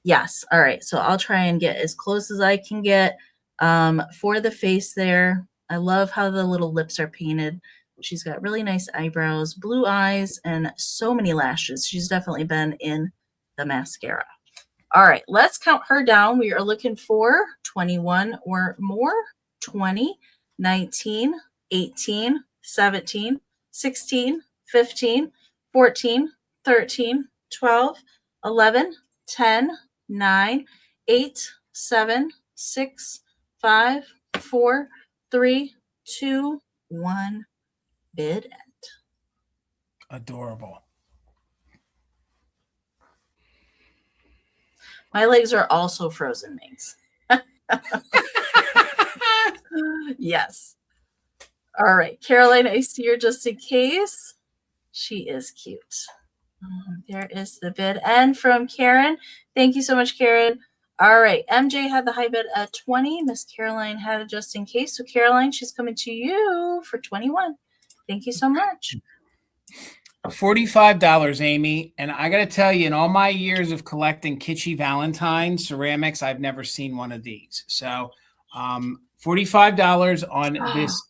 [SPEAKER 2] Yes. All right. So I'll try and get as close as I can get for the face there. I love how the little lips are painted. She's got really nice eyebrows, blue eyes, and so many lashes. She's definitely been in the mascara. All right, let's count her down. We are looking for 21 or more. 20, 19, 18, 17, 16, 15, 14, 13, 12, 11, 10, 9, 8, 7, 6, 5, 4, 3, 2, 1. Bid end.
[SPEAKER 1] Adorable.
[SPEAKER 2] My legs are also frozen wings. Yes. All right, Caroline, I see her just in case. She is cute. There is the bid end from Karen. Thank you so much, Karen. All right, MJ had the high bid at 20. Miss Caroline had it just in case. So Caroline, she's coming to you for 21. Thank you so much.
[SPEAKER 1] $45, Amy. And I got to tell you, in all my years of collecting kitschy Valentine ceramics, I've never seen one of these. So $45 on this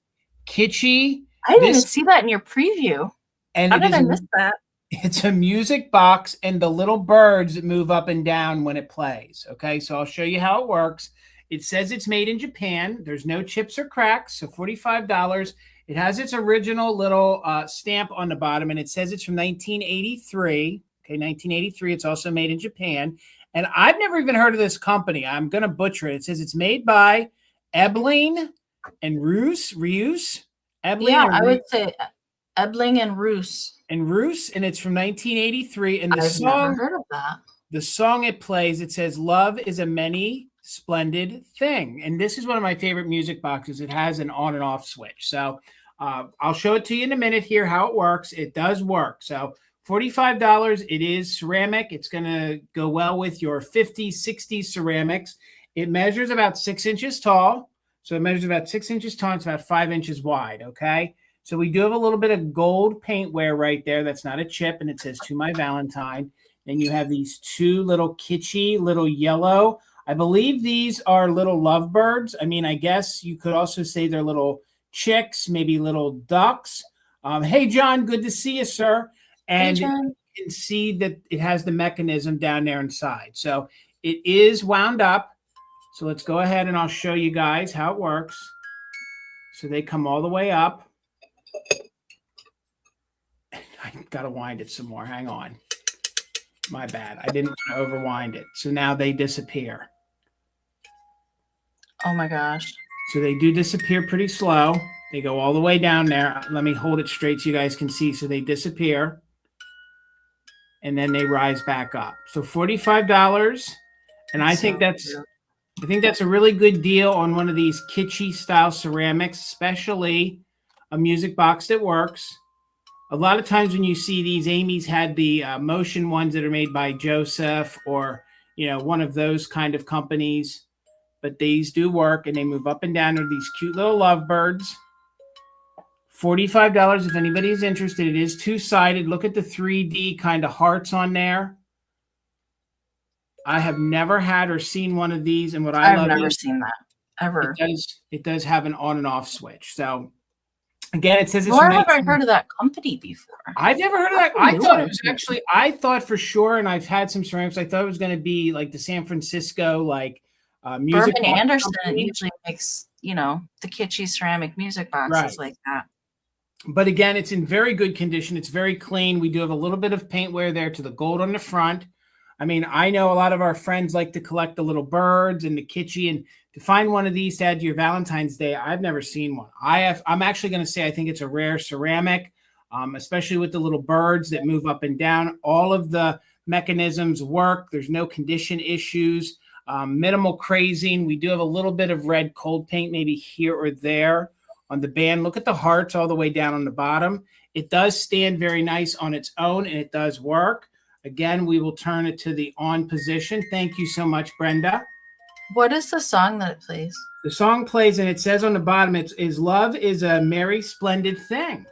[SPEAKER 1] kitschy.
[SPEAKER 2] I didn't even see that in your preview.
[SPEAKER 1] And
[SPEAKER 2] how did I miss that?
[SPEAKER 1] It's a music box, and the little birds move up and down when it plays. Okay, so I'll show you how it works. It says it's made in Japan. There's no chips or cracks, so $45. It has its original little stamp on the bottom, and it says it's from 1983. Okay, 1983. It's also made in Japan. And I've never even heard of this company. I'm going to butcher it. It says it's made by Ebling and Roos.
[SPEAKER 2] Yeah, I would say Ebling and Roos.
[SPEAKER 1] And it's from 1983. And
[SPEAKER 2] I've never heard of that.
[SPEAKER 1] The song it plays, it says, "Love is a many splendid thing." And this is one of my favorite music boxes. It has an on and off switch. So I'll show it to you in a minute here how it works. It does work. So $45. It is ceramic. It's going to go well with your 50s, 60s ceramics. It measures about 6 inches tall. So it measures about 6 inches tall. It's about 5 inches wide. Okay. So we do have a little bit of gold paintware right there. That's not a chip. And it says "To My Valentine." And you have these two little kitschy, little yellow. I believe these are little lovebirds. I mean, I guess you could also say they're little chicks, maybe little ducks. Hey, John, good to see you, sir. And
[SPEAKER 2] Hey, John.
[SPEAKER 1] you can see that it has the mechanism down there inside. So it is wound up. So let's go ahead and I'll show you guys how it works. So they come all the way up. I got to wind it some more. Hang on. My bad. I didn't want to overwind it. So now they disappear.
[SPEAKER 2] Oh my gosh.
[SPEAKER 1] So they do disappear pretty slow. They go all the way down there. Let me hold it straight so you guys can see. So they disappear. And then they rise back up. So $45. And I think that's a really good deal on one of these kitschy style ceramics, especially a music box that works. A lot of times when you see these, Amy's had the motion ones that are made by Joseph or, one of those kind of companies. But these do work, and they move up and down. They're these cute little lovebirds. $45 if anybody's interested. It is two-sided. Look at the 3D kind of hearts on there. I have never had or seen one of these, and
[SPEAKER 2] I've never seen that ever.
[SPEAKER 1] It does have an on and off switch. So again, it says it's
[SPEAKER 2] Nor have I heard of that company before.
[SPEAKER 1] I've never heard of that. I thought for sure, and I've had some ceramics, I thought it was going to be like the San Francisco, music.
[SPEAKER 2] Berman Anderson usually makes, the kitschy ceramic music boxes like that.
[SPEAKER 1] But again, it's in very good condition. It's very clean. We do have a little bit of paintware there to the gold on the front. I mean, I know a lot of our friends like to collect the little birds and the kitschy, and to find one of these to add to your Valentine's Day, I've never seen one. I'm actually going to say I think it's a rare ceramic, especially with the little birds that move up and down. All of the mechanisms work. There's no condition issues, minimal crazing. We do have a little bit of red cold paint maybe here or there on the band. Look at the hearts all the way down on the bottom. It does stand very nice on its own, and it does work. Again, we will turn it to the on position. Thank you so much, Brenda.
[SPEAKER 2] What is the song that it plays?
[SPEAKER 1] The song plays, and it says on the bottom, is "Love is a merry, splendid thing."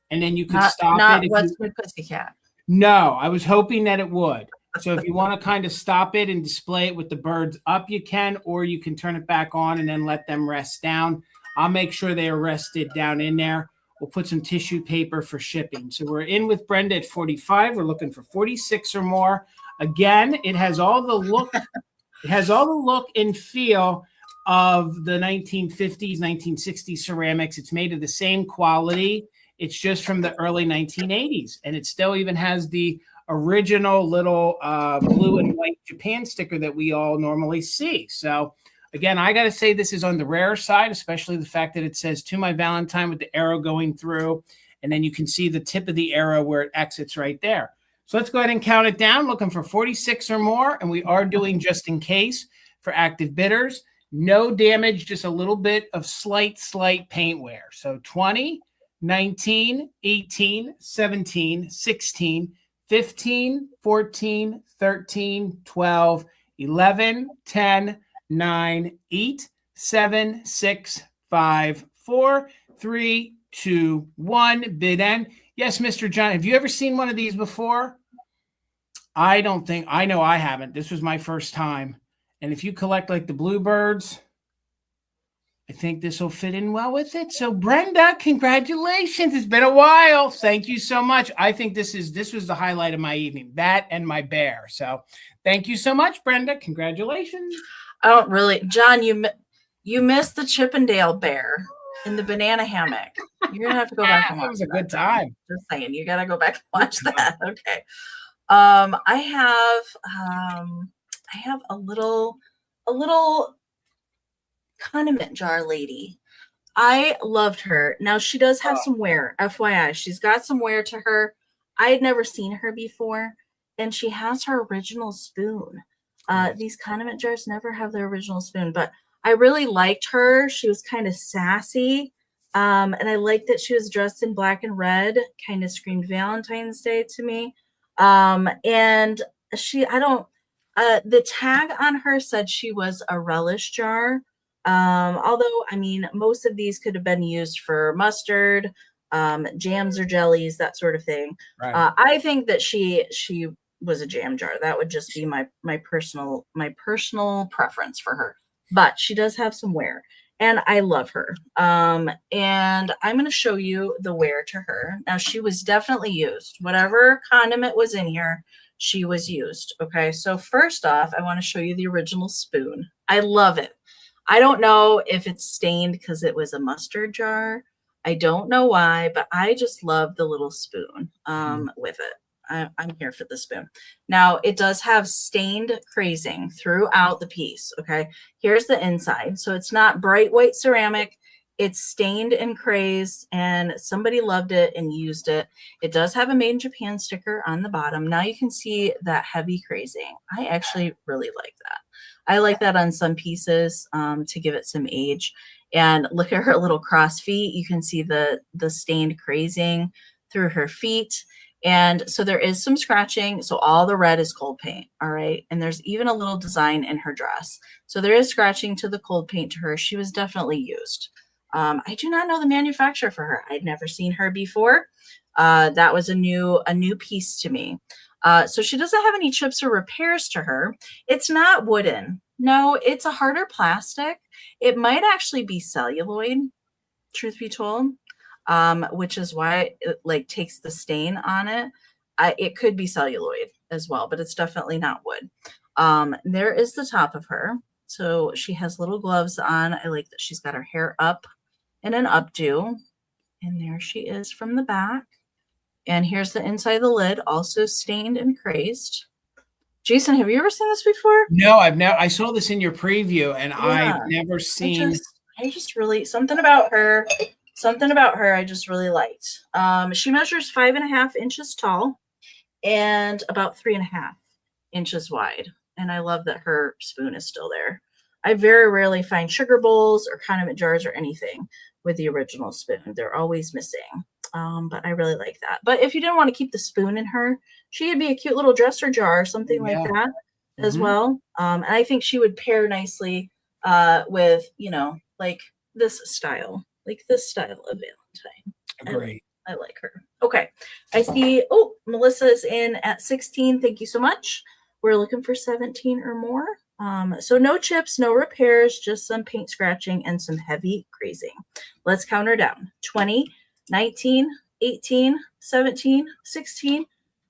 [SPEAKER 1] And then you could stop
[SPEAKER 2] not
[SPEAKER 1] it.
[SPEAKER 2] What's New Pussycat?
[SPEAKER 1] No, I was hoping that it would. So if you want to kind of stop it and display it with the birds up, you can, or you can turn it back on and then let them rest down. I'll make sure they are rested down in there. We'll put some tissue paper for shipping. So we're in with Brenda at 45. We're looking for 46 or more. Again, it has all the look. It has all the look and feel of the 1950s, 1960s ceramics. It's made of the same quality. It's just from the early 1980s. And it still even has the original little blue and white Japan sticker that we all normally see. So again, I got to say this is on the rare side, especially the fact that it says "To My Valentine" with the arrow going through. And then you can see the tip of the arrow where it exits right there. So let's go ahead and count it down, looking for 46 or more. And we are doing just in case for active bidders. No damage, just a little bit of slight paint wear. So 20, 19, 18, 17, 16, 15, 14, 13, 12, 11, 10, 9, 8, 7, 6, 5, 4, 3, 2, 1. Bid end. Yes, Mr. John. Have you ever seen one of these before? I know I haven't. This was my first time. And if you collect like the bluebirds, I think this will fit in well with it. So Brenda, congratulations. It's been a while. Thank you so much. I think this was the highlight of my evening, that and my bear. So thank you so much, Brenda. Congratulations.
[SPEAKER 2] Oh, really? John, you missed the Chippendale bear in the banana hammock. You're going to have to go back and watch
[SPEAKER 1] that. It was a good time.
[SPEAKER 2] Just saying. You got to go back and watch that. Okay. I have a little condiment jar lady. I loved her. Now she does have some wear, FYI. She's got some wear to her. I had never seen her before, and she has her original spoon. These condiment jars never have their original spoon, but I really liked her. She was kind of sassy, and I liked that she was dressed in black and red. Kind of screamed Valentine's Day to me. And the tag on her said she was a relish jar. Although, I mean, most of these could have been used for mustard, jams or jellies, that sort of thing.
[SPEAKER 1] Right.
[SPEAKER 2] I think that she was a jam jar. That would just be my personal preference for her. But she does have some wear, and I love her. And I'm going to show you the wear to her. Now, she was definitely used. Whatever condiment was in here, she was used. Okay, so first off, I want to show you the original spoon. I love it. I don't know if it's stained because it was a mustard jar. I don't know why, but I just love the little spoon with it. I'm here for the spoon. Now, it does have stained crazing throughout the piece, okay? Here's the inside. So it's not bright white ceramic. It's stained and crazed, and somebody loved it and used it. It does have a Made in Japan sticker on the bottom. Now you can see that heavy crazing. I actually really like that. I like that on some pieces to give it some age. And look at her little cross feet. You can see the stained crazing through her feet. And so there is some scratching. So all the red is cold paint. All right. And there's even a little design in her dress. So there is scratching to the cold paint to her. She was definitely used. I do not know the manufacturer for her. I'd never seen her before. That was a new piece to me. So she doesn't have any chips or repairs to her. It's not wooden. No, it's a harder plastic. It might actually be celluloid, truth be told, which is why it like takes the stain on it. It could be celluloid as well, but it's definitely not wood. There is the top of her. So she has little gloves on. I like that she's got her hair up in an updo. And there she is from the back. And here's the inside of the lid, also stained and crazed. Jason, have you ever seen this before?
[SPEAKER 1] No, I've never. I saw this in your preview, and I've never seen.
[SPEAKER 2] I just really something about her. I just really liked. She measures 5.5 inches tall and about 3.5 inches wide. And I love that her spoon is still there. I very rarely find sugar bowls or condiment jars or anything with the original spoon. They're always missing. But I really like that. But if you didn't want to keep the spoon in her, she would be a cute little dresser jar or something like that as well. And I think she would pair nicely with, like this style of Valentine.
[SPEAKER 1] Agree.
[SPEAKER 2] I like her. Okay. I see. Oh, Melissa is in at 16. Thank you so much. We're looking for 17 or more. So no chips, no repairs, just some paint scratching and some heavy crazing. Let's count her down. 20, 19, 18, 17, 16,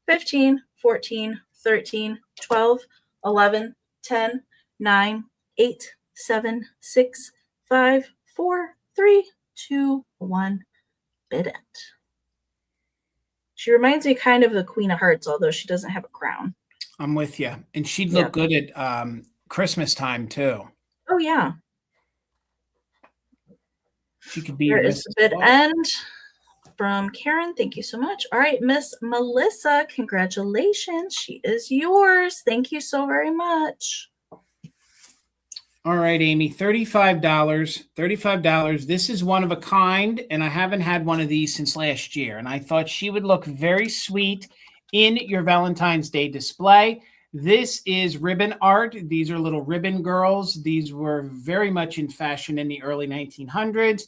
[SPEAKER 2] 15, 14, 13, 12, 11, 10, 9, 8, 7, 6, 5, 4, 3, 2, 1. Bid it. She reminds me kind of the Queen of Hearts, although she doesn't have a crown.
[SPEAKER 1] I'm with you. And she'd look good at Christmas time, too.
[SPEAKER 2] Oh, yeah.
[SPEAKER 1] She could be.
[SPEAKER 2] There is the bid end from Karen. Thank you so much. All right, Miss Melissa, congratulations. She is yours. Thank you so very much.
[SPEAKER 1] All right, Amy, $35. $35. This is one of a kind, and I haven't had one of these since last year. And I thought she would look very sweet in your Valentine's Day display. This is ribbon art. These are little ribbon girls. These were very much in fashion in the early 1900s.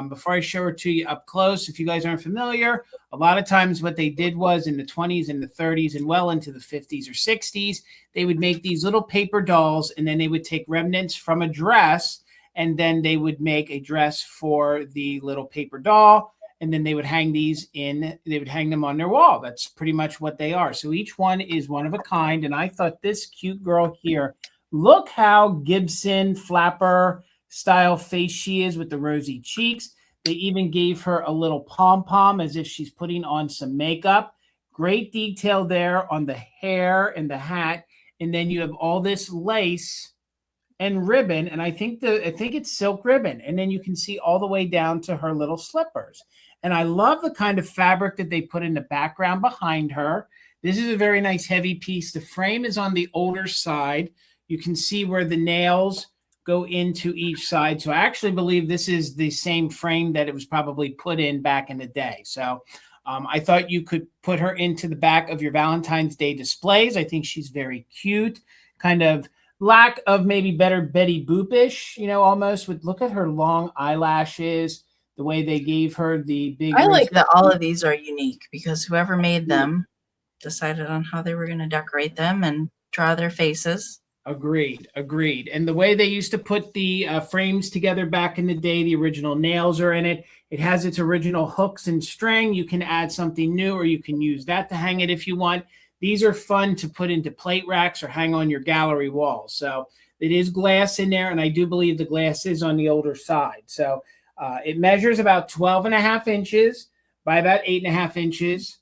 [SPEAKER 1] Before I show her to you up close, if you guys aren't familiar, a lot of times what they did was in the 20s and the 30s and well into the 50s or 60s, they would make these little paper dolls, and then they would take remnants from a dress, and then they would make a dress for the little paper doll, and then they would hang them on their wall. That's pretty much what they are. So each one is one of a kind, and I thought this cute girl here, look how Gibson flapper style face she is with the rosy cheeks. They even gave her a little pom-pom as if she's putting on some makeup. Great detail there on the hair and the hat. And then you have all this lace and ribbon, and I think it's silk ribbon. And then you can see all the way down to her little slippers. And I love the kind of fabric that they put in the background behind her. This is a very nice heavy piece. The frame is on the older side. You can see where the nails go into each side. So I actually believe this is the same frame that it was probably put in back in the day. So I thought you could put her into the back of your Valentine's Day displays. I think she's very cute, kind of lack of maybe better Betty Boop-ish, you know, almost with, look at her long eyelashes, the way they gave her the big.
[SPEAKER 2] I like that all of these are unique because whoever made them decided on how they were going to decorate them and draw their faces.
[SPEAKER 1] Agreed. And the way they used to put the frames together back in the day, the original nails are in it. It has its original hooks and string. You can add something new, or you can use that to hang it if you want. These are fun to put into plate racks or hang on your gallery walls. So it is glass in there, and I do believe the glass is on the older side. So it measures about 12.5 inches by about 8.5 inches.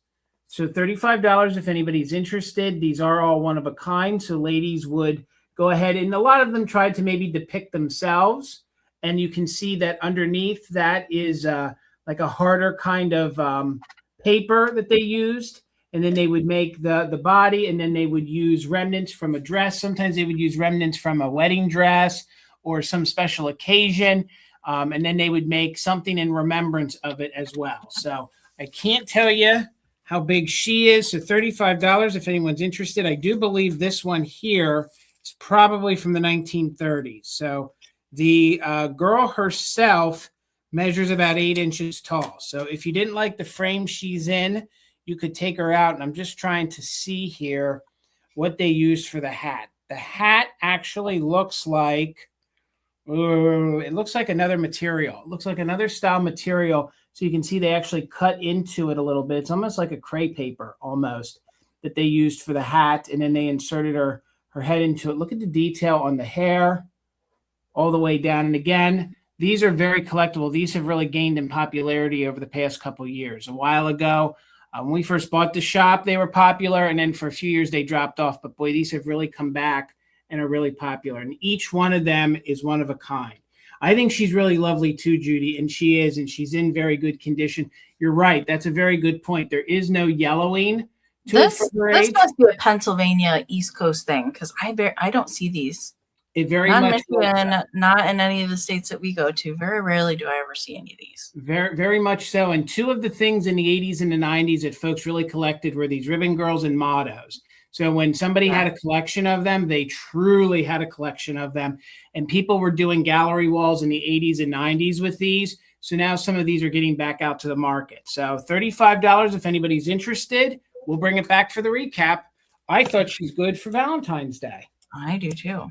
[SPEAKER 1] So $35 if anybody's interested. These are all one of a kind, so ladies would go ahead, and a lot of them tried to maybe depict themselves. And you can see that underneath that is like a harder kind of paper that they used. And then they would make the body, and then they would use remnants from a dress. Sometimes they would use remnants from a wedding dress or some special occasion. And then they would make something in remembrance of it as well. So I can't tell you how big she is. So $35 if anyone's interested. I do believe this one here is probably from the 1930s. So the girl herself measures about 8 inches tall. So if you didn't like the frame she's in, you could take her out. And I'm just trying to see here what they used for the hat. The hat actually looks like, it looks like another material. It looks like another style material. So you can see they actually cut into it a little bit. It's almost like a crepe paper almost that they used for the hat. And then they inserted her head into it. Look at the detail on the hair all the way down. And again, these are very collectible. These have really gained in popularity over the past couple of years. A while ago, when we first bought the shop, they were popular. And then for a few years, they dropped off. But boy, these have really come back and are really popular. And each one of them is one of a kind. I think she's really lovely too, Judy, and she is, and she's in very good condition. You're right. That's a very good point. There is no yellowing to
[SPEAKER 2] This must be a Pennsylvania East Coast thing because I don't see these.
[SPEAKER 1] It very
[SPEAKER 2] not
[SPEAKER 1] much
[SPEAKER 2] in Michigan, not in any of the states that we go to. Very rarely do I ever see any of these.
[SPEAKER 1] Very, very much so. And two of the things in the 80s and the 90s that folks really collected were these ribbon girls and mottos. So when somebody had a collection of them, they truly had a collection of them. And people were doing gallery walls in the 80s and 90s with these. So now some of these are getting back out to the market. So $35 if anybody's interested. We'll bring it back for the recap. I thought she's good for Valentine's Day.
[SPEAKER 2] I do too.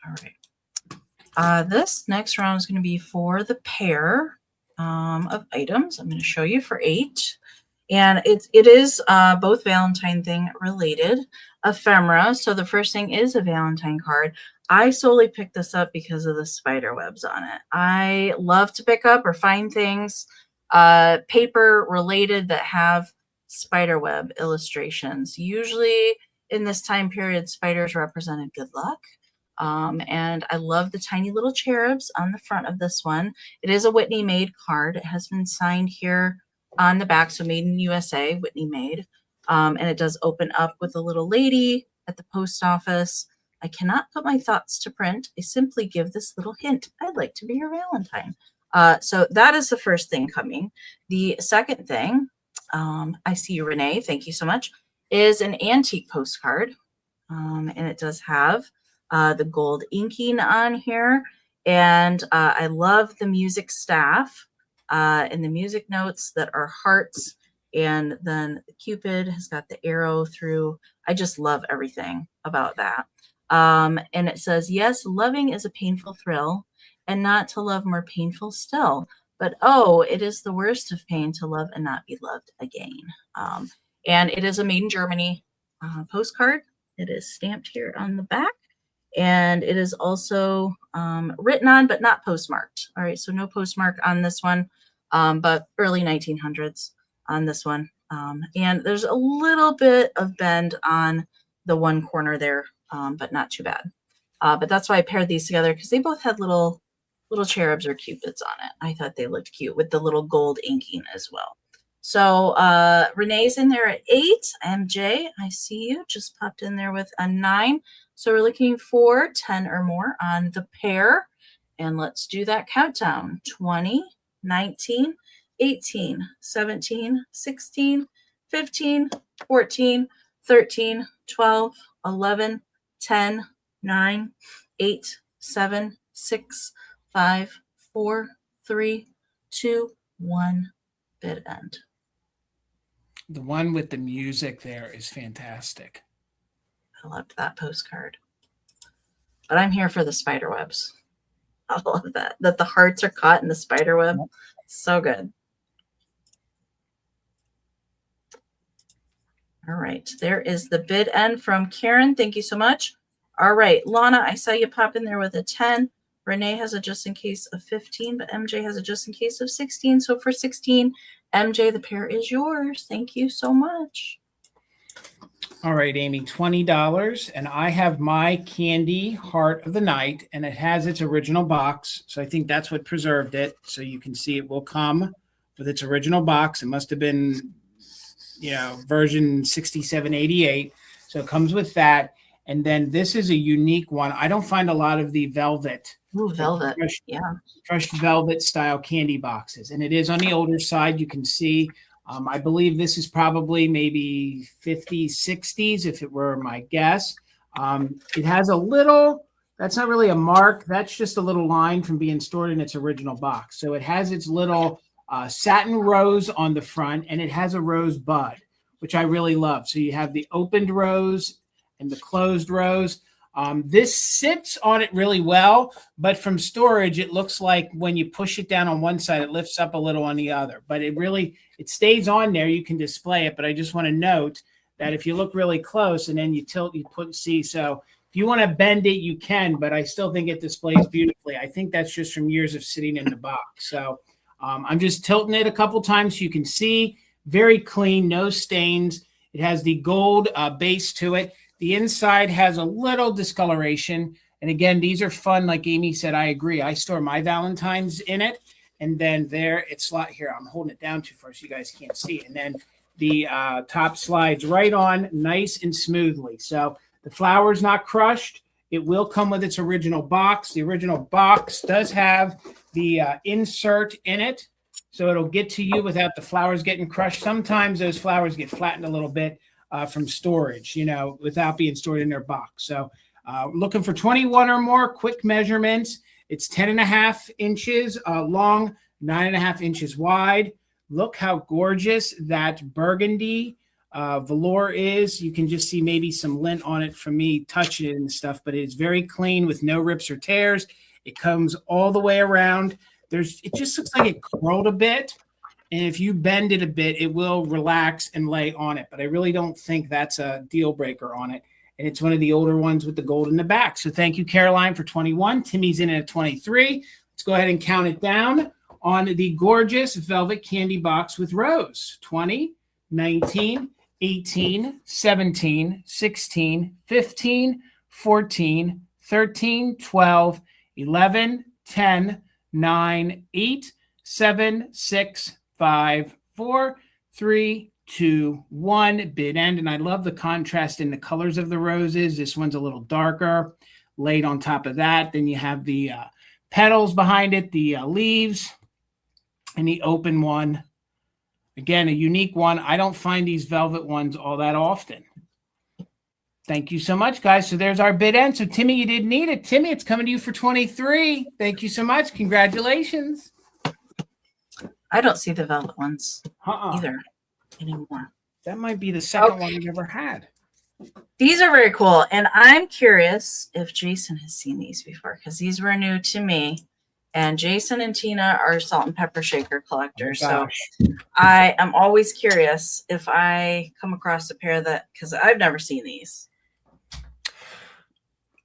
[SPEAKER 2] All right. This next round is going to be for the pair of items. I'm going to show you for 8. And it is both Valentine thing related, ephemera. So the first thing is a Valentine card. I solely picked this up because of the spider webs on it. I love to pick up or find things paper related that have spider web illustrations. Usually in this time period, spiders represented good luck. And I love the tiny little cherubs on the front of this one. It is a Whitney made card. It has been signed here on the back, so made in USA, Whitney made. And it does open up with a little lady at the post office. I cannot put my thoughts to print. I simply give this little hint. I'd like to be your Valentine. So that is the first thing coming. The second thing, I see you, Renee, thank you so much, is an antique postcard. And it does have the gold inking on here. And I love the music staff. And the music notes that are hearts, and then the cupid has got the arrow through. I just love everything about that. And it says, yes, loving is a painful thrill, and not to love more painful still. But oh, it is the worst of pain to love and not be loved again. And it is a made in Germany postcard. It is stamped here on the back. And it is also written on, but not postmarked. All right, so no postmark on this one, but early 1900s on this one. And there's a little bit of bend on the one corner there, but not too bad. But that's why I paired these together, because they both had little cherubs or cupids on it. I thought they looked cute with the little gold inking as well. So Renee's in there at 8. MJ, I see you, just popped in there with a 9. So we're looking for 10 or more on the pair. And let's do that countdown. 20, 19, 18, 17, 16, 15, 14, 13, 12, 11, 10, 9, 8, 7, 6, 5, 4, 3, 2, 1, bid end.
[SPEAKER 1] The one with the music there is fantastic.
[SPEAKER 2] I loved that postcard. But I'm here for the spider webs. I love that the hearts are caught in the spider web. So good. All right, there is the bid end from Karen. Thank you so much. All right, Lana, I saw you pop in there with a 10. Renee has a just in case of 15, but MJ has a just in case of 16. So for 16, MJ, the pair is yours. Thank you so much.
[SPEAKER 1] All right, Amy, $20. And I have my candy heart of the night, and it has its original box. So I think that's what preserved it. So you can see it will come with its original box. It must have been, version 6788. So it comes with that. And then this is a unique one. I don't find a lot of the velvet.
[SPEAKER 2] Ooh, velvet.
[SPEAKER 1] Crushed velvet style candy boxes. And it is on the older side. You can see, I believe this is probably maybe 50s, 60s, if it were my guess. It has a little, that's not really a mark. That's just a little line from being stored in its original box. So it has its little satin rose on the front, and it has a rose bud, which I really love. So you have the opened rose and the closed rose. This sits on it really well, but from storage, it looks like when you push it down on one side, it lifts up a little on the other, but it stays on there. You can display it, but I just want to note that if you look really close and then you tilt, so if you want to bend it, you can, but I still think it displays beautifully. I think that's just from years of sitting in the box. So I'm just tilting it a couple times so you can see. Very clean, no stains. It has the gold base to it. The inside has a little discoloration. And again, these are fun. Like Amy said, I agree. I store my Valentines in it. And then there, it's here. I'm holding it down too far so you guys can't see. And then the top slides right on nice and smoothly. So the flower's not crushed. It will come with its original box. The original box does have the insert in it. So it'll get to you without the flowers getting crushed. Sometimes those flowers get flattened a little bit from storage, without being stored in their box. So looking for 21 or more quick measurements. It's 10.5 inches long, 9.5 inches wide. Look how gorgeous that burgundy velour is. You can just see maybe some lint on it from me touching it and stuff, but it's very clean with no rips or tears. It comes all the way around. It just looks like it curled a bit. And if you bend it a bit, it will relax and lay on it. But I really don't think that's a deal breaker on it. And it's one of the older ones with the gold in the back. So thank you, Caroline, for 21. Timmy's in at 23. Let's go ahead and count it down on the gorgeous velvet candy box with rose. 20, 19, 18, 17, 16, 15, 14, 13, 12, 11, 10, 9, 8, 7, 6, 5, 4, 3, 2, 1. Bid end. And I love the contrast in the colors of the roses. This one's a little darker laid on top of that. Then you have the petals behind it, the leaves, and the open one. Again, a unique one. I don't find these velvet ones all that often. Thank you so much, guys. So there's our bid end. So Timmy, you didn't need it. Timmy, it's coming to you for 23. Thank you so much. Congratulations.
[SPEAKER 2] I don't see the velvet ones either anymore.
[SPEAKER 1] That might be the second one I've ever had.
[SPEAKER 2] These are very cool. And I'm curious if Jason has seen these before, because these were new to me. And Jason and Tina are salt and pepper shaker collectors. So I am always curious if I come across a pair because I've never seen these.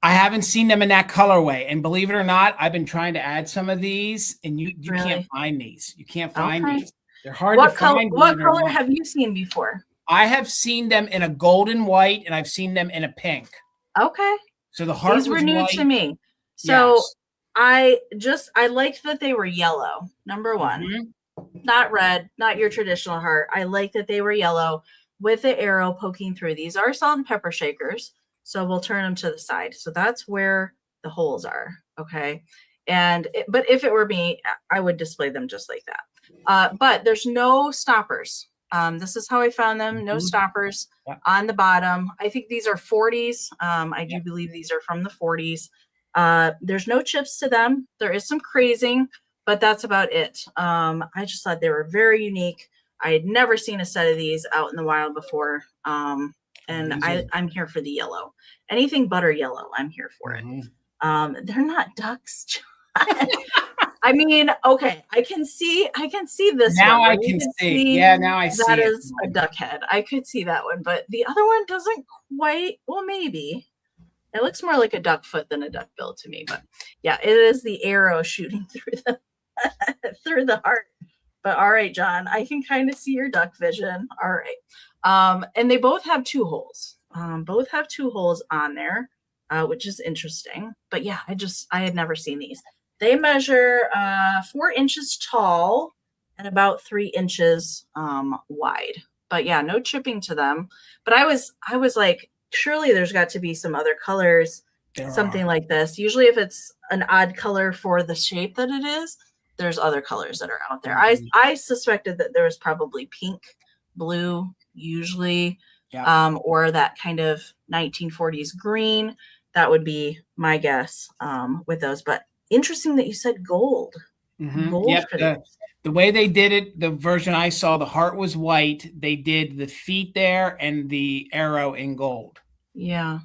[SPEAKER 1] I haven't seen them in that colorway. And believe it or not, I've been trying to add some of these, and you really? Can't find these. You can't find these. They're hard
[SPEAKER 2] What
[SPEAKER 1] to
[SPEAKER 2] color?
[SPEAKER 1] find.
[SPEAKER 2] What color have you seen before?
[SPEAKER 1] I have seen them in a golden white, and I've seen them in a pink.
[SPEAKER 2] Okay.
[SPEAKER 1] So the heart
[SPEAKER 2] These were
[SPEAKER 1] was
[SPEAKER 2] new
[SPEAKER 1] white.
[SPEAKER 2] to me. So
[SPEAKER 1] Yes.
[SPEAKER 2] I liked that they were yellow. Number one, not red, not your traditional heart. I like that they were yellow with the arrow poking through. These are salt and pepper shakers. So we'll turn them to the side. So that's where the holes are. Okay. But if it were me, I would display them just like that. But there's no stoppers. This is how I found them. No stoppers on the bottom. I think these are 40s. I do believe these are from the 40s. There's no chips to them. There is some crazing, but that's about it. I just thought they were very unique. I had never seen a set of these out in the wild before. And I'm here for the yellow. Anything butter yellow, I'm here for it. They're not ducks. I mean, okay, I can see this
[SPEAKER 1] now
[SPEAKER 2] one.
[SPEAKER 1] I can see. Yeah, now I see
[SPEAKER 2] that
[SPEAKER 1] it.
[SPEAKER 2] is a duck head. I could see that one, but the other one doesn't quite. Well, maybe it looks more like a duck foot than a duck bill to me. But yeah, it is the arrow shooting through the through the heart. But all right, John, I can kind of see your duck vision. All right, and they both have two holes. Both have two holes on there, which is interesting. But yeah, I had never seen these. They measure 4 inches tall and about 3 inches wide. But yeah, no chipping to them. But I was like, surely there's got to be some other colors, something like this. Usually if it's an odd color for the shape that it is, there's other colors that are out there. I suspected that there was probably pink, blue, usually, or that kind of 1940s green. That would be my guess with those. But interesting that you said gold. Gold for
[SPEAKER 1] the way they did it, the version I saw, the heart was white. They did the feet there and the arrow in gold.
[SPEAKER 2] Yeah.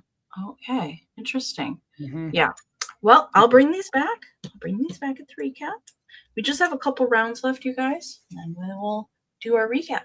[SPEAKER 2] Okay. Interesting. Yeah. Well, I'll bring these back. At 3CAT. We just have a couple rounds left, you guys, and then we will do our recap.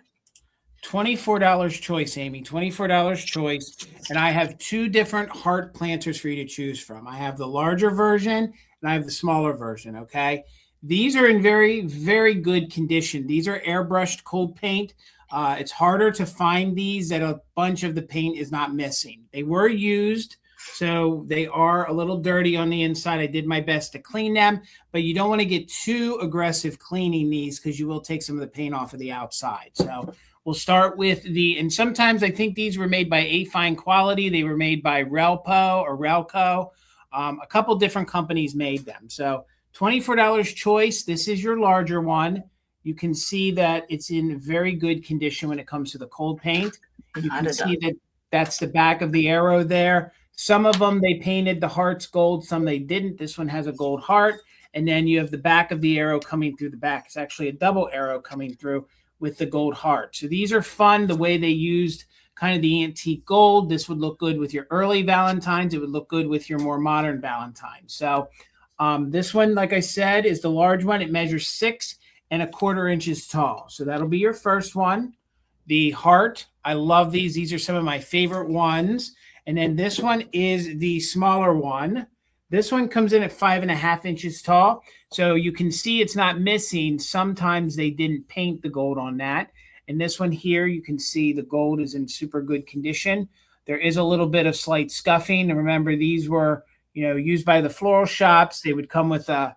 [SPEAKER 1] $24 choice, Amy. $24 choice. And I have 2 different heart planters for you to choose from. I have the larger version and I have the smaller version, okay? These are in very, very good condition. These are airbrushed cold paint. It's harder to find these that a bunch of the paint is not missing. They were used, so they are a little dirty on the inside. I did my best to clean them, but you don't want to get too aggressive cleaning these because you will take some of the paint off of the outside. So we'll start with and sometimes I think these were made by A Fine Quality. They were made by Relco. A couple different companies made them. So $24 choice. This is your larger one. You can see that it's in very good condition when it comes to the cold paint. You can see that that's the back of the arrow there. Some of them, they painted the hearts gold. Some they didn't. This one has a gold heart. And then you have the back of the arrow coming through the back. It's actually a double arrow coming through with the gold heart. So these are fun, the way they used kind of the antique gold. This would look good with your early Valentines. It would look good with your more modern Valentines. So this one, like I said, is the large one. It measures 6 1/4 inches tall. So that'll be your first one. The heart, I love these. These are some of my favorite ones. And then this one is the smaller one. This one comes in at 5 1/2 inches tall. So you can see it's not missing. Sometimes they didn't paint the gold on that. And this one here, you can see the gold is in super good condition. There is a little bit of slight scuffing. And remember, these were, used by the floral shops. They would come with a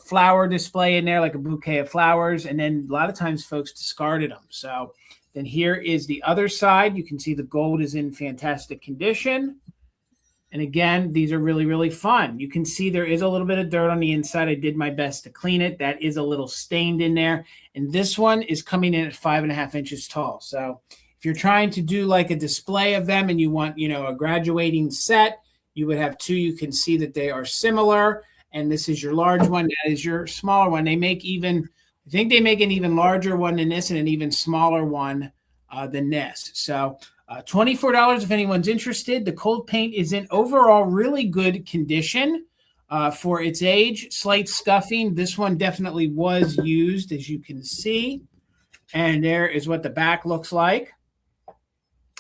[SPEAKER 1] flower display in there, like a bouquet of flowers. And then a lot of times folks discarded them. So then here is the other side. You can see the gold is in fantastic condition. And again, these are really, really fun. You can see there is a little bit of dirt on the inside. I did my best to clean it. That is a little stained in there. And this one is coming in at 5 1/2 inches tall. So if you're trying to do like a display of them and you want, a graduating set, you would have 2. You can see that they are similar. And this is your large one. That is your smaller one. I think they make an even larger one than this and an even smaller one than this. So $24 if anyone's interested. The cold paint is in overall really good condition for its age. Slight scuffing. This one definitely was used, as you can see. And there is what the back looks like.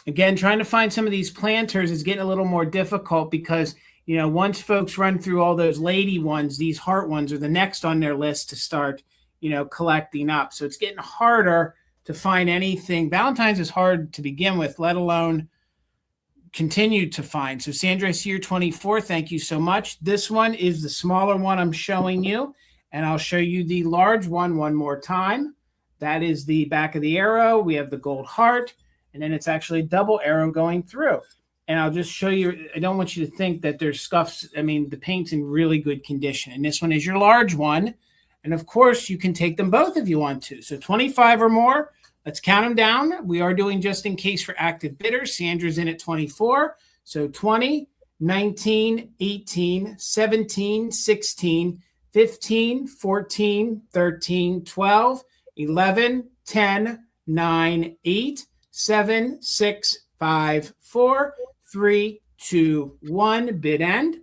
[SPEAKER 1] Again, trying to find some of these planters is getting a little more difficult because, once folks run through all those lady ones, these heart ones are the next on their list to start, collecting up. So it's getting harder to find anything. Valentine's is hard to begin with, let alone continue to find. So Sandra, I see your 24. Thank you so much. This one is the smaller one I'm showing you, and I'll show you the large one more time. That is the back of the arrow. We have the gold heart, and then it's actually a double arrow going through. And I'll just show you, I don't want you to think that there's scuffs. I mean, the paint's in really good condition. And this one is your large one. And of course, you can take them both if you want to. So 25 or more. Let's count them down. We are doing just in case for active bidders. Sandra's in at 24. So 20, 19, 18, 17, 16, 15, 14, 13, 12, 11, 10, 9, 8, 7, 6, 5, 4, 3, 2, 1. Bid end.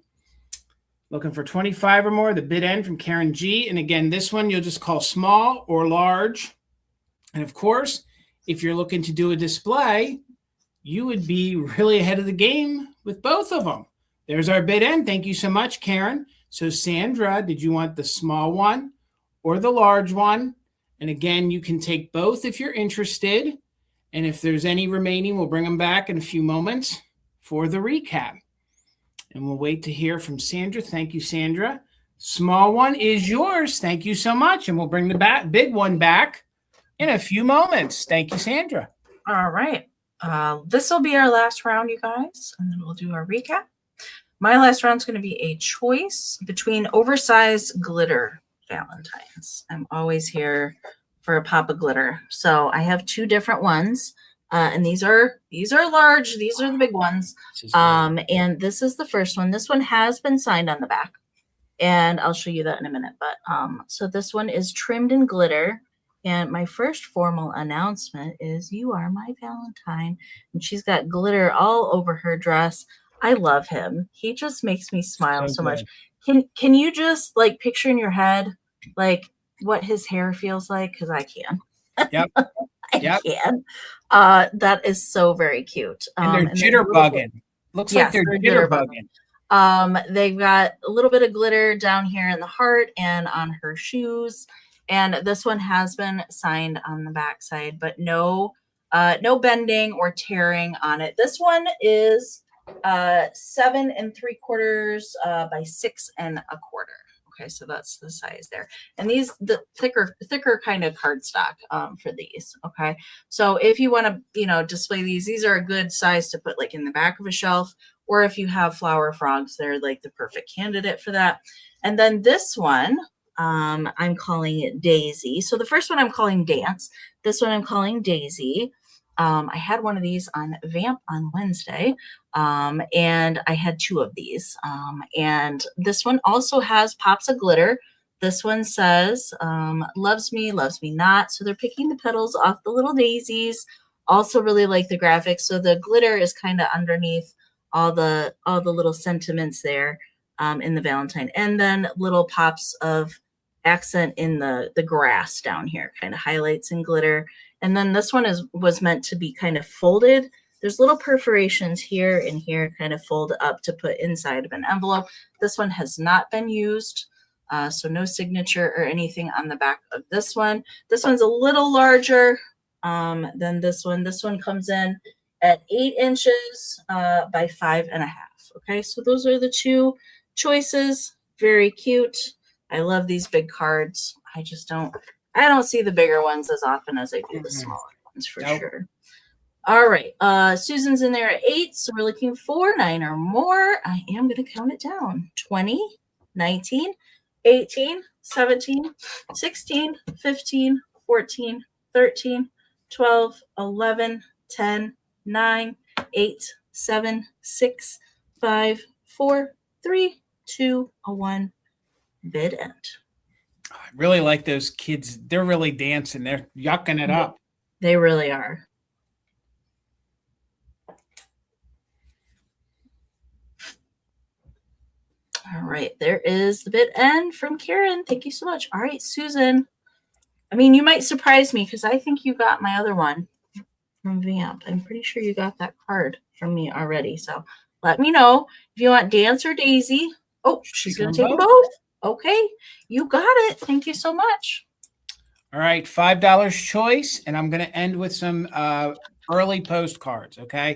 [SPEAKER 1] Looking for 25 or more. The bid end from Karen G. And again, this one you'll just call small or large. And of course, if you're looking to do a display, you would be really ahead of the game with both of them. There's our bid end. Thank you so much, Karen. So Sandra, did you want the small one or the large one? And again, you can take both if you're interested. And if there's any remaining, we'll bring them back in a few moments for the recap. And we'll wait to hear from Sandra. Thank you, Sandra. Small one is yours. Thank you so much. And we'll bring the big one back in a few moments. Thank you, Sandra.
[SPEAKER 2] All right. This will be our last round, you guys, and then we'll do our recap. My last round is going to be a choice between oversized glitter Valentines. I'm always here for a pop of glitter. So I have two different ones. And these are large. These are the big ones. And this is the first one. This one has been signed on the back, and I'll show you that in a minute. But so this one is trimmed in glitter. And my first formal announcement is you are my Valentine. And she's got glitter all over her dress. I love him. He just makes me smile so much. Can you just like picture in your head like what his hair feels like? Because I can.
[SPEAKER 1] Yep.
[SPEAKER 2] I can. That is so very cute.
[SPEAKER 1] And they're jitterbugging. Looks like they're jitterbugging.
[SPEAKER 2] They've got a little bit of glitter down here in the heart and on her shoes. And this one has been signed on the backside, but no bending or tearing on it. This one is 7 3/4 by 6 1/4. Okay, so that's the size there. And these, the thicker kind of cardstock for these. Okay, so if you want to, display these are a good size to put like in the back of a shelf, or if you have flower frogs, they're like the perfect candidate for that. And then this one, I'm calling it Daisy. So the first one I'm calling Dance. This one I'm calling Daisy. I had one of these on Vamp on Wednesday, and I had two of these. And this one also has pops of glitter. This one says, loves me not. So they're picking the petals off the little daisies. Also really like the graphics. So the glitter is kind of underneath all the little sentiments there in the Valentine. And then little pops of accent in the grass down here, kind of highlights and glitter. And then this one was meant to be kind of folded. There's little perforations here and here, kind of fold up to put inside of an envelope. This one has not been used, so no signature or anything on the back of this one. This one's a little larger than this one. This one comes in at 8 inches by 5 1/2. Okay, so those are the two choices. Very cute. I love these big cards. I don't see the bigger ones as often as I do the smaller ones for sure. All right. Susan's in there at 8. So we're looking for 9 or more. I am going to count it down. 20, 19, 18, 17, 16, 15, 14, 13, 12, 11, 10, 9, 8, 7, 6, 5, 4, 3, 2, 1. Bid end.
[SPEAKER 1] I really like those kids. They're really dancing. They're yucking it up.
[SPEAKER 2] They really are. All right. There is the bid end from Karen. Thank you so much. All right, Susan. I mean, you might surprise me because I think you got my other one from Vamp. I'm pretty sure you got that card from me already. So let me know if you want Dance or Daisy. Oh, she's going to take both. Okay, you got it. Thank you so much.
[SPEAKER 1] All right, $5 choice, and I'm going to end with some early postcards, okay?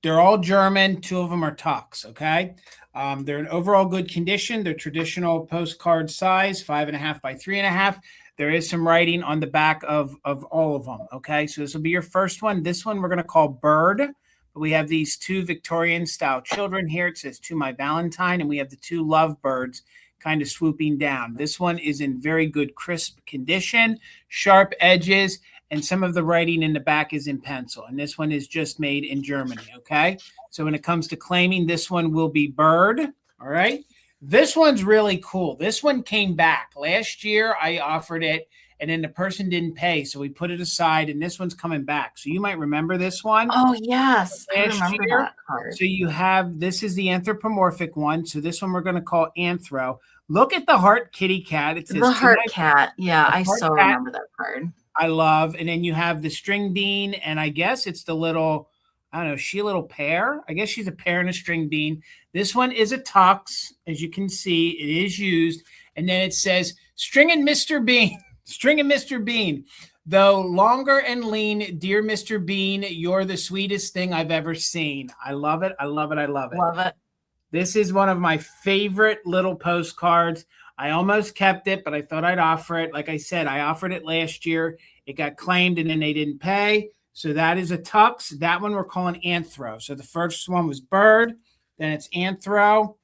[SPEAKER 1] They're all German. 2 of them are tucks, okay? They're in overall good condition. They're traditional postcard size, 5.5 by 3.5. There is some writing on the back of all of them, okay? So this will be your first one. This one we're going to call Bird. We have these 2 Victorian style children here. It says to my Valentine, and we have the 2 lovebirds kind of swooping down. This one is in very good crisp condition, sharp edges, and some of the writing in the back is in pencil. And this one is just made in Germany, okay? So when it comes to claiming, this one will be Bird, all right? This one's really cool. This one came back. Last year, I offered it, and then the person didn't pay, so we put it aside, and this one's coming back. So you might remember this one.
[SPEAKER 2] Oh, yes. I remember that card.
[SPEAKER 1] So you have, this is the anthropomorphic one. So this one we're going to call Anthro. Look at the heart kitty cat. It says
[SPEAKER 2] the heart cat. Yeah, I so remember that card.
[SPEAKER 1] I love. And then you have the string bean, and I guess it's the little, I don't know, she a little pear? I guess she's a pear and a string bean. This one is a tux. As you can see, it is used. And then it says, String and Mr. Bean. String and Mr. Bean. Though longer and lean, dear Mr. Bean, you're the sweetest thing I've ever seen. I love it. I love it. I love it.
[SPEAKER 2] Love it.
[SPEAKER 1] This is one of my favorite little postcards. I almost kept it, but I thought I'd offer it. Like I said, I offered it last year. It got claimed, and then they didn't pay. So that is a tux. That one we're calling Anthro. So the first one was Bird. Then it's Anthro.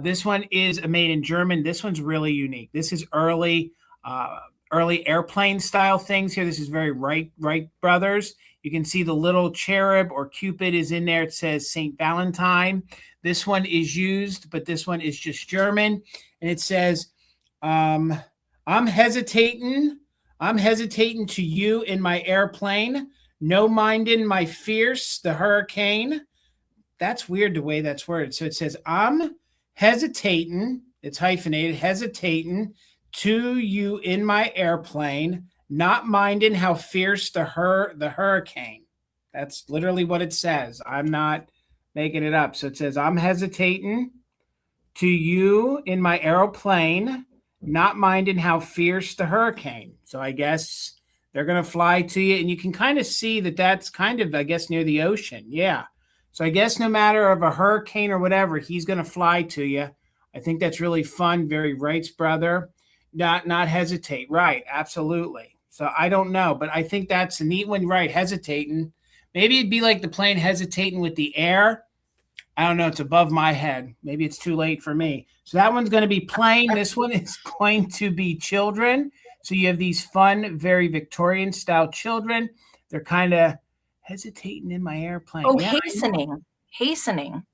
[SPEAKER 1] This one is made in German. This one's really unique. This is early airplane style things here. This is very Wright brothers. You can see the little cherub or cupid is in there. It says St. Valentine. This one is used, but this one is just German. And it says, I'm hesitating to you in my airplane. No mindin' my fierce, the hurricane. That's weird the way that's worded. So it says, I'm hesitating. It's hyphenated, hesitating to you in my airplane, not minding how fierce the hurricane. That's literally what it says. I'm not making it up. So it says, I'm hesitating to you in my aeroplane, not minding how fierce the hurricane. So I guess they're going to fly to you, and you can kind of see that that's kind of, I guess, near the ocean. Yeah. So I guess no matter of a hurricane or whatever, he's going to fly to you. I think that's really fun. Very Wright's brother. Not hesitate. Right. Absolutely. So I don't know, but I think that's a neat one. Right. Hesitating. Maybe it'd be like the plane hesitating with the air. I don't know. It's above my head. Maybe it's too late for me. So that one's going to be plain. This one is going to be children. So you have these fun, very Victorian style children. They're kind of hesitating in my airplane.
[SPEAKER 2] Oh, yeah, hastening.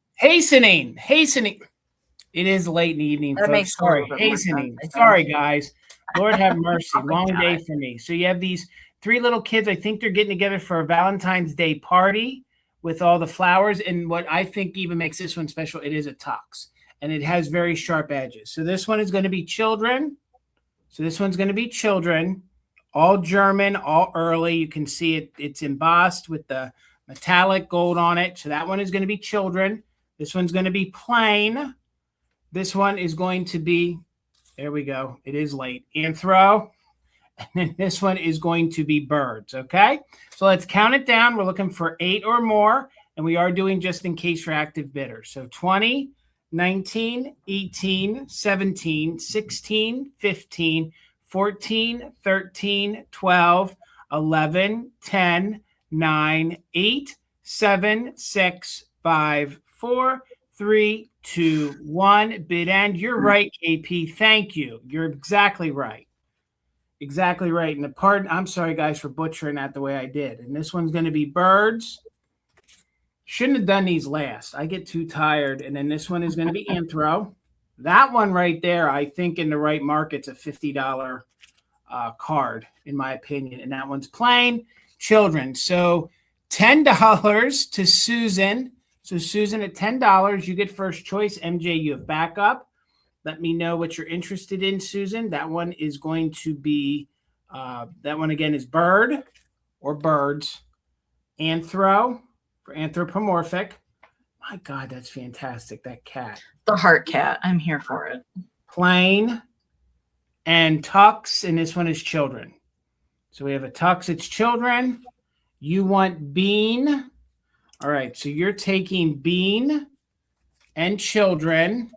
[SPEAKER 1] It is late in the evening,
[SPEAKER 2] that
[SPEAKER 1] folks. Sorry, hastening. Sorry, guys. Lord have mercy. Long day for me. So you have these 3 little kids. I think they're getting together for a Valentine's Day party with all the flowers. And what I think even makes this one special, it is a tux. And it has very sharp edges. So this one is going to be children. All German, all early. You can see it. It's embossed with the metallic gold on it. So that one is going to be children. This one's going to be plain. This one is going to be, there we go. It is late. Anthro. And then this one is going to be birds. Okay. So let's count it down. We're looking for 8 or more. And we are doing just in case for active bidders. So 20, 19, 18, 17, 16, 15, 14, 13, 12, 11, 10, 9, 8, 7, 6, 5, 4, 3, 2, 1. Bid end. You're right, KP. Thank you. You're exactly right. Exactly right. And I'm sorry, guys, for butchering that the way I did. And this one's going to be birds. Shouldn't have done these last. I get too tired. And then this one is going to be Anthro. That one right there, I think in the right market's a $50 card, in my opinion. And that one's plain. Children. So $10 to Susan. So Susan, at $10, you get first choice. MJ, you have backup. Let me know what you're interested in, Susan. That one is going to be, that one again is bird or birds. Anthro for anthropomorphic. My God, that's fantastic. That cat.
[SPEAKER 2] The heart cat. I'm here for it.
[SPEAKER 1] Plain and tux, and this one is children. So we have a tux, it's children. You want bean. All right, so you're taking bean and children.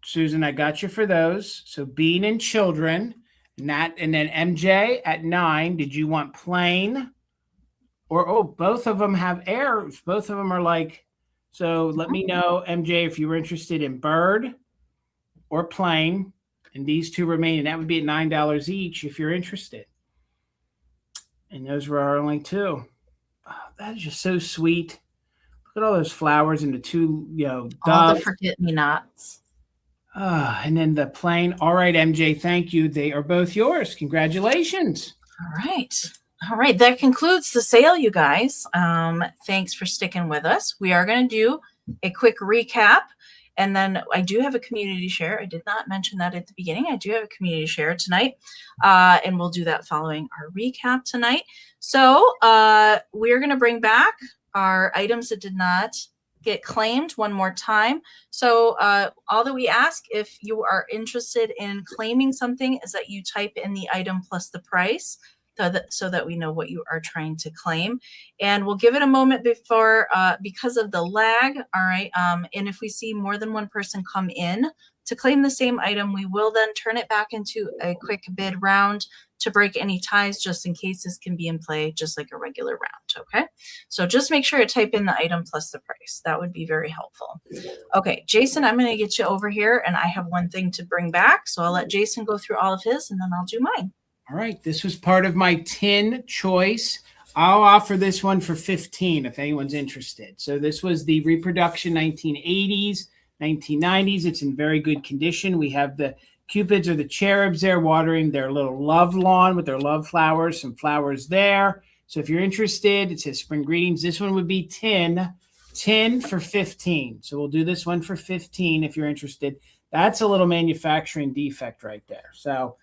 [SPEAKER 1] Susan, I got you for those. So bean and children. And then MJ at 9. Did you want plain? Or both of them have airs. Both of them are like, so let me know, MJ, if you were interested in bird or plain. And these two remain, and that would be at $9 each if you're interested. And those were our only two. Oh, that is just so sweet. Look at all those flowers and the two,
[SPEAKER 2] all the forget-me-nots.
[SPEAKER 1] And then the plain. All right, MJ, thank you. They are both yours. Congratulations.
[SPEAKER 2] All right. That concludes the sale, you guys. Thanks for sticking with us. We are going to do a quick recap. And then I do have a community share. I did not mention that at the beginning. I do have a community share tonight. And we'll do that following our recap tonight. So we're going to bring back our items that did not get claimed one more time. So all that we ask, if you are interested in claiming something, is that you type in the item plus the price, so that we know what you are trying to claim. And we'll give it a moment before, because of the lag. All right. And if we see more than one person come in to claim the same item, we will then turn it back into a quick bid round to break any ties, just in case this can be in play, just like a regular round. Okay. So just make sure to type in the item plus the price. That would be very helpful. Okay, Jason, I'm going to get you over here, and I have one thing to bring back. So I'll let Jason go through all of his, and then I'll do mine.
[SPEAKER 1] All right, this was part of my tin choice. I'll offer this one for $15 if anyone's interested. So this was the reproduction 1980s, 1990s. It's in very good condition. We have the cupids or the cherubs there watering their little love lawn with their love flowers, some flowers there. So if you're interested, it says spring greetings. This one would be 10 for 15. So we'll do this one for 15 if you're interested. That's a little manufacturing defect right there. So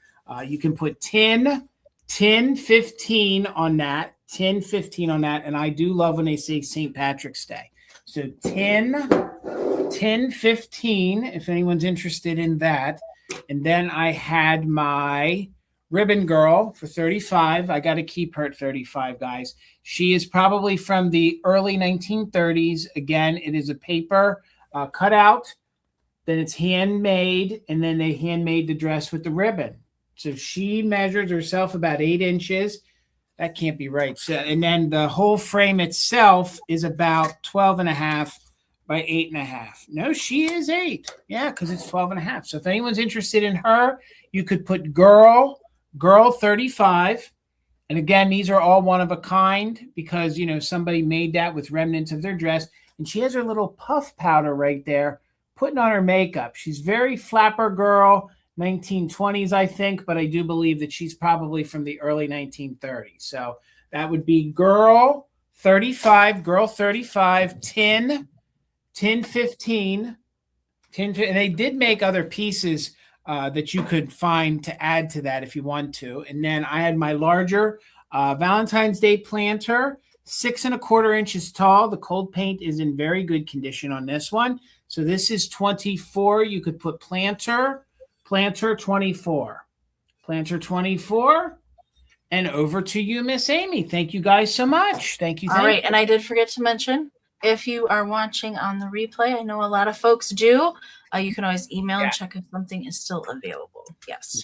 [SPEAKER 1] you can put 10, 15 on that, 10, 15 on that. And I do love when they say St. Patrick's Day. So 10, 15, if anyone's interested in that. And then I had my ribbon girl for 35. I got to keep her at 35, guys. She is probably from the early 1930s. Again, it is a paper cutout. Then it's handmade, and then they handmade the dress with the ribbon. So she measures herself about 8 inches. That can't be right. So, and then the whole frame itself is about 12.5 by 8.5. No, she is 8. Yeah, because it's 12.5. So if anyone's interested in her, you could put girl 35. And again, these are all one of a kind because, somebody made that with remnants of their dress. And she has her little puff powder right there, putting on her makeup. She's very flapper girl. 1920s, I think, but I do believe that she's probably from the early 1930s. So that would be girl 35, 10, 15, and they did make other pieces that you could find to add to that if you want to. And then I had my larger Valentine's Day planter, 6 1/4 inches tall. The cold paint is in very good condition on this one. So this is 24. You could put planter 24. Planter 24. And over to you, Miss Amy. Thank you guys so much. Thank you.
[SPEAKER 2] All right. And I did forget to mention, if you are watching on the replay, I know a lot of folks do, you can always email and check if something is still available. Yes.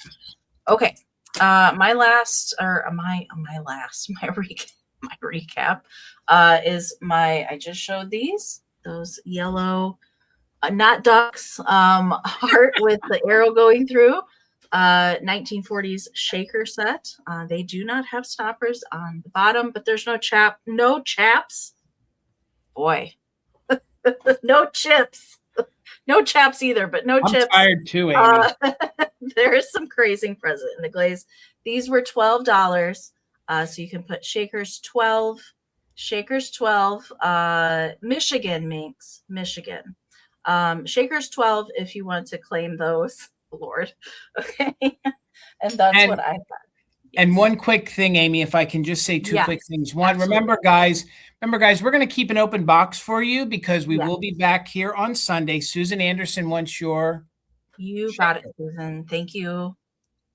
[SPEAKER 2] Okay. My recap is I just showed those yellow, not ducks, heart with the arrow going through, 1940s shaker set. They do not have stoppers on the bottom, but there's no chaps. Boy, no chips. No chaps either, but no chips.
[SPEAKER 1] I'm tired too, Amy.
[SPEAKER 2] There is some crazing present in the glaze. These were $12. So you can put Shakers 12, Michigan Minx, Michigan. Shakers 12 if you want to claim those. Lord. Okay. And that's what I got. Yes.
[SPEAKER 1] And one quick thing, Amy, if I can just say two quick things. One, absolutely. Remember, guys, we're going to keep an open box for you because we will be back here on Sunday. Susan Anderson wants your...
[SPEAKER 2] You got it, Susan. Thank you.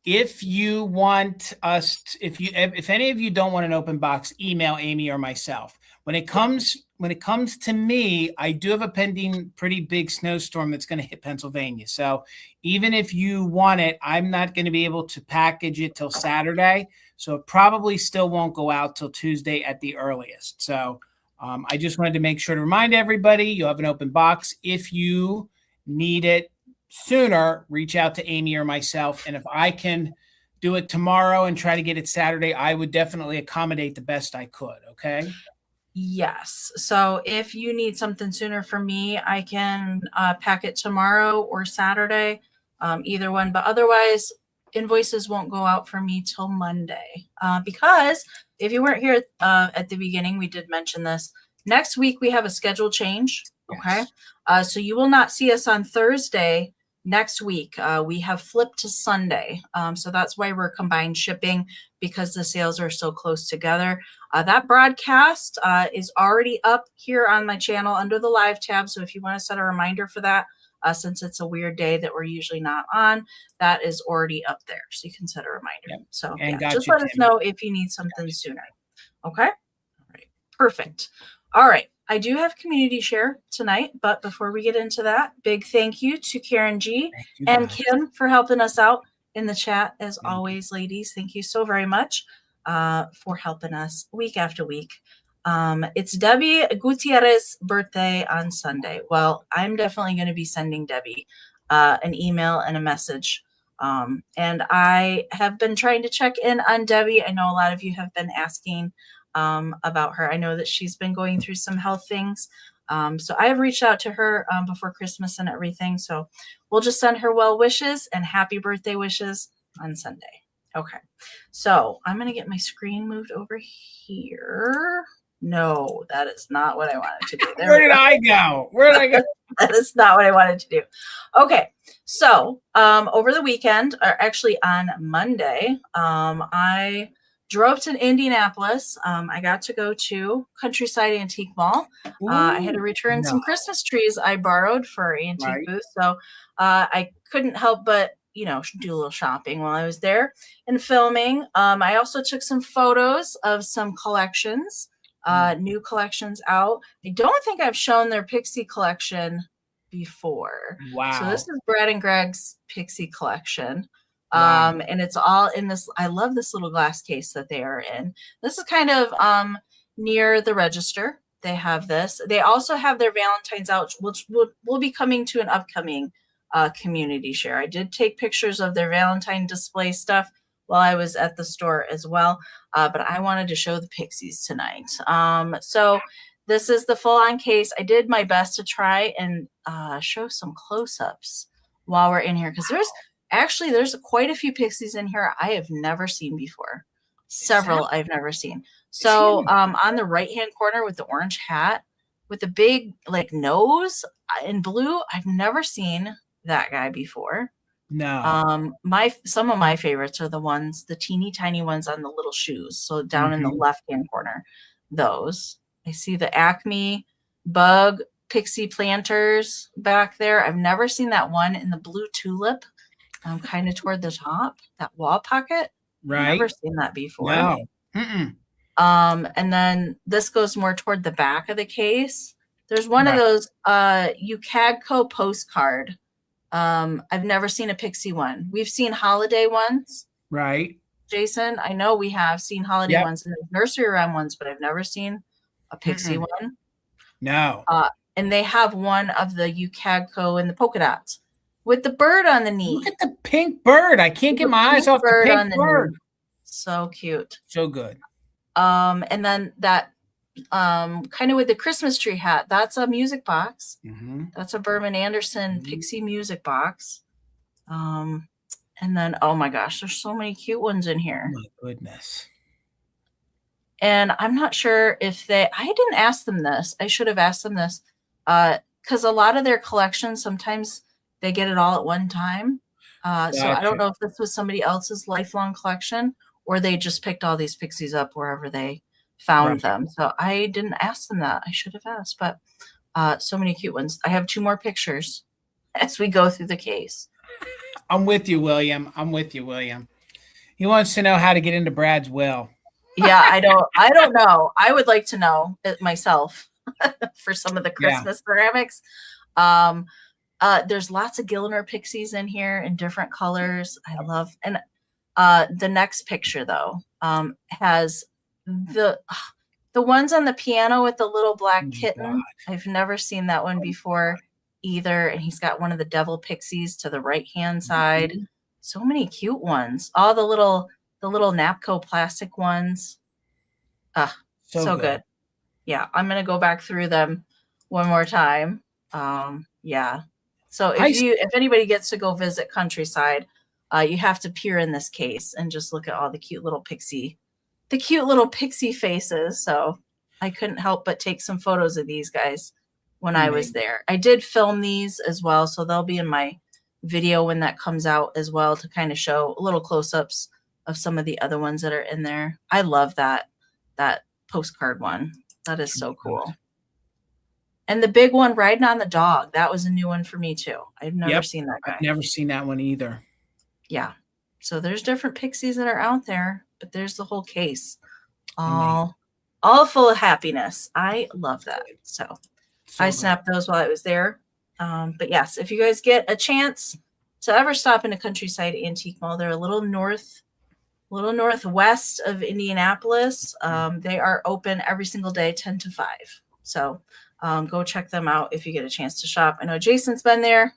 [SPEAKER 1] if you want us, if any of you don't want an open box, email Amy or myself. When it comes to me, I do have a pending pretty big snowstorm that's going to hit Pennsylvania. So even if you want it, I'm not going to be able to package it till Saturday. So it probably still won't go out till Tuesday at the earliest. So I just wanted to make sure to remind everybody you'll have an open box. If you need it sooner, reach out to Amy or myself. And if I can do it tomorrow and try to get it Saturday, I would definitely accommodate the best I could. Okay.
[SPEAKER 2] Yes. So if you need something sooner for me, I can pack it tomorrow or Saturday, either one. But otherwise, invoices won't go out for me till Monday. Because if you weren't here at the beginning, we did mention this. Next week, we have a schedule change. Okay. So you will not see us on Thursday next week. We have flipped to Sunday. So that's why we're combined shipping, because the sales are so close together. That broadcast is already up here on my channel under the live tab. So if you want to set a reminder for that, since it's a weird day that we're usually not on, that is already up there. So you can set a reminder. Yep. So yeah, just let us know if you need something sooner. Okay. All right. Perfect. All right. I do have community share tonight, but before we get into that, big thank you to Karen G and Kim for helping us out in the chat. As always, ladies, thank you so very much for helping us week after week. It's Debbie Gutierrez's birthday on Sunday. Well, I'm definitely going to be sending Debbie an email and a message. And I have been trying to check in on Debbie. I know a lot of you have been asking about her. I know that she's been going through some health things. So I have reached out to her before Christmas and everything. So we'll just send her well wishes and happy birthday wishes on Sunday. Okay. So I'm going to get my screen moved over here. No, that is not what I wanted to do.
[SPEAKER 1] Where did I go? Where did I go?
[SPEAKER 2] That is not what I wanted to do. Okay. So over the weekend, or actually on Monday, I drove to Indianapolis. I got to go to Countryside Antique Mall. I had to return some Christmas trees I borrowed for our antique booth. So I couldn't help but, you know, do a little shopping while I was there and filming. I also took some photos of some collections, new collections out. I don't think I've shown their Pixie collection before.
[SPEAKER 1] Wow.
[SPEAKER 2] So this is Brad and Greg's Pixie collection. Wow. And it's all in this. I love this little glass case that they are in. This is kind of near the register. They have this. They also have their Valentines out, which will be coming to an upcoming community share. I did take pictures of their Valentine display stuff while I was at the store as well. But I wanted to show the Pixies tonight. So this is the full-on case. I did my best to try and show some close-ups while we're in here, because there's quite a few Pixies in here I have never seen before. Several I've never seen. So on the right-hand corner with the orange hat, with the big like nose in blue, I've never seen that guy before.
[SPEAKER 1] No.
[SPEAKER 2] Some of my favorites are the teeny tiny ones on the little shoes. So down in the left-hand corner, those. I see the Acme Bug Pixie Planters back there. I've never seen that one in the blue tulip. Kind of toward the top, that wall pocket.
[SPEAKER 1] Right.
[SPEAKER 2] Never seen that before.
[SPEAKER 1] No.
[SPEAKER 2] And then this goes more toward the back of the case. There's one of those UCAGCO postcard. I've never seen a Pixie one. We've seen holiday ones.
[SPEAKER 1] Right.
[SPEAKER 2] Jason, I know we have seen holiday ones and nursery rhyme ones, but I've never seen a Pixie one.
[SPEAKER 1] No.
[SPEAKER 2] And they have one of the UCAGCO and the polka dots with the bird on the knee.
[SPEAKER 1] Look at the pink bird. I can't get my eyes off the pink bird.
[SPEAKER 2] So cute.
[SPEAKER 1] So good.
[SPEAKER 2] And then that kind of with the Christmas tree hat, that's a music box. That's a Berman Anderson Pixie music box. And then, oh my gosh, there's so many cute ones in here.
[SPEAKER 1] Oh my goodness.
[SPEAKER 2] And I'm not sure if I didn't ask them this. I should have asked them this. Because a lot of their collections, sometimes they get it all at one time. So I don't know if this was somebody else's lifelong collection or they just picked all these Pixies up wherever they found them. So I didn't ask them that. I should have asked, but so many cute ones. I have 2 more pictures as we go through the case.
[SPEAKER 1] I'm with you, William. I'm with you, William. He wants to know how to get into Brad's will.
[SPEAKER 2] Yeah, I don't know. I would like to know it myself for some of the Christmas ceramics. There's lots of Gilmer pixies in here in different colors. I love, and the next picture though has the ones on the piano with the little black kitten. God. I've never seen that one before either. And he's got one of the devil pixies to the right hand side. So many cute ones. All the little Napco plastic ones. So good. Yeah, I'm gonna go back through them one more time. Yeah. So if anybody gets to go visit Countryside, you have to peer in this case and just look at all the cute little pixie faces. So I couldn't help but take some photos of these guys when I was there. I did film these as well, so they'll be in my video when that comes out as well, to kind of show a little close-ups of some of the other ones that are in there. I love that postcard one. That is so cool. And the big one riding on the dog, that was a new one for me too. I've never seen that guy.
[SPEAKER 1] I've never seen that one either.
[SPEAKER 2] Yeah. So there's different pixies that are out there, but there's the whole case. All full of happiness. I love that. So I snapped those while I was there. But yes, if you guys get a chance to ever stop in a Countryside Antique Mall, they're a little northwest of Indianapolis. They are open every single day, 10 to 5. So go check them out if you get a chance to shop. I know Jason's been there.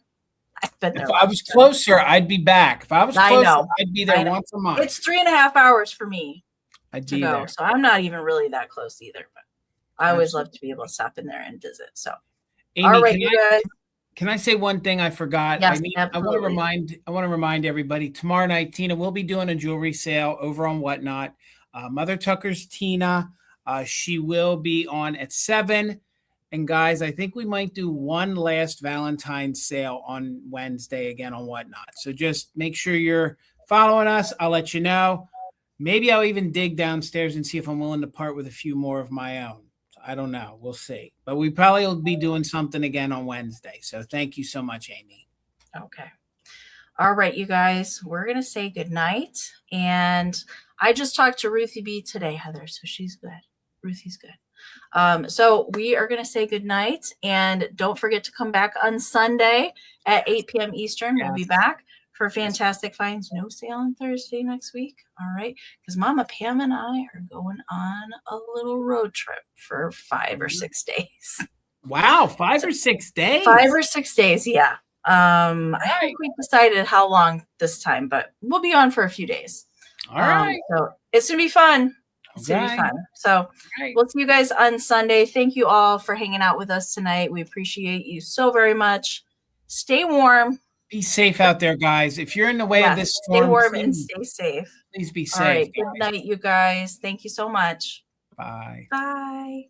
[SPEAKER 2] I've been there.
[SPEAKER 1] If I was closer, I'd be back. If I was closer, I'd be there once a month.
[SPEAKER 2] It's 3.5 hours for me
[SPEAKER 1] to go.
[SPEAKER 2] So I'm not even really that close either. But I always love to be able to stop in there and visit. So,
[SPEAKER 1] Amy,
[SPEAKER 2] all right, you guys.
[SPEAKER 1] Can I say one thing I forgot?
[SPEAKER 2] Yes,
[SPEAKER 1] I want to remind everybody, tomorrow night, Tina will be doing a jewelry sale over on Whatnot. Mother Tucker's Tina. She will be on at 7. And guys, I think we might do one last Valentine's sale on Wednesday again on Whatnot. So just make sure you're following us. I'll let you know. Maybe I'll even dig downstairs and see if I'm willing to part with a few more of my own. I don't know. We'll see. But we probably will be doing something again on Wednesday. So thank you so much, Amy.
[SPEAKER 2] Okay. All right, you guys. We're going to say goodnight. And I just talked to Ruthie B today, Heather. So she's good. Ruthie's good. So we are going to say goodnight. And don't forget to come back on Sunday at 8 p.m. Eastern. We'll be back for Fantastic Finds. No sale on Thursday next week. All right. Because Mama Pam and I are going on a little road trip for 5 or 6 days.
[SPEAKER 1] Wow. 5 or 6 days?
[SPEAKER 2] 5 or 6 days. Yeah. I think we decided how long this time, but we'll be on for a few days.
[SPEAKER 1] All right.
[SPEAKER 2] So it's going to be fun. It's going to be fun. So we'll see you guys on Sunday. Thank you all for hanging out with us tonight. We appreciate you so very much. Stay warm.
[SPEAKER 1] Be safe out there, guys. If you're in the way of this storm,
[SPEAKER 2] stay warm and stay safe.
[SPEAKER 1] Please be safe.
[SPEAKER 2] All right. Good night, you guys. Thank you so much.
[SPEAKER 1] Bye.
[SPEAKER 2] Bye.